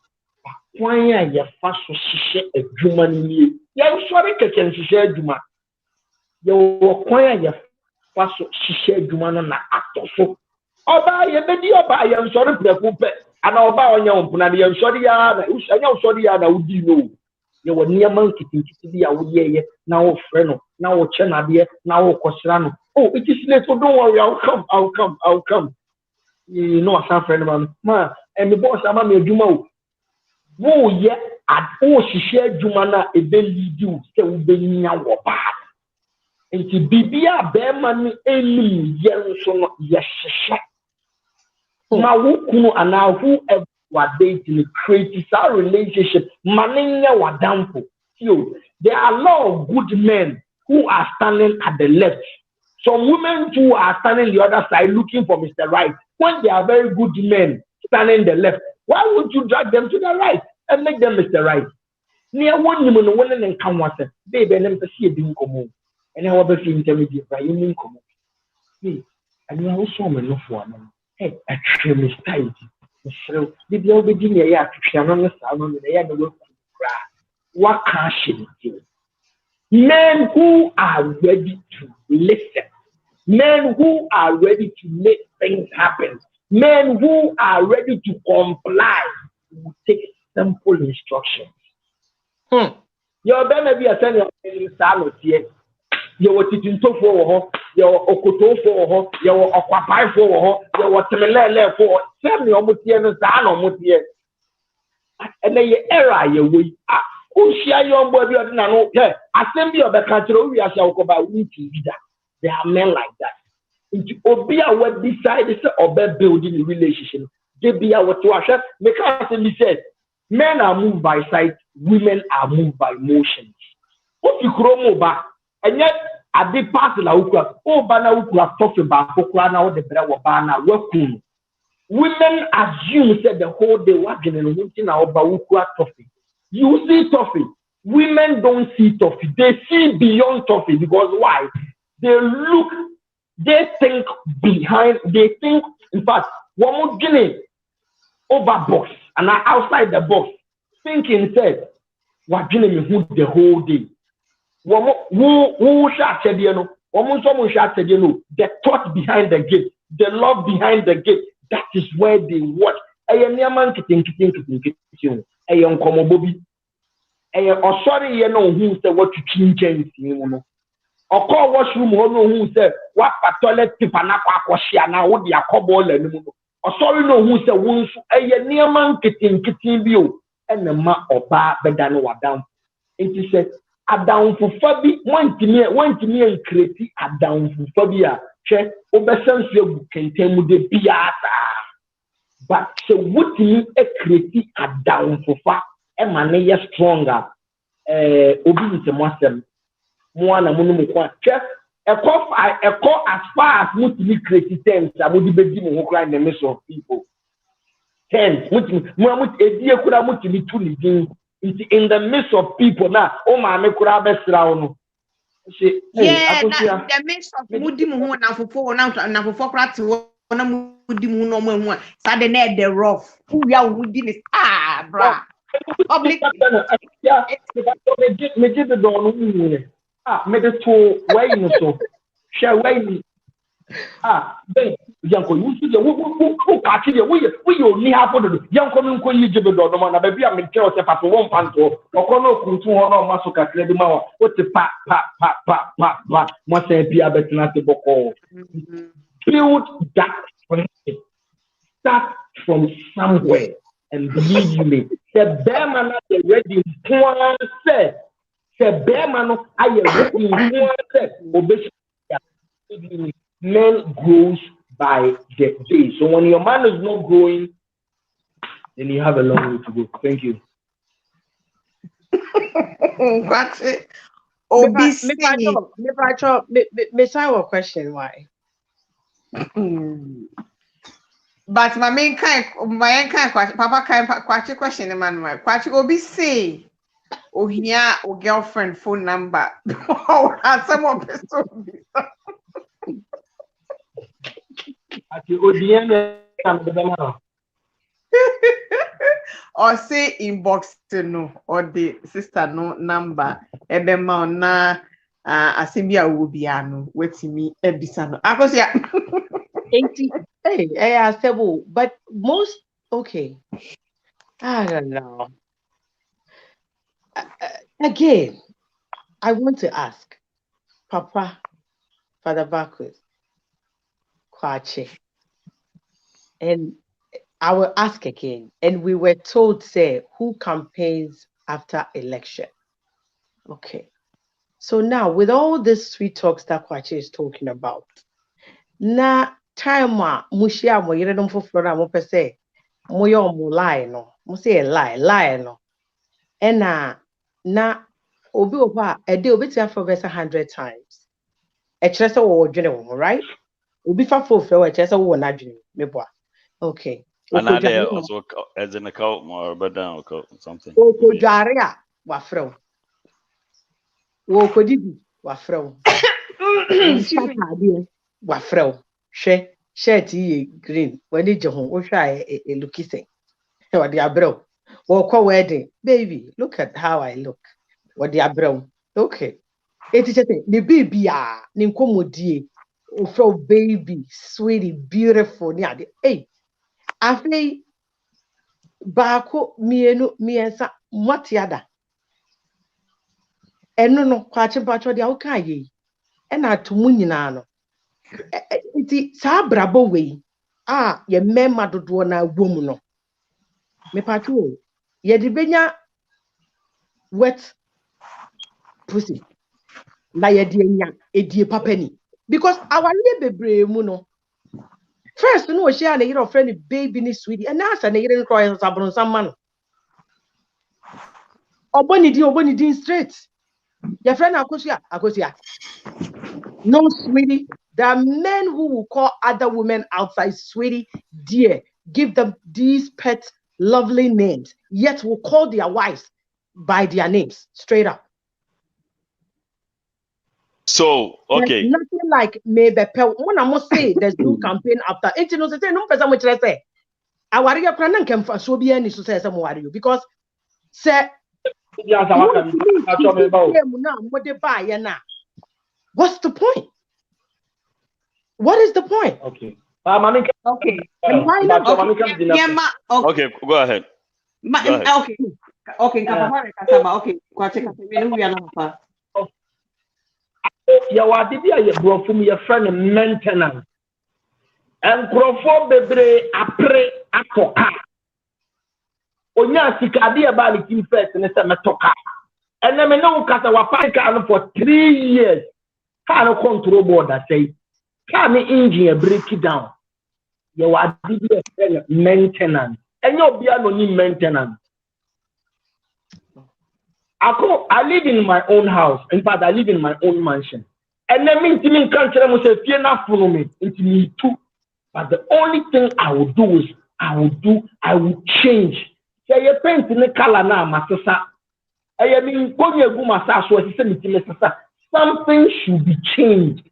kwan ya ya fa so hihye adwuma ni ya sori keke hihye adwuma ya wo kwan ya ya fa so hihye adwuma no na atofo oba ye bedi oba ya nsori preku pe ana oba onya ompuna ya nsori ya na anya nsori ya na udi no ye wo niam nkitinkiti bi ya wo ye na wo frɛ no na wo che na de na wo kosra no oh it is late, so don't worry, I'll come you know what friend ma and the boss ama me adwuma o wo ye ad o hihye adwuma na ebe lead you se wo benya wo ba enti bibia be ma ni enim ye nso no ye hihye ma wo kunu ana who what dating create a relationship maninya wadampo you there are a lot of good men who are standing at the left. Some women too are standing the other side looking for Mr. Right. When they are very good men standing the left, why would you drag them to the right and make them Mr. Right? Near one woman, one and come once, baby, and then see a Nkomoh. And I will be intermediate by Nkomoh. Hey, and you also may know for them. Hey, a trim is tight. So, the girl begin a yard to piano on the salon and they had the work to cry. What can't she do? Men who are ready to listen. Men who are ready to make things happen. Men who are ready to comply will take simple instructions. Your baby be a send your salad here. Your titinto for your okoto for your okwapai for your temelele for send me almost here and sano almost here. And then your error your way. Who share your boy be no yeah assembly of the country we are shall go we leader. There are men like that. Into obia what decide is about building a relationship. They be what to assess. Because me said, men are moved by sight, women are moved by emotions. What you chromo back, and yet at the part la ukra, oh bana ukra talk about ukra now the brewa bana working. Women assume said the whole day working and wanting about ukra toffee. You see toffee. Women don't see toffee. They see beyond toffee because why? They think behind, they think, in fact, one more guinea over box and outside the box, thinking said, what guinea me the whole day. Who shot the thought behind the gate, the love behind the gate, that is where they watch. Nkitinkiti. Nkomoh Bobby. Oh, sorry, you know who said what you change, you know. Or call washroom who said what toilet tip and aquashia now what the acobol and or sorry no who said wounds a near man Nkitinkiti view and the ma or bar bedan or down. And he said a down for Fabi went to me and create a down for Fabia check obesense you can tell me the biata but so what you create a down for far and money stronger obi with mwasem mo na mo no mo kwa che e call as far as mutimi create terms abodi bedi mo ho in the midst of people terms mutimi mo edi ekura mutimi tu ni din in the midst of people na o ma me kura be sra no yeah the midst of mudi mo ho na fofo kura te wo na mudi mo no mo ho sa de na the rough uya mudi ni bra public yeah me give the don no me the to where you so share where you ben yanko you see the who catch the we only have for the yanko nko yi give the don no na ba bia me tell say papa won panto okono kuntu ho no maso kakra bi ma o te pa mo say bia betina te boko build that friendship. Start from somewhere and believe me the bear man is ready to say the bear man I ready to say men grows by the day. So when your man is not growing, then you have a long way to go. Thank you. That's it. Miss our question why? But my main kind question, Papa kind question, man. Question obi say, oh here, oh girlfriend phone number. Some of person. Or say inbox no or the sister no number ebe ma na asembia wo bia no wetimi ebisa no akosia 80 hey stable but most okay I don't know again I want to ask Papa Father Bacchus Kwache and I will ask again and we were told say who campaigns after election. Okay, so now with all this sweet talks that Kwache is talking about, na time mushia mo yere no foforo na mo pese mo yo mo lie no mo say lie no ena na obi obo a e dey obi tia for verse 100 times e kire se wo dwene wo right obi fa foforo e kire se wo na dwene me boa okay another also as in a cult or but down something oko dware a wa frɛ wo kodidi wa frɛ wo wa frɛ wo hwɛ shirt yi green wani je ho wo hwa e look ise what the abro wo kwa wedding baby look at how I look what the abro okay eti chete the baby ni nkomodie o fro baby sweetie beautiful ni ade hey afei baako mienu miensa motiada eno no kwache mpacho dia wo kan ye ena atomu nyina no iti saa brabo wei ye memma dodo na agwom no me pacho ye di benya wet pussy na ye di enya edie papani because our ye bebre mu no first no share na your friend baby ni sweetie and na asa na yire nkro ya sabron samma no oboni din straight your friend akosia no sweetie. There are men who will call other women outside sweetie, dear, give them these pet lovely names, yet will call their wives by their names straight up. So, okay. There's nothing like maybe when I must say there's no campaign after. It's no say no person which I say. I worry your plan can for so be any say some worry you because say what's the point? What is the point? Okay. Okay. Okay, go ahead. Okay. Okay. Bro from your friend maintenance. And crofo bebre apre atoka. Onya sikadi about the first and say metoka. And then me know kasa wa park for 3 years. Car no control board that say car me engine break it down. You are maintenance. And you'll be no need maintenance. I live in my own house. In fact, I live in my own mansion. And then means me can't tell them say fear not follow me into me too. But the only thing I will do is I will change. Say you paint in the color now, Masasa. I mean, something should be changed.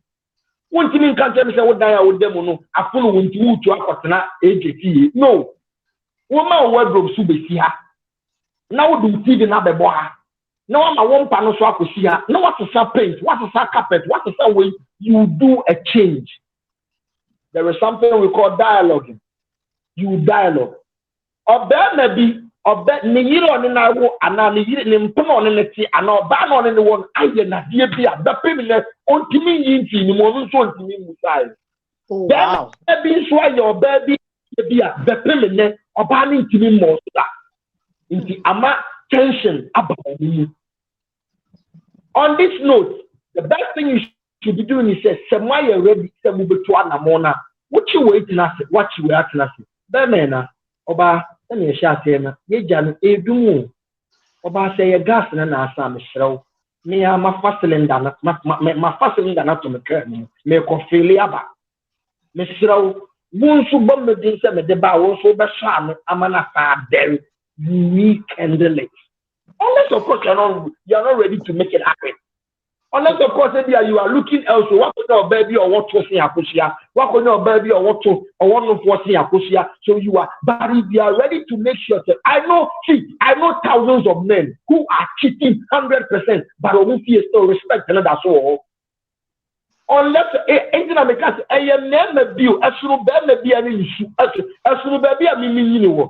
One thing can't tell me say what I would them no. I follow into you to a AJT. No. Woman wardrobe should be here. Now do TV na beboa. Now I'm a one panel so akosia. Now what is that paint? What is that carpet? What is that way you do a change? There is something we call dialoguing. You dialogue. Obe maybe obe ni yiro ni na wo ana ni yiri ni mpono ni neti ana oba no ni won aye na die bia da pemine ontimi yinti ni mo nso ontimi musai. Oh wow. Maybe so aye oba bia da pemine oba ni ntimi mo da. Inti ama tension about you. On this note, the best thing you should be doing is say, "Semaya ready, semubetu anamona." What you waiting at? What you waiting at? Bemena, oba, let me share na. Ye janu edumu. Oba say ye gas na asa mishrau. Me a ma cylinder na ma cylinder na to me kran. Me ko fili aba. Mishrau. Wonsu bom me din se me de ba wonsu be sha me amana fa there. You rekindle it. Unless of course you're not ready to make it happen. Unless of course you are looking elsewhere. What could your baby or what to see Akosia? What could your baby or what to or one of what see Akosia? So you are, but if you are ready to make sure that I know thousands of men who are cheating 100%, but who still respect another soul. Unless anything I make us I am never view as through baby any issue as through baby I mean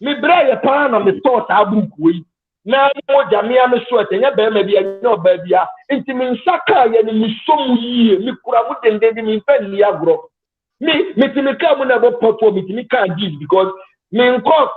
me bray pan on the thought abuku na mo jamia me so atenya be ma bia no ba bia enti me nsaka ye ni misom yie me kura mu dendende me pen ni agro me timika mu na bo poto me timika give because me nko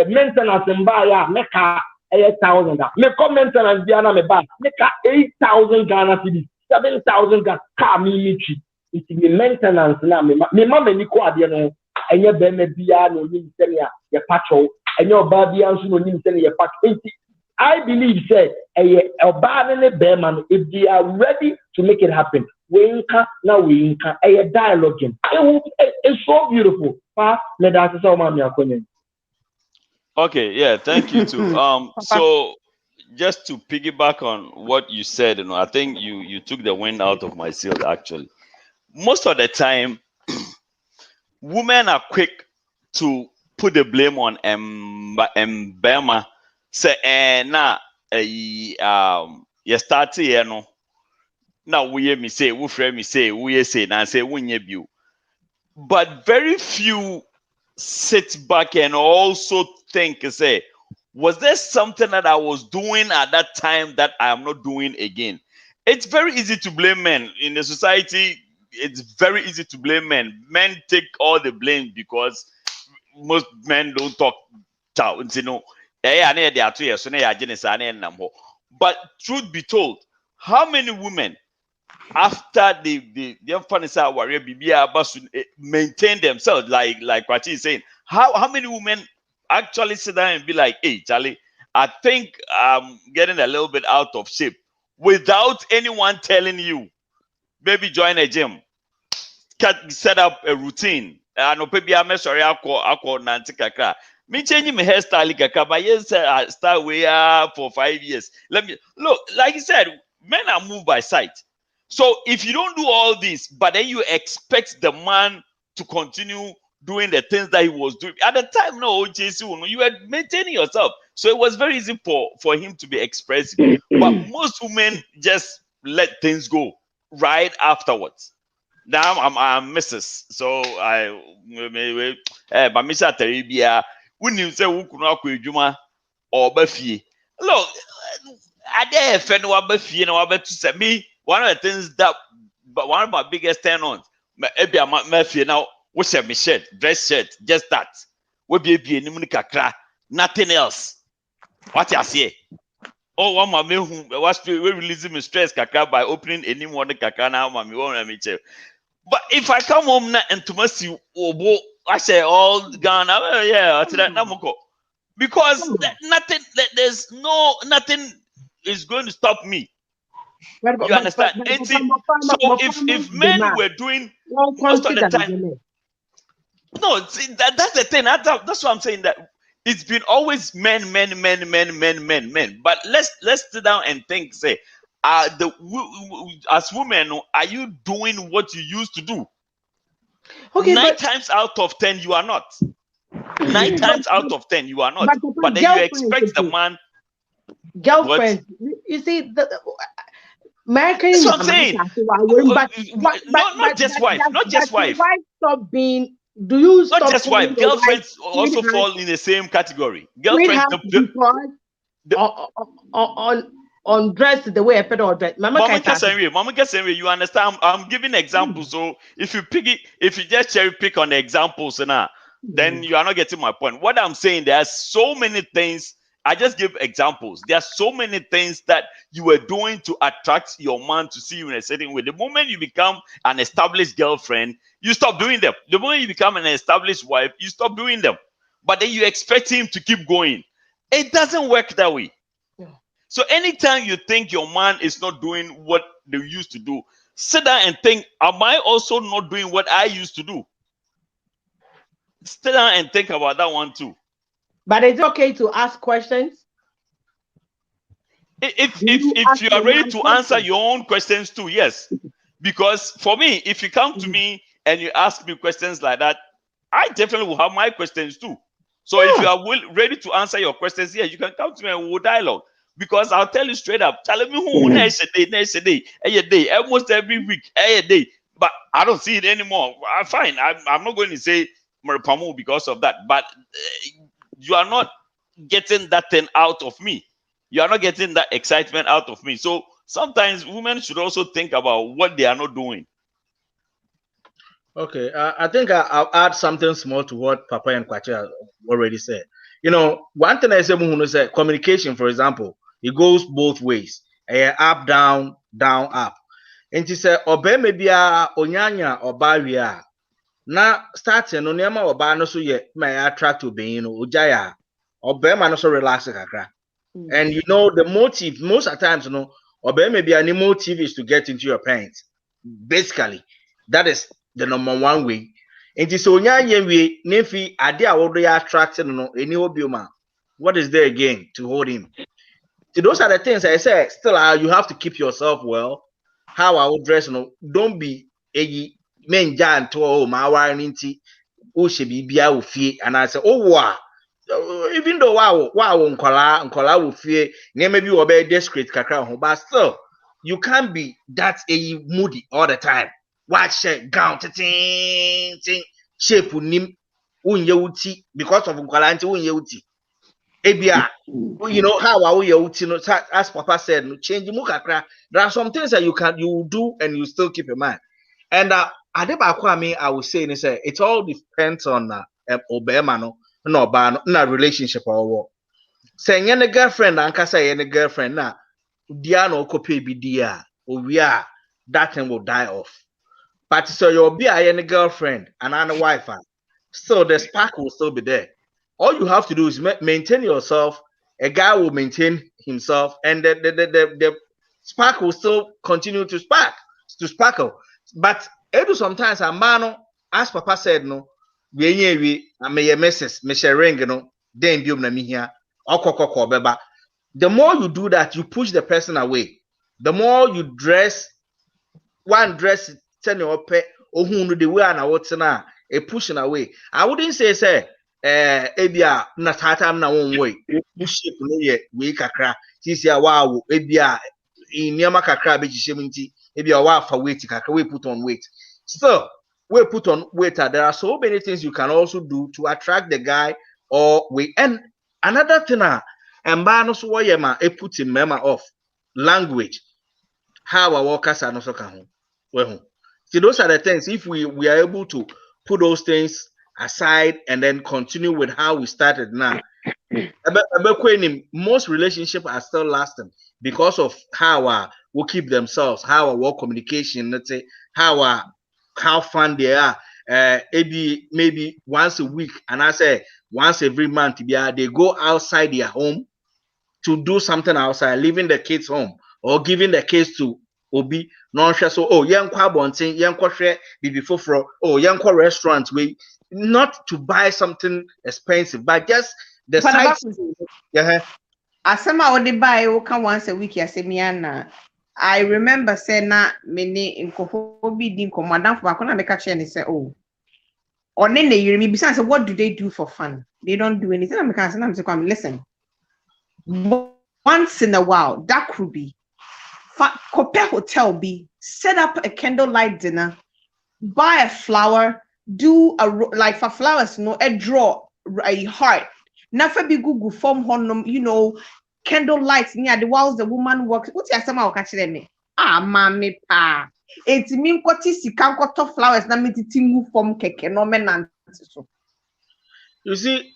maintenance mba ya me ka 8,000 me ko maintenance bia na me ba me ka 8,000 Ghana cedis 7,000 Ghana ka me chi enti me maintenance na me mama ni ko ade no enye be ma bia no ni nsenia ye pacho enye oba bia nso no ni nsenia ye pacho enti I believe say oba ne be ma no if they are ready to make it happen we nka dialoguing it's so beautiful pa me da say o ma me akonye. Okay, yeah, thank you too. So just to piggyback on what you said, I think you took the wind out of my sails actually. Most of the time women are quick to put the blame on Mbema. Say, you start here, no. Now we hear me say, we frame me say, we say, now say, we you. But very few sit back and also think, say, was there something that I was doing at that time that I am not doing again? It's very easy to blame men in the society. It's very easy to blame men. Men take all the blame because most men don't talk. But truth be told, how many women after the maintain themselves, like what he's saying, how many women actually sit down and be like, hey Charlie, I think I'm getting a little bit out of shape, without anyone telling you? Maybe join a gym, set up a routine. And maybe I'm sorry, Nanti me changing my hairstyle kaka, but yes, I start way for 5 years. Let me look, like you said, men are moved by sight. So if you don't do all this, but then you expect the man to continue doing the things that he was doing at the time, no, JC, you were maintaining yourself. So it was very easy for him to be expressive. But most women just let things go right afterwards. Now I'm Mrs. So but Mr. Teribia, when you say who could not quit Juma or Buffy. Look, I dare friend or Buffy and about to say me. One of the things that, but one of my biggest turn ons, maybe I'm Murphy now. What's a shirt, dress shirt, just that. We be a nothing else. What you say? Oh, one my who was releasing me stress kakra by opening any morning kakra now, mammy won't let me tell. But if I come home now and to mercy, I say all Ghana, yeah, because there's nothing is going to stop me. You understand? And see, so if men were doing most of the time, no, see, that's the thing. That's what I'm saying. That it's been always men. But let's sit down and think. Say, as women, are you doing what you used to do? Okay, 9 times out of 10, you are not. 9 times out of 10, you are not. But then you expect the man. Girlfriend, you see, American. That's what I'm saying. Not just wife. Not just wife. Wife stop being. Do you stop? Not just wife. Girlfriends also fall in the same category. Girlfriends on dress the way I put on dress. Mama gets anyway. You understand? I'm giving examples. So if you just cherry pick on the examples then you are not getting my point. What I'm saying, there are so many things. I just give examples. There are so many things that you were doing to attract your man to see you in a certain way. The moment you become an established girlfriend, you stop doing them. The moment you become an established wife, you stop doing them. But then you expect him to keep going. It doesn't work that way. Yeah. So anytime you think your man is not doing what they used to do, sit down and think, am I also not doing what I used to do? Sit down and think about that one too. But it's okay to ask questions. If you are ready to answer your own questions too, yes. Because for me, if you come to me and you ask me questions like that, I definitely will have my questions too. So if you are ready to answer your questions, yeah, you can come to me and we'll dialogue. Because I'll tell you straight up, tell me who next day, almost every week, a day. But I don't see it anymore. Fine, I'm not going to say Maripamu because of that. But you are not getting that thing out of me. You are not getting that excitement out of me. So sometimes women should also think about what they are not doing. Okay, I think I'll add something small to what Papa and Kwacha already said. You know, one thing I say, communication, for example, it goes both ways. Up, down, down, up. And she said, Obe maybe onyanya or barrier. Na starting no nema oba no so ye may attract to being ujaya or man also relax kakra. And you know the motive most of the times maybe any motive is to get into your pants. Basically, that is the number one way. And this onya we nefi ade a wodo ya attract no any obioma. What is there again to hold him? So those are the things I say. Still, you have to keep yourself well. How I would dress, don't be a menja and to my warranty. Oh, she be bia fear, and I say, oh, wow. Even though wow, uncola will fear, maybe you obey discreet kakra, but still, you can't be that a moody all the time. Watch shirt, gown, shape nim unyeuti because of uncolanti unyeuti. Ebia, you know how are we as Papa said, change mukakra. There are some things that you do and you still keep in mind. And Adebaku, I would say, it all depends on Obama no relationship or what. Saying any girlfriend and say any girlfriend na Diano copy be dear or we are that thing will die off. But so you'll be any girlfriend and a wife, so the spark will still be there. All you have to do is maintain yourself. A guy will maintain himself, and the spark will still continue to sparkle. But sometimes a man, as Papa said, no, we may message, me share ring, no, then be na me here. The more you do that, you push the person away. The more you dress, one dress, turn your pet, or who the way and what's now, a pushing away. I wouldn't say, ebia na tata na one way shape no ye we kakra tisia wow ebia niama kakra be gishem nti ebia wa fa weight kakra we put on weight. So we put on weight. There are so many things you can also do to attract the guy or we. And another thing and no so why ma e put in mema off language, how our workers are no so can well. See, those are the things. If we are able to put those things aside and then continue with how we started now, most relationships are still lasting because of how we keep themselves, how our communication, let's say, how how fun they are. Maybe once a week, and I say once every month, they go outside their home to do something outside, leaving the kids home or giving the kids to Obi. No, so young bonting, young bibi fofro, restaurant we not to buy something expensive, but just the sight. Yeah. Asema odi buy woka once a week yasemiana. I remember say na many Nkomoh bi di Nkomoh madam for akona make catch and say oh. Or then they me besides what do they do for fun? They don't do anything. I'm come listen. Once in a while, that could be Kope Hotel be set up a candlelight dinner, buy a flower, do a like for flowers, a draw a heart. Never be Google form honum, candlelight near the walls the woman works. What's your summer catch them? Ah, mommy pa. It's mean what is the can't flowers na me tingu form keke no men. You see,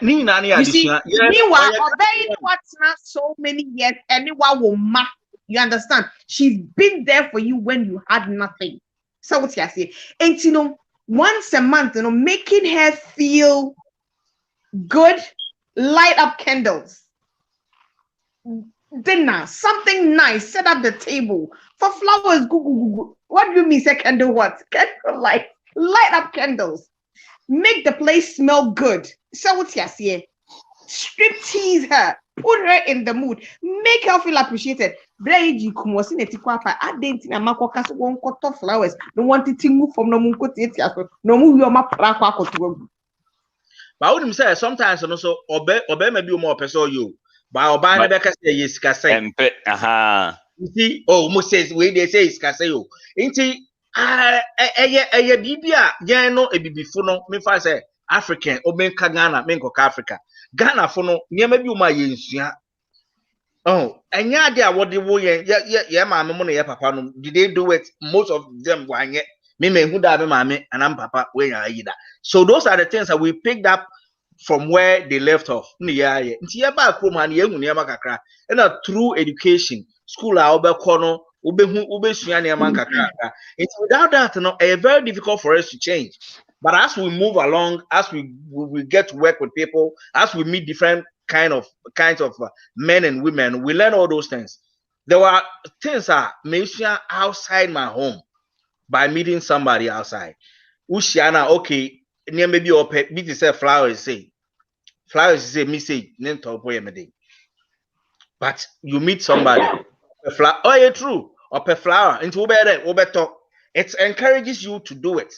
meanwhile, obeying what's not so many years, anyone will mark. You understand? She's been there for you when you had nothing. So what's I say? And once a month, making her feel good, light up candles, dinner, something nice, set up the table for flowers. Go. What do you mean? Say candle what? Candle light up candles. Make the place smell good. So what's I say? Strip tease her, put her in the mood, make her feel appreciated. Braji kumosi netikwapa. I didn't na makokas won cut flowers. No want to move from no munko tieti. No move your map prakwa kotu. But I would say sometimes also obe maybe more person you. But oba never can say yes kase. You see, almost says way they say is kase yo. Inti bibia yen no ebibifo no me fa say African oben ka Ghana men ko Africa. Ghana fo no niam bi o ma ye nsua. Enya de a wode wo ye maame mo na ye papa no did they do it? Most of them wanye me hu da be maame anam papa we ya yida. So those are the things that we picked up from where they left off. Nti ye ba krom ha na ye hu niam kakra. And through education, school a obekọ no obesua niam kakra. It's without that no it's very difficult for us to change. But as we move along, as we get to work with people, as we meet different kinds of men and women, we learn all those things. There were things that mentioned outside my home by meeting somebody outside. Ushiana, okay, near maybe or be say flowers say me say but you meet somebody, yeah, true, or per flower into talk. It encourages you to do it.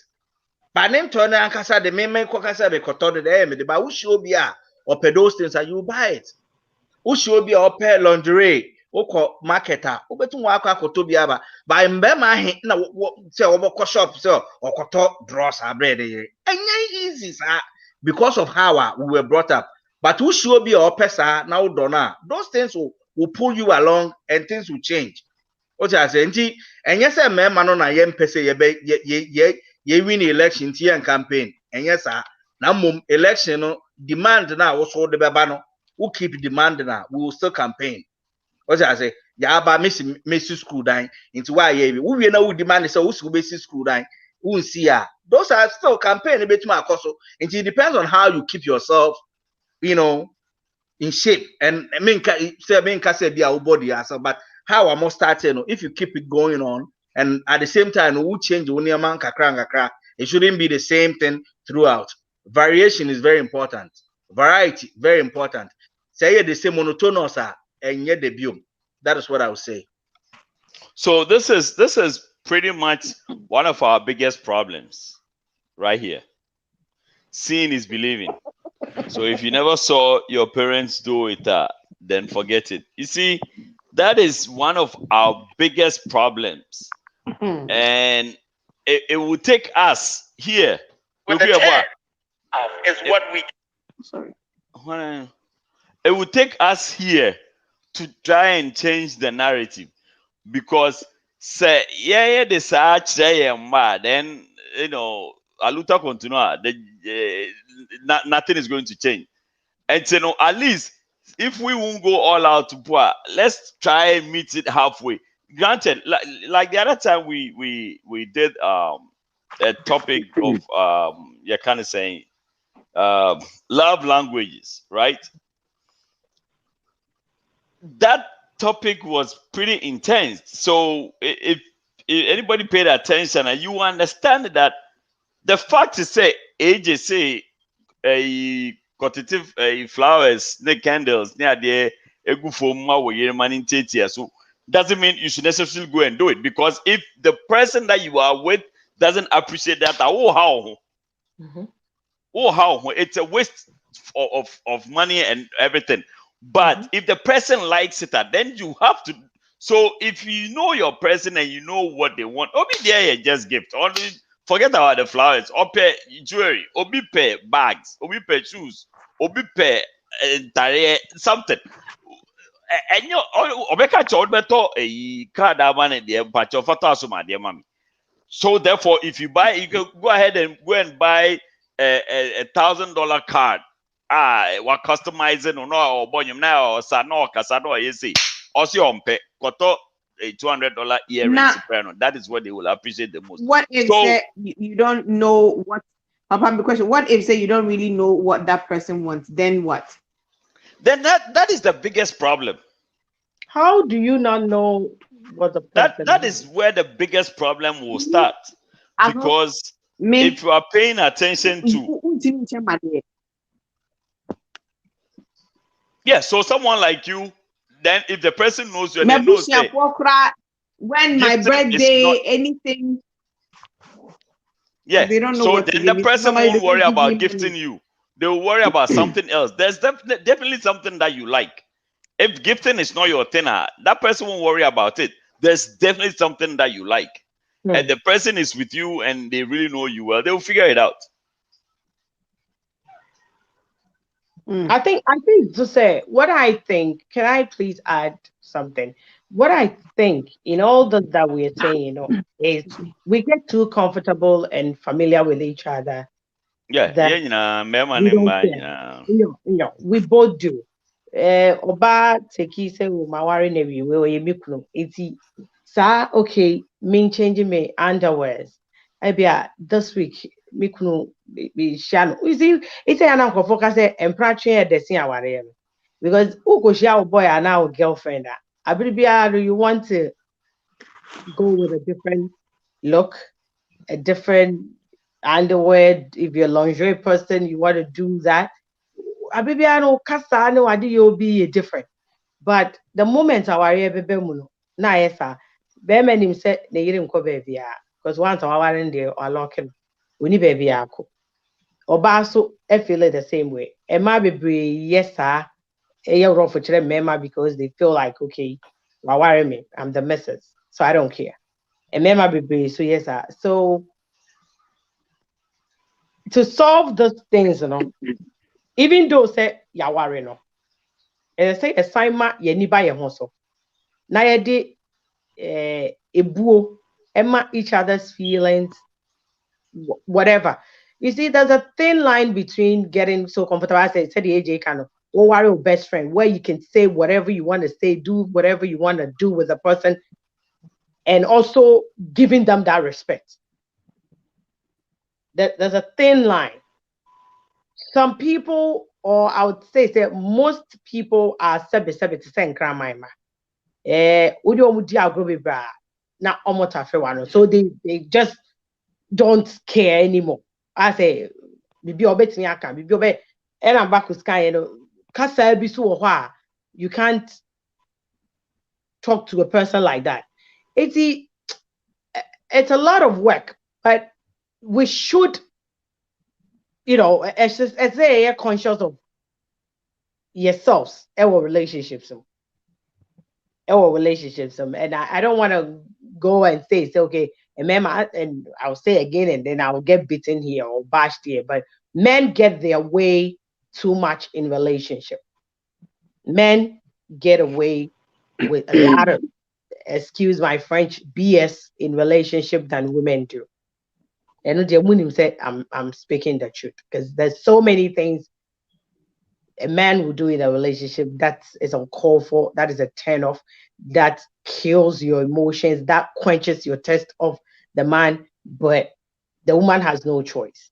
But name turn ankasa the main kokasa be kotodo the me ba ushi be a or those things and you buy it. Ushi be or pair lingerie oko marketer obetu wa akoto bi aba by mbema he na say oboko shop so okoto draws abred easy sir because of how we were brought up. But ushi be or pesa now dona those things will pull you along and things will change. What I say nti enye say mema no na ye mpese ye win election ti and campaign and yes sir na mum election no demand na wo so de beba no who keep demand na we will still campaign. What I say ya ba messi school dan into why ye we na we demand say we school basic school dan we see ya those are still campaign betuma akoso. It depends on how you keep yourself in shape and say be our body yourself, but how am I starting if you keep it going on and at the same time we change it shouldn't be the same thing throughout. Variation is very important, variety very important. Say the same monotonous and yet the biome. That is what I would say. So this is pretty much one of our biggest problems right here. Seeing is believing. So if you never saw your parents do it, then forget it. You see, that is one of our biggest problems. And it will take us here. It will take us here to try and change the narrative. Because say then aluta continua, nothing is going to change. And at least if we won't go all out to poor, let's try and meet it halfway. Granted, like the other time we did a topic of you're kind of saying love languages, right? That topic was pretty intense. So if anybody paid attention and you understand that the fact is say AJ say a quantitative flowers, the candles near the egu foma wo yere mani ntetia, so doesn't mean you should necessarily go and do it, because if the person that you are with doesn't appreciate that, how it's a waste of money and everything. But if the person likes it, then you have to. So if you know your person and you know what they want, obi there just gift. Only forget about the flowers. Obi jewelry, obi pay bags, obi pay shoes, obi pay something. And you obeka chodbeto a card man the patch of photo asoma dear mommy. So therefore, if you buy, you can go ahead and buy a $1,000 card. What customizing or no, or bonyum now, or sano, casado, you see, also on pay, koto a $200 earrings. That is what they will appreciate the most. What if say you don't know what? Papa, the question: what if say you don't really know what that person wants? Then what? Then that is the biggest problem. How do you not know what the person that is where the biggest problem will start, because if you are paying attention to so someone like you, then if the person knows you, they know when my birthday anything, they don't know. So then the person won't worry about gifting you. They will worry about something else. There's definitely something that you like. If gifting is not your thing, that person won't worry about it. There's definitely something that you like. And the person is with you and they really know you well, they'll figure it out. I think to say what I think, can I please add something? What I think in all that we are saying, is we get too comfortable and familiar with each other. We both do. Oba teki se wo mawari na wi we oyemikuno eti sa okay me changing me underwears ebia this week mikuno be shano you see it's an uncle focus empratry the sin aware because who go share boy and now girlfriend abiribia you want to go with a different look, a different underwear. If you're a lingerie person, you want to do that. Abibiano kasa no adi you'll be different. But the moment our bebe muno na yesa be menim se ne yire nko baby a because once our waren there or locking we need baby ako. Oba so I feel it the same way. E ma bebre yes sir. E rough for mema because they feel like okay, worry me, I'm the missus, so I don't care. And mema bebre so yes sir. So to solve those things, even though say ya worry no, and say assignment ye ni ba ye ho so. Na ye de ebuo emma each other's feelings, whatever. You see, there's a thin line between getting so comfortable. I said the AJ kind of worry your best friend, where you can say whatever you want to say, do whatever you want to do with a person, and also giving them that respect. There's a thin line. Some people, or I would say most people are sebi to say nkra so they just don't care anymore. I say bibi obetini aka bibi obe and I'm back with sky kasa bi so you can't talk to a person like that. It's a lot of work, but we should, as they conscious of yourselves, our relationships. And I don't want to go and say okay, and I'll say again, and then I'll get beaten here or bashed here. But men get their way too much in relationship. Men get away with a lot of, excuse my French, BS in relationship than women do. And the woman said, I'm speaking the truth, because there's so many things a man will do in a relationship that is uncalled for, that is a turn off, that kills your emotions, that quenches your thirst of the man. But the woman has no choice.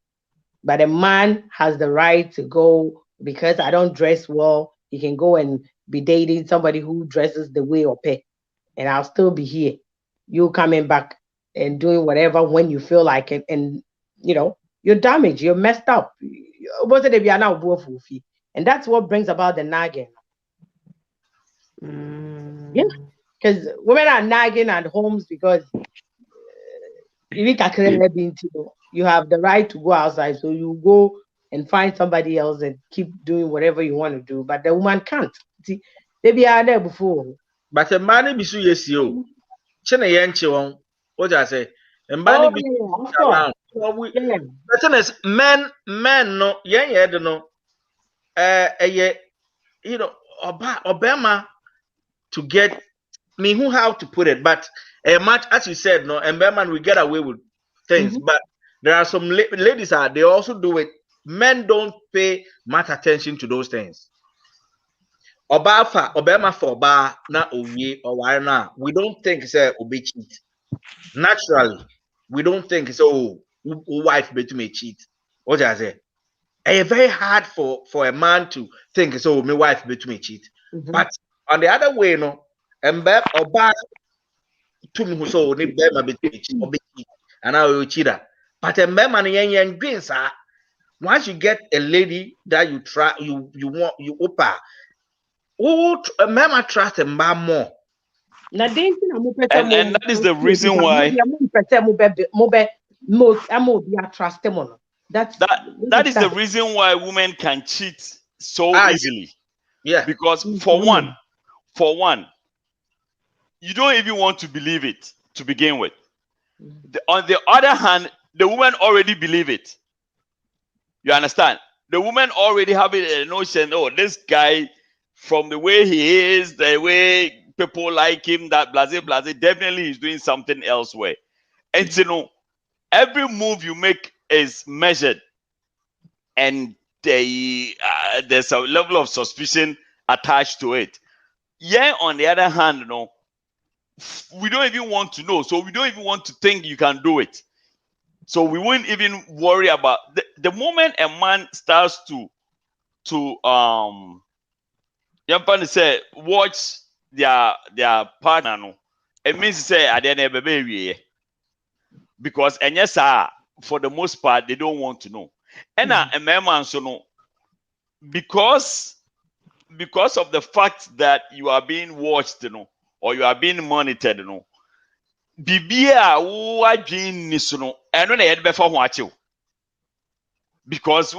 But a man has the right to go because I don't dress well. He can go and be dating somebody who dresses the way or pay, and I'll still be here. You coming back and doing whatever when you feel like it, and you're damaged, you're messed up. And that's what brings about the nagging. Yeah, because women are nagging at homes because you have the right to go outside, so you go and find somebody else and keep doing whatever you want to do, but the woman can't. See, they are there before. But a man be so yes you. Chena yenche won. What I say? And man be around. So we the thing is men no yen no Obama to get me who how to put it, but a much as you said, no, and man we get away with things, but there are some ladies they also do it. Men don't pay much attention to those things. Obama for bar na owie or why na we don't think say obe cheat. Naturally, we don't think so. Wife bet me cheat. What I say? It's very hard for a man to think so. My wife bet me cheat, but on the other way, no, and Oba to me who so ni bema bet me cheat or cheat, and now you cheater. But a man and greens are once you get a lady that you try, you want you opa. Oh, a man trust a man more. And that is the reason why. That is the reason why women can cheat so easily. Yeah. Because for one, you don't even want to believe it to begin with. On the other hand, the woman already believe it. You understand? The woman already have a notion, oh, this guy, from the way he is, the way people like him, that blase, definitely he's doing something elsewhere. And every move you make is measured. And there's a level of suspicion attached to it. Yeah, on the other hand, we don't even want to know. So we don't even want to think you can do it. So we wouldn't even worry about the moment a man starts to say watch their partner, no, it means say at the end of the baby. Because and yes, for the most part, they don't want to know. And a man so no, because of the fact that you are being watched, or you are being monitored, Bibia what dream is and when I had before watch you. Because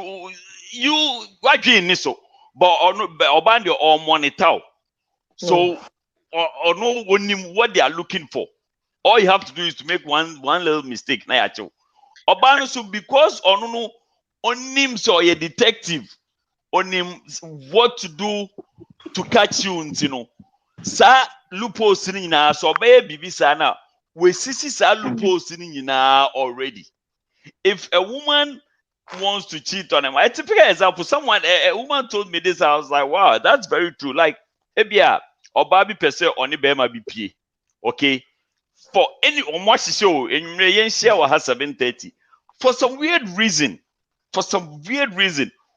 you what dream is so, but or or monitor. So or know what they are looking for. All you have to do is to make one little mistake. Na yacho. Obano so because no on him so a detective on him what to do to catch you, Sa loopholes na so be bibi sana we sisi sa loopholes na already. If a woman wants to cheat on him, a typical example, a woman told me this, I was like, wow, that's very true. Like, ebia obabi pese oni bema bp. Okay. For any show in 7:30, for some weird reason,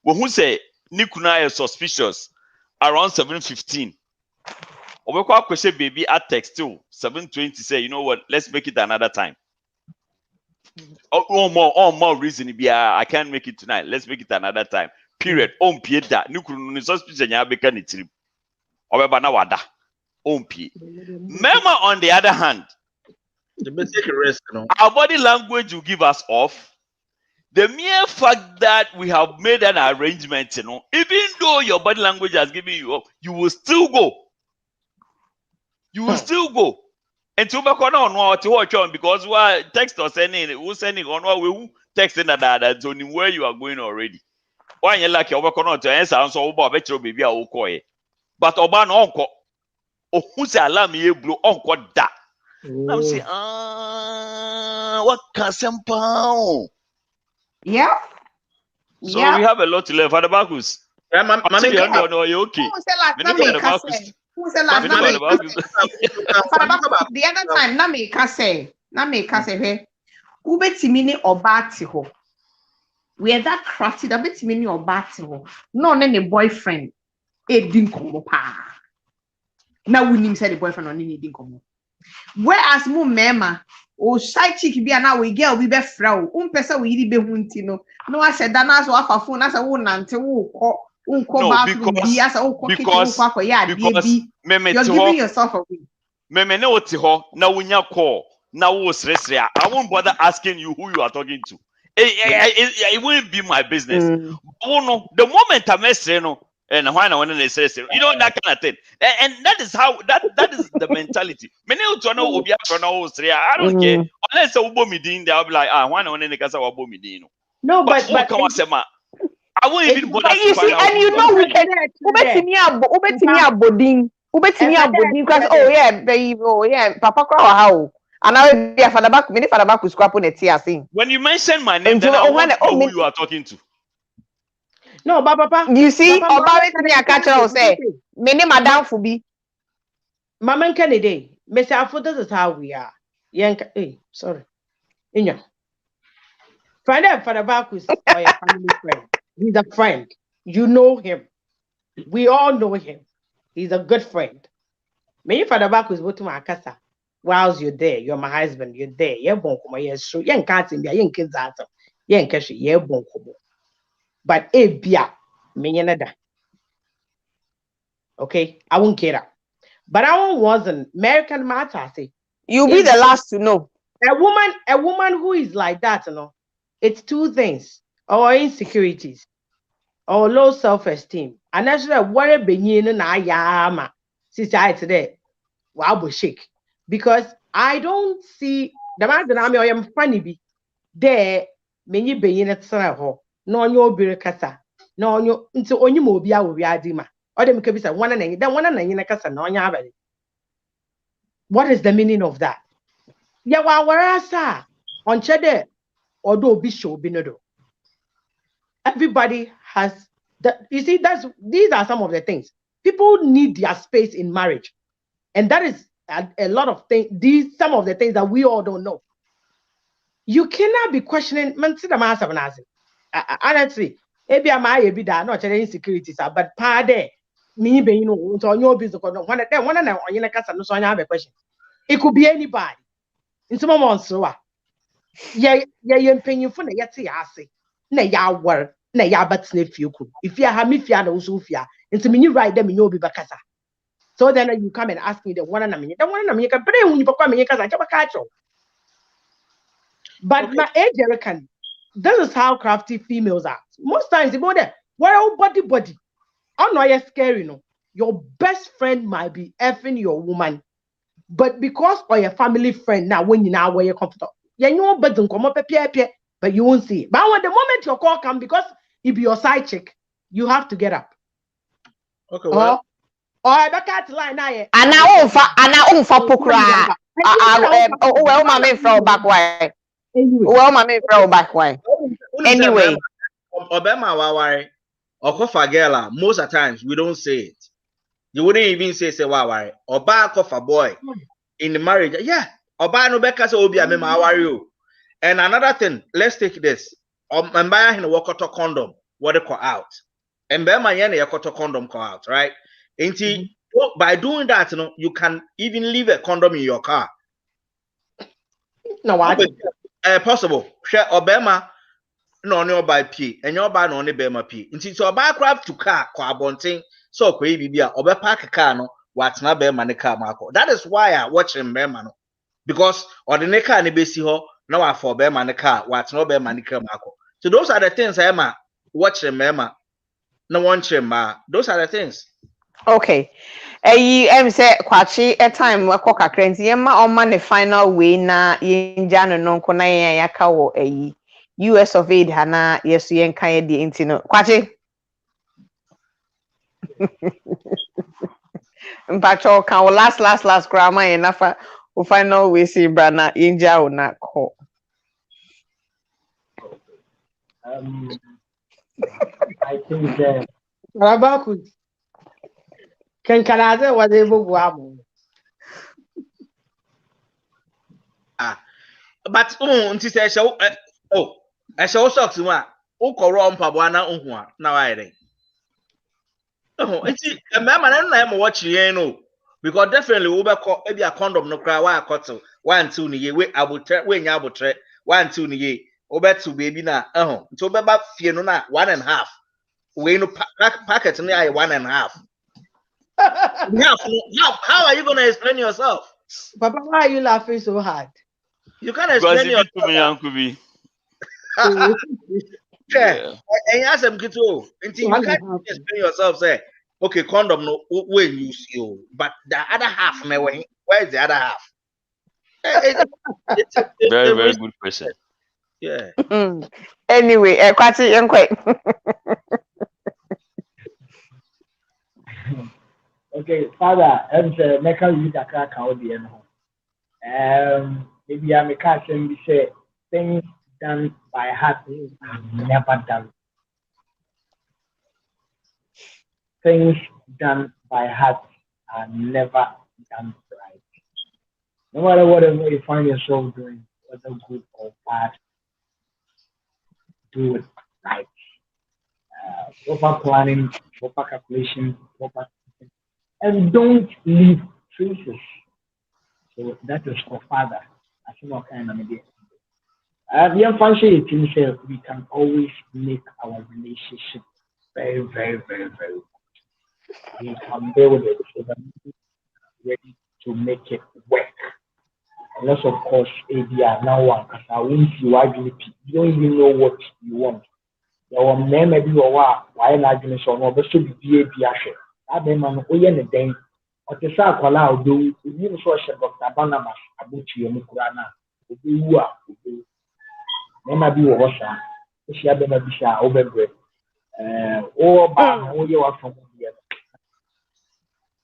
when who say Nikuna is suspicious around 7:15, or we question baby at text too 7:20 say, you know what, let's make it another time. More reason I can't make it tonight. Let's make it another time. Period. Pieta Nikunu suspicion ya beka ni trip. Obeba na wada. Mema on the other hand, take a risk, our body language will give us off. The mere fact that we have made an arrangement, even though your body language has given you up, you will still go. You will still go. And to back on what because we text or sending on what we texting that zone where you are going already. Why you like your on to answer and so about baby but Oban uncle. Oh, who's alarm ye blue uncle that? I'm saying, what can some Yeah. So we have a lot to learn for the Bacchus. Yeah, man, you okay? Who said last the other time, na me can say, Ubetimi ne oba te ho. We are that crafty that betimi ne oba te ho. No ne boyfriend. Din Nkomoh pa. Na wunim say the boyfriend on ni din Nkomoh. Whereas mo mema o side chick bi na we girl bi be fra o. Umpesa we yiri be hu nti no. No I said that na so afa phone na say wo nante wo ko bathroom bi asa wo ko kitchen wo ko akoya ade bi. You're giving yourself away. Meme ne oti ho na wunya call na wo sresre. I won't bother asking you who you are talking to. It won't be my business. Oh no, the moment I'm no, and why I want to say, you know, that kind of thing. And that is how that is the mentality. Many to know obi I don't care. Unless a ubo midin, they'll be like, why I want to kasa wabo midin. No, but I won't even bother. But you see, and you know we can ubetimi abodin because baby, papa kwa how. And I be a father back, many father back with scrap on a tear. When you mention my name, then I want to know who you are talking to. No, Papa. You see, about it me a catcher will say, many madam for be. Mama Kennedy, Mr. Afo, this is how we are. Sorry. Inya. Find out father back with a family friend. He's a friend. You know him. We all know him. He's a good friend. Me father back with what to my casa. Whilst you're there, you're my husband, you're there. You're bonkomo, yes, true. You're cats in there, you're kids out. You're kashi, you're bonkomo. But bia, me nada. Okay, I won't care that. But I wasn't American matter. Say you'll be the last to know. A woman who is like that, it's two things: or insecurities, or low self-esteem. And that's why worry benin na yama. Since I today, wow, shake. Because I don't see the man that I am funny be there. Many being at Sarah, no your birkasa, no your into only mobia will be adima. Or them could be one and then one and in a casa, no yabby. What is the meaning of that? Yawa warasa on cheddar or do bisho binodo. Everybody has that. You see, these are some of the things. People need their space in marriage. And that is a lot of things. Some of the things that we all don't know. You cannot be questioning. Honestly, maybe I might be that not insecurities, but pardon me, you know, on your business. One have a question. It could be anybody. In some months, so paying for the yeti assay. Na ya war, na ya bat if you could. If you have me fia no Sofia, and to me write them in your bibacasa. So then you come and ask me the one and a minute. The one and a minute, but when you come because I have a catch. But my age, American, this is how crafty females are. Most times, about that, well, body. I know you're scary, Your best friend might be effing your woman, but because of your family friend, now when you now where you're comfortable, you know, but don't come up but you won't see it. But when the moment your call comes, because if you're side chick, you have to get up. Okay, well. Or I back line now. And now for pokra. Well, my main from back way. Well, my main from back way. Anyway, Obama wawari okofa girl most of the times we don't say it. You wouldn't even say wawari. Oba kofa boy in the marriage. Yeah, Oba no beka say obi ame wawari. And another thing, let's take this. Mbaya hino wakoto condom, what they call out. And Bema yene yakoto condom call out, right? By doing that, you can even leave a condom in your car. No, what? Possible. Share Obama no buy P, and your buy no Bema P. So buy crab to car, car bonting, so bibia, or park a car, no, what's not Bema the car, Marco. That is why I watch him Bema, because or the neck and the base ho, no, I for Bema the car, what's no Bema the car, Marco. So those are the things Emma watch him, Emma. No one chimba. Those are the things. Okay. Say kwachi a time we koka krenti yema on the final way na yinja no nko na yaka wo US of A hana yesu yen kan ye di intino kwachi mpacho kan last grandma yen nafa o final way see brana yinja o na ko I think that Abeeku. Kankanaze was able to But unti say show oh I show socks one ukoro mpaboa na ohu a na why dey. Oh nti remember na am watch yen no because definitely we be call e be a condom no cry why akottle 1 2 ni ye we abotre we nya abotre 1 2 ni ye obetu baby na nti obeba fie no na 1.5 we no packet no ay 1.5. How are you going to explain yourself? Papa, why are you laughing so hard? You can't explain yourself. To me, Uncle B. Yeah. And you ask them until you can't explain yourself. Say, okay, condom no when you see, but the other half, where is the other half? Very, very good question. Yeah. Anyway, Kwati Yankwe. Okay, Father, I'm the Mecca with a crack out the end. Maybe I'm a cat and we say things done by heart are never done. Things done by heart are never done right. No matter whatever you find yourself doing, whether good or bad, do it right. Proper planning, proper calculation, proper thinking, and don't leave traces. So that is for Father. I think what kind of idea. The function is we can always make our relationship very, very, very, very good. We can build it so that we're ready to make it work. Unless, of course, ADR now one, because I won't see why you don't even know what you want. There were men maybe why not going to show but should be ADR. That man, we in the day, or the South allow do, you saw Dr. Banamas, Abuchi, and Mukurana, who are. Nema bi wo hosa esi abema bi sha obebre o ba na wo ye wa fam bi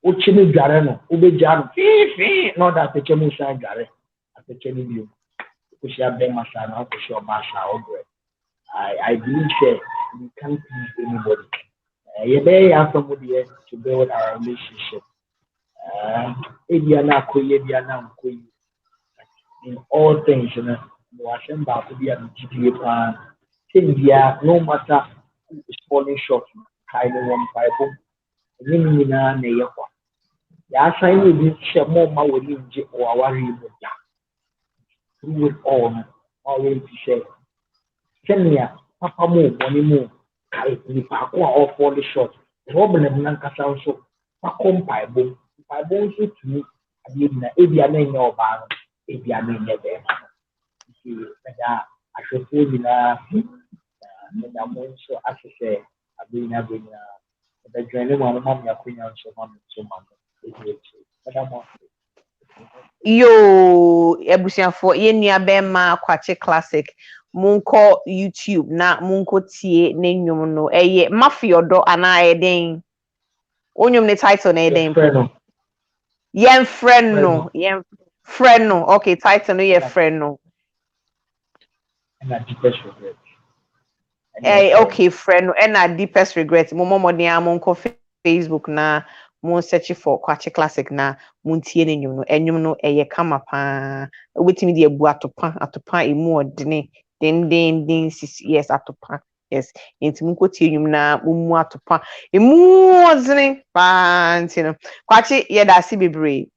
o chini dware no o be ja no fi no da te chemu sha dware ateke ni bi o si abema sha na o si o ba sha obre. I believe that we can't please anybody. You may have somebody to build our relationship. In all things, you know, no matter who is falling short, kind of one Bible, the sign will be more my or through it all, always say, Kenya, Papa Mo, Money Mo, Nipa, or falling short. The Robin and Nankasa also, Pacom Bible, Bible to me, I didn't know about it, I mean, never. I should say, so as I say, I've been the journey one of my queen and so on Yo, ebusiafo yenua bema kwache classic munko YouTube na munko tie na nnwom no eye mafiodo ana eden onyum ne title na eden yen friend no okay title no ye friend no and a deepest regret. Okay, friend, and a deepest regret. Momo dia monko Facebook na mon search for kwache classic na mon tie n'enyum no enyum no eye kama pa wetimi de ebu atopa emu odene den 6 years atopa yes enti monko tie enyum na mu atopa emu odene pa ntino kwache ye da si bebre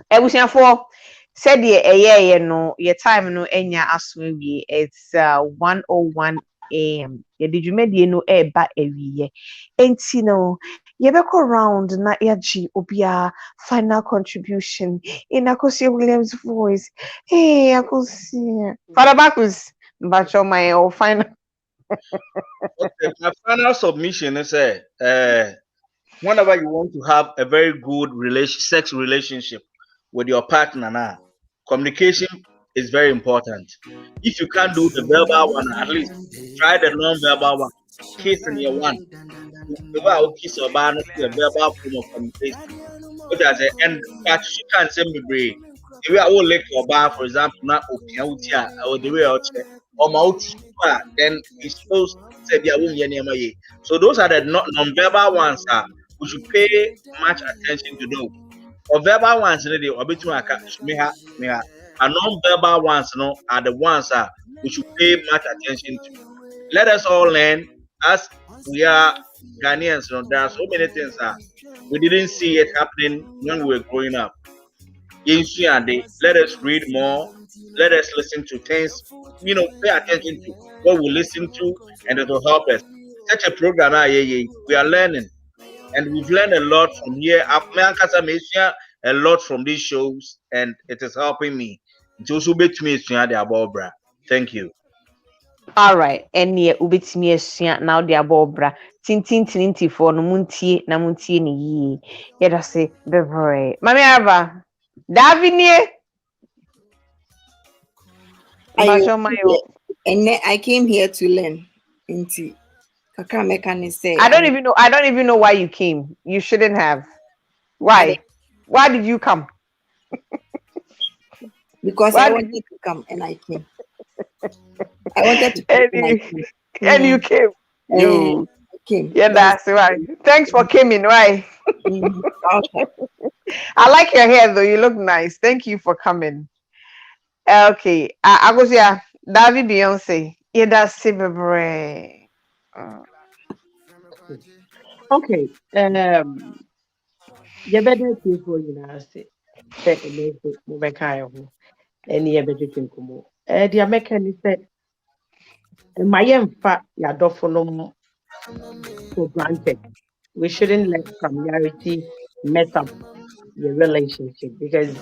ebusiafo said ye no your time no enya aso awie it's 1:01 a.m. Ye did you medie no eba awie enti no ye be go round na yaji obia final contribution in Akosi Williams voice. Hey Akosi Father Bacchus but my final Okay, my final submission is whenever you want to have a very good sex relationship with your partner now, communication is very important. If you can't do the verbal one, at least try the non-verbal one. Kissing your one. The way I will kiss your bar, a verbal form of communication. But as an end, but you can't send me brave. The way I will lick your bar, for example, not open or the way out or mouth, then it's supposed to be a woman. So those are the non-verbal ones. We should pay much attention to those. Or verbal ones, or between me. And non-verbal ones, are the ones we should pay much attention to. Let us all learn as we are Ghanaians. There are so many things we didn't see it happening when we were growing up. Let us read more. Let us listen to things. Pay attention to what we listen to, and it will help us. Such a program, we are learning, and we've learned a lot from here. A lot from these shows, and it is helping me. It also makes me Thank you. All right, ɛnneɛ wobɛtumi asua na wode abɔ ɔbra tintintinintifoɔ no muntie na muntie ne yie yɛda se bebree mame aba daabi nie I came here to learn. Inti. Kakra mekani say. I don't even know why you came. You shouldn't have. Why? Why did you come? Because I wanted to come and I came. I wanted to come and you came. You came. Yeah, that's right. Thanks for coming, right? Okay. I like your hair though. You look nice. Thank you for coming. Okay. I was here. David Beyonce. Yeah, that's super. Okay. You better think for you now. Say, move kind of, and you better think more. The American said, "My fa ya dofono for granted. We shouldn't let familiarity mess up your relationship because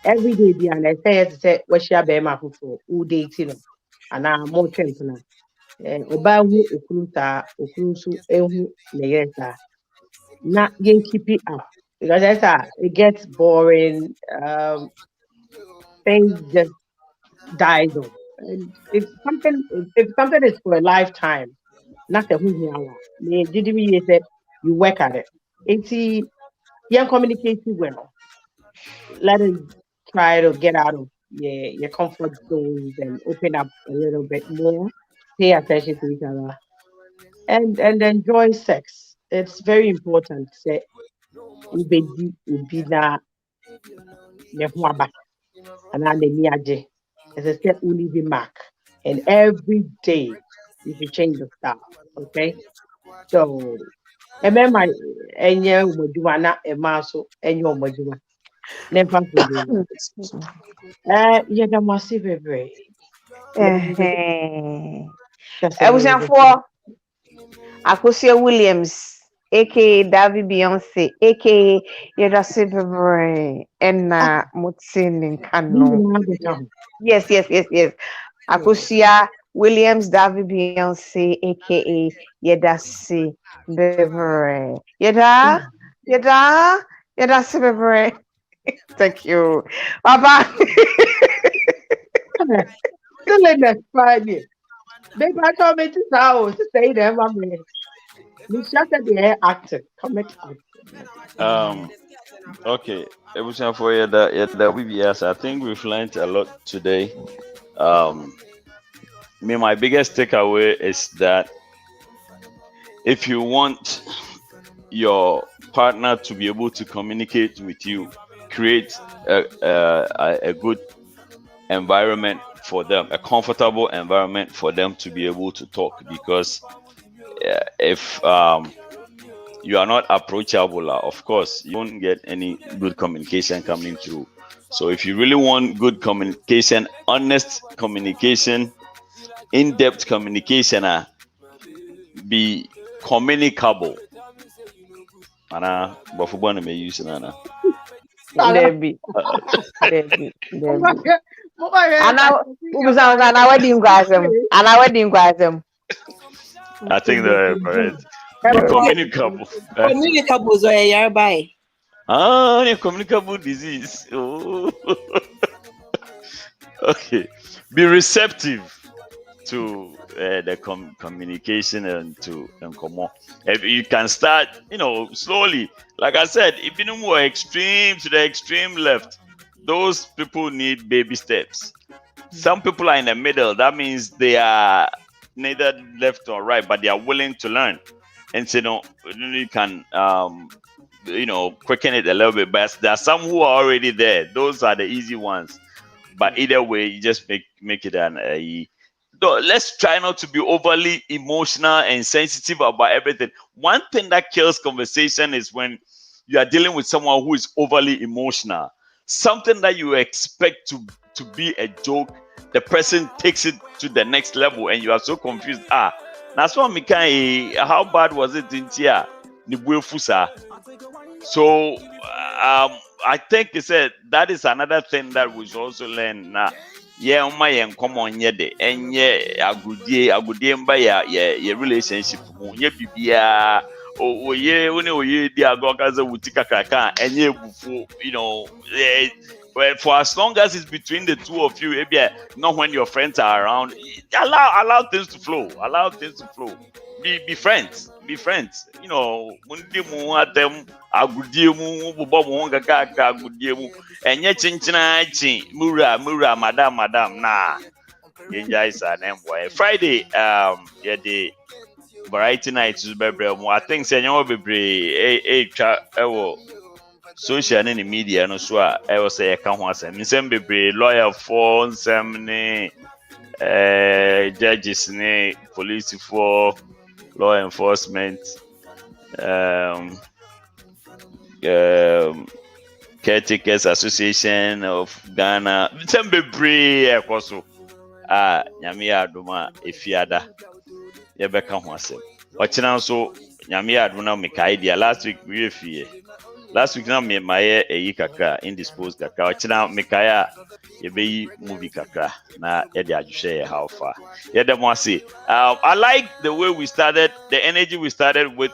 every day, and I say, what she be my for who dating, and I'm more tempting. Oba hu okunu saa okunu nso ehu ne yere saa na yen keep it up because it gets boring. Things just dies off. And if something is for a lifetime, not a who here. Did we say you work at it? It's young communicating well. Let us try to get out of your comfort zones and open up a little bit more. Pay attention to each other and enjoy sex. It's very important. Say ubedi ubina nehuaba and then as I said, we leave a mark. And every day you should change the style. Okay. So remember enye umojuma na emaso enye umojuma. Never forget. Yeah, the massive very. Ebusiafo Akosia Williams, aka Davi Beyonce, aka Yedase Bebre, and Mutsin Kano. Yes. Akosia Williams, Davi Beyonce, aka Yedase Bebre. Yedase Bebre. Thank you. Baba. Still in that Friday. Baby, I told me to say them. I mean, we shut the air acting, comic acting. Okay. For you that VBS, I think we've learned a lot today. My biggest takeaway is that if you want your partner to be able to communicate with you, create a good environment for them, a comfortable environment for them to be able to talk. Because if you are not approachable, of course, you won't get any good communication coming through. So if you really want good communication, honest communication, in-depth communication, be communicable. But for one, may use Nana. Debbie. And I think they're correct. Be communicable. Communicable is a yarby. Communicable disease. Oh. Okay. Be receptive to the communication and to Nkomoh. If you can start, slowly. Like I said, if you know more extreme to the extreme left, those people need baby steps. Some people are in the middle. That means they are neither left or right, but they are willing to learn. And so, you can, quicken it a little bit. But there are some who are already there. Those are the easy ones. But either way, you just make it an let's try not to be overly emotional and sensitive about everything. One thing that kills conversation is when you are dealing with someone who is overly emotional. Something that you expect to be a joke, the person takes it to the next level, and you are so confused. That's what how bad was it in here? So I think he said that is another thing that we should also learn now. Yeah, Nkomoh nyede enye agudie mba ya relationship mu nye bibia oye di agogaze wutika kaka enye ebufu, well, for as long as it's between the two of you, maybe not when your friends are around, allow things to flow. Allow things to flow. Be friends. Be friends. Mundi mu atem agudie mu bobo mu kaka agudie mu enye chinchina chin mura madam na yenja is an boy. Friday the variety night is bebre mu. I think say nyawo bebre twa ewo social and in the media no so I was say ka ho asem nsem bebre lawyer for nsem ne judges ne police for law enforcement caretakers association of Ghana nsem bebre ekoso nyame adoma efiada ye be ka ho asem ochina so nyame adoma make idea last week we fie. Last week now me my kakra indisposed kakra. Ochina mekaya yebeyi movie kakra na yede adwhwe how far. Yede mo say I like the way we started, the energy we started with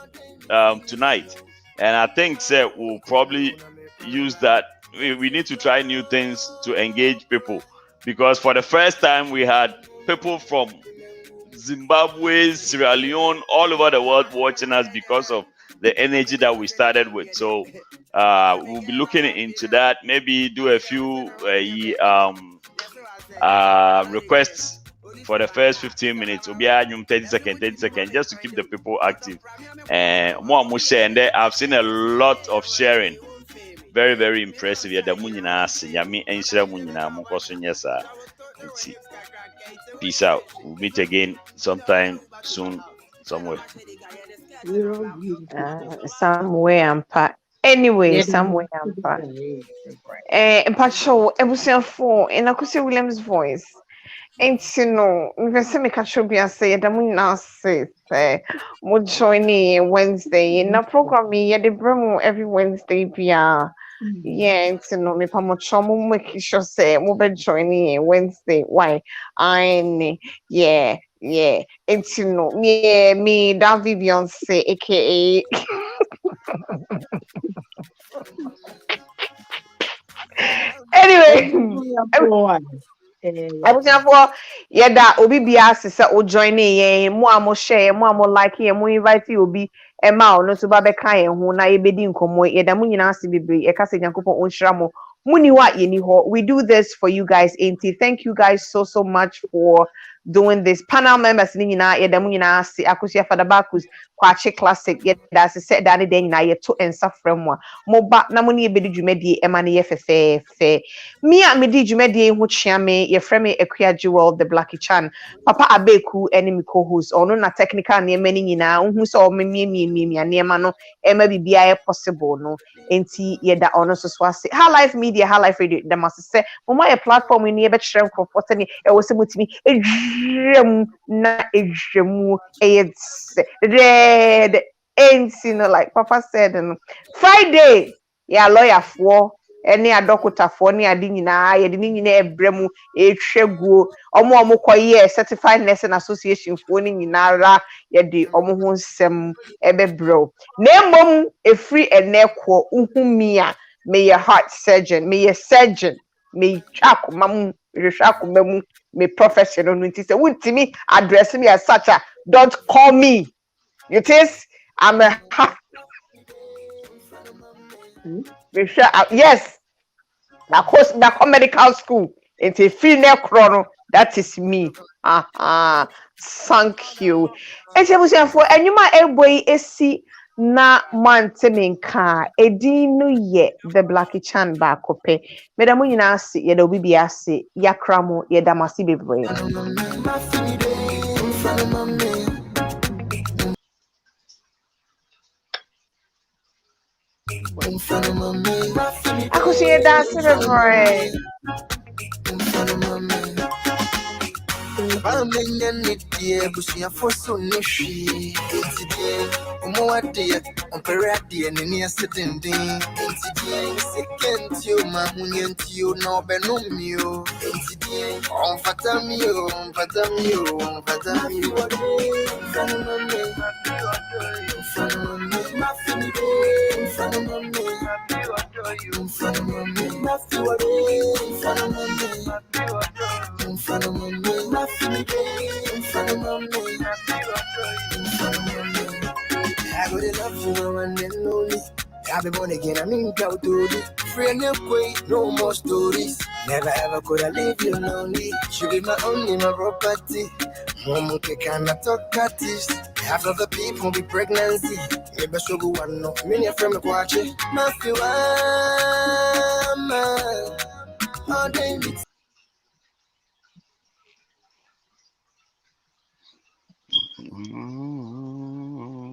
tonight. And I think we'll probably use that. We need to try new things to engage people, because for the first time we had people from Zimbabwe, Sierra Leone, all over the world watching us because of the energy that we started with. So we'll be looking into that. Maybe do a few requests for the first 15 minutes. 30 seconds, just to keep the people active. And more share. And there, I've seen a lot of sharing. Very, very impressive. Peace out. We'll meet again sometime soon, somewhere. Somewhere I'm packed. Anyway, somewhere I'm packed. Pacho, Ebusian in Akusi Williams' voice. Ain't me catch up and say that we now say, would join in Wednesday in a program me at the Bremo every Wednesday. Yeah, me pamochomo make sure say we be joining Wednesday. Why? Yeah. Me that Vivian say aka anyway. I was for that obi bia say o join ye mo amo share mo amo like ye mo invite you obi ema no so ba be kan ye ho na ye bedi nkomo ye da mo nyina ase bebre e ka se nyankopon o nhira mo muni wa ye ni ho. We do this for you guys. Thank you guys so much for doing this. Panel members ni nyina ye da mo nyina ase akosia fada bakus kwache classic ye da se set da ne den nyina ye to ensa frem mo ba na mo ni ye bedi dwumadi ema ne ye fe me a me di dwumadi ho chia me ye frame Ekuya Jewel the Blackie Chan Papa Abeeku enemy co-host ono na technical ne mani nyina hu so me anema no ema bibia possible no enti ye da ono so ase High Life Media, High Life Radio, the must say mo a platform ni e be kyerɛ nkrofo ne e wo se mutimi edwem na edwemu red enti no like Papa said no Friday ya lawyer for any adokota for ni adi nyina ye de nyina ebremu ehweguo omo koye certified nursing association for ni nyina ra ye de omo ho nsem ebebro na mom efri enekwo uhumi a may your heart surgeon may your surgeon may chakomam rehwakomam me professional no nti say wuntimi address me as such a don't call me you taste I'm a yes, of course, the medical school. It's a female chrono. That is me. Thank you. And for and you might everybody see na mante menka edin no ye the Blacky Chan ba kope meda mo nyina ase ye da obi bi ase yakra mo ye da mase bebre akosi ye da ase bebre Bamenya nidie busia foso neshi entidie omoade omperade neni asedenden entidie sekentio mahunentio na obenomio entidie onfatamio onfatamio I gotta love you, no one and only. I've been born again, I'm in proud to be free and away, no more stories. Never ever could I leave you lonely. She be my only, my property. Mom cannot talk at this. Half of the people be pregnancy. Maybe so go one no. Many a friend watch it. Matthew, all day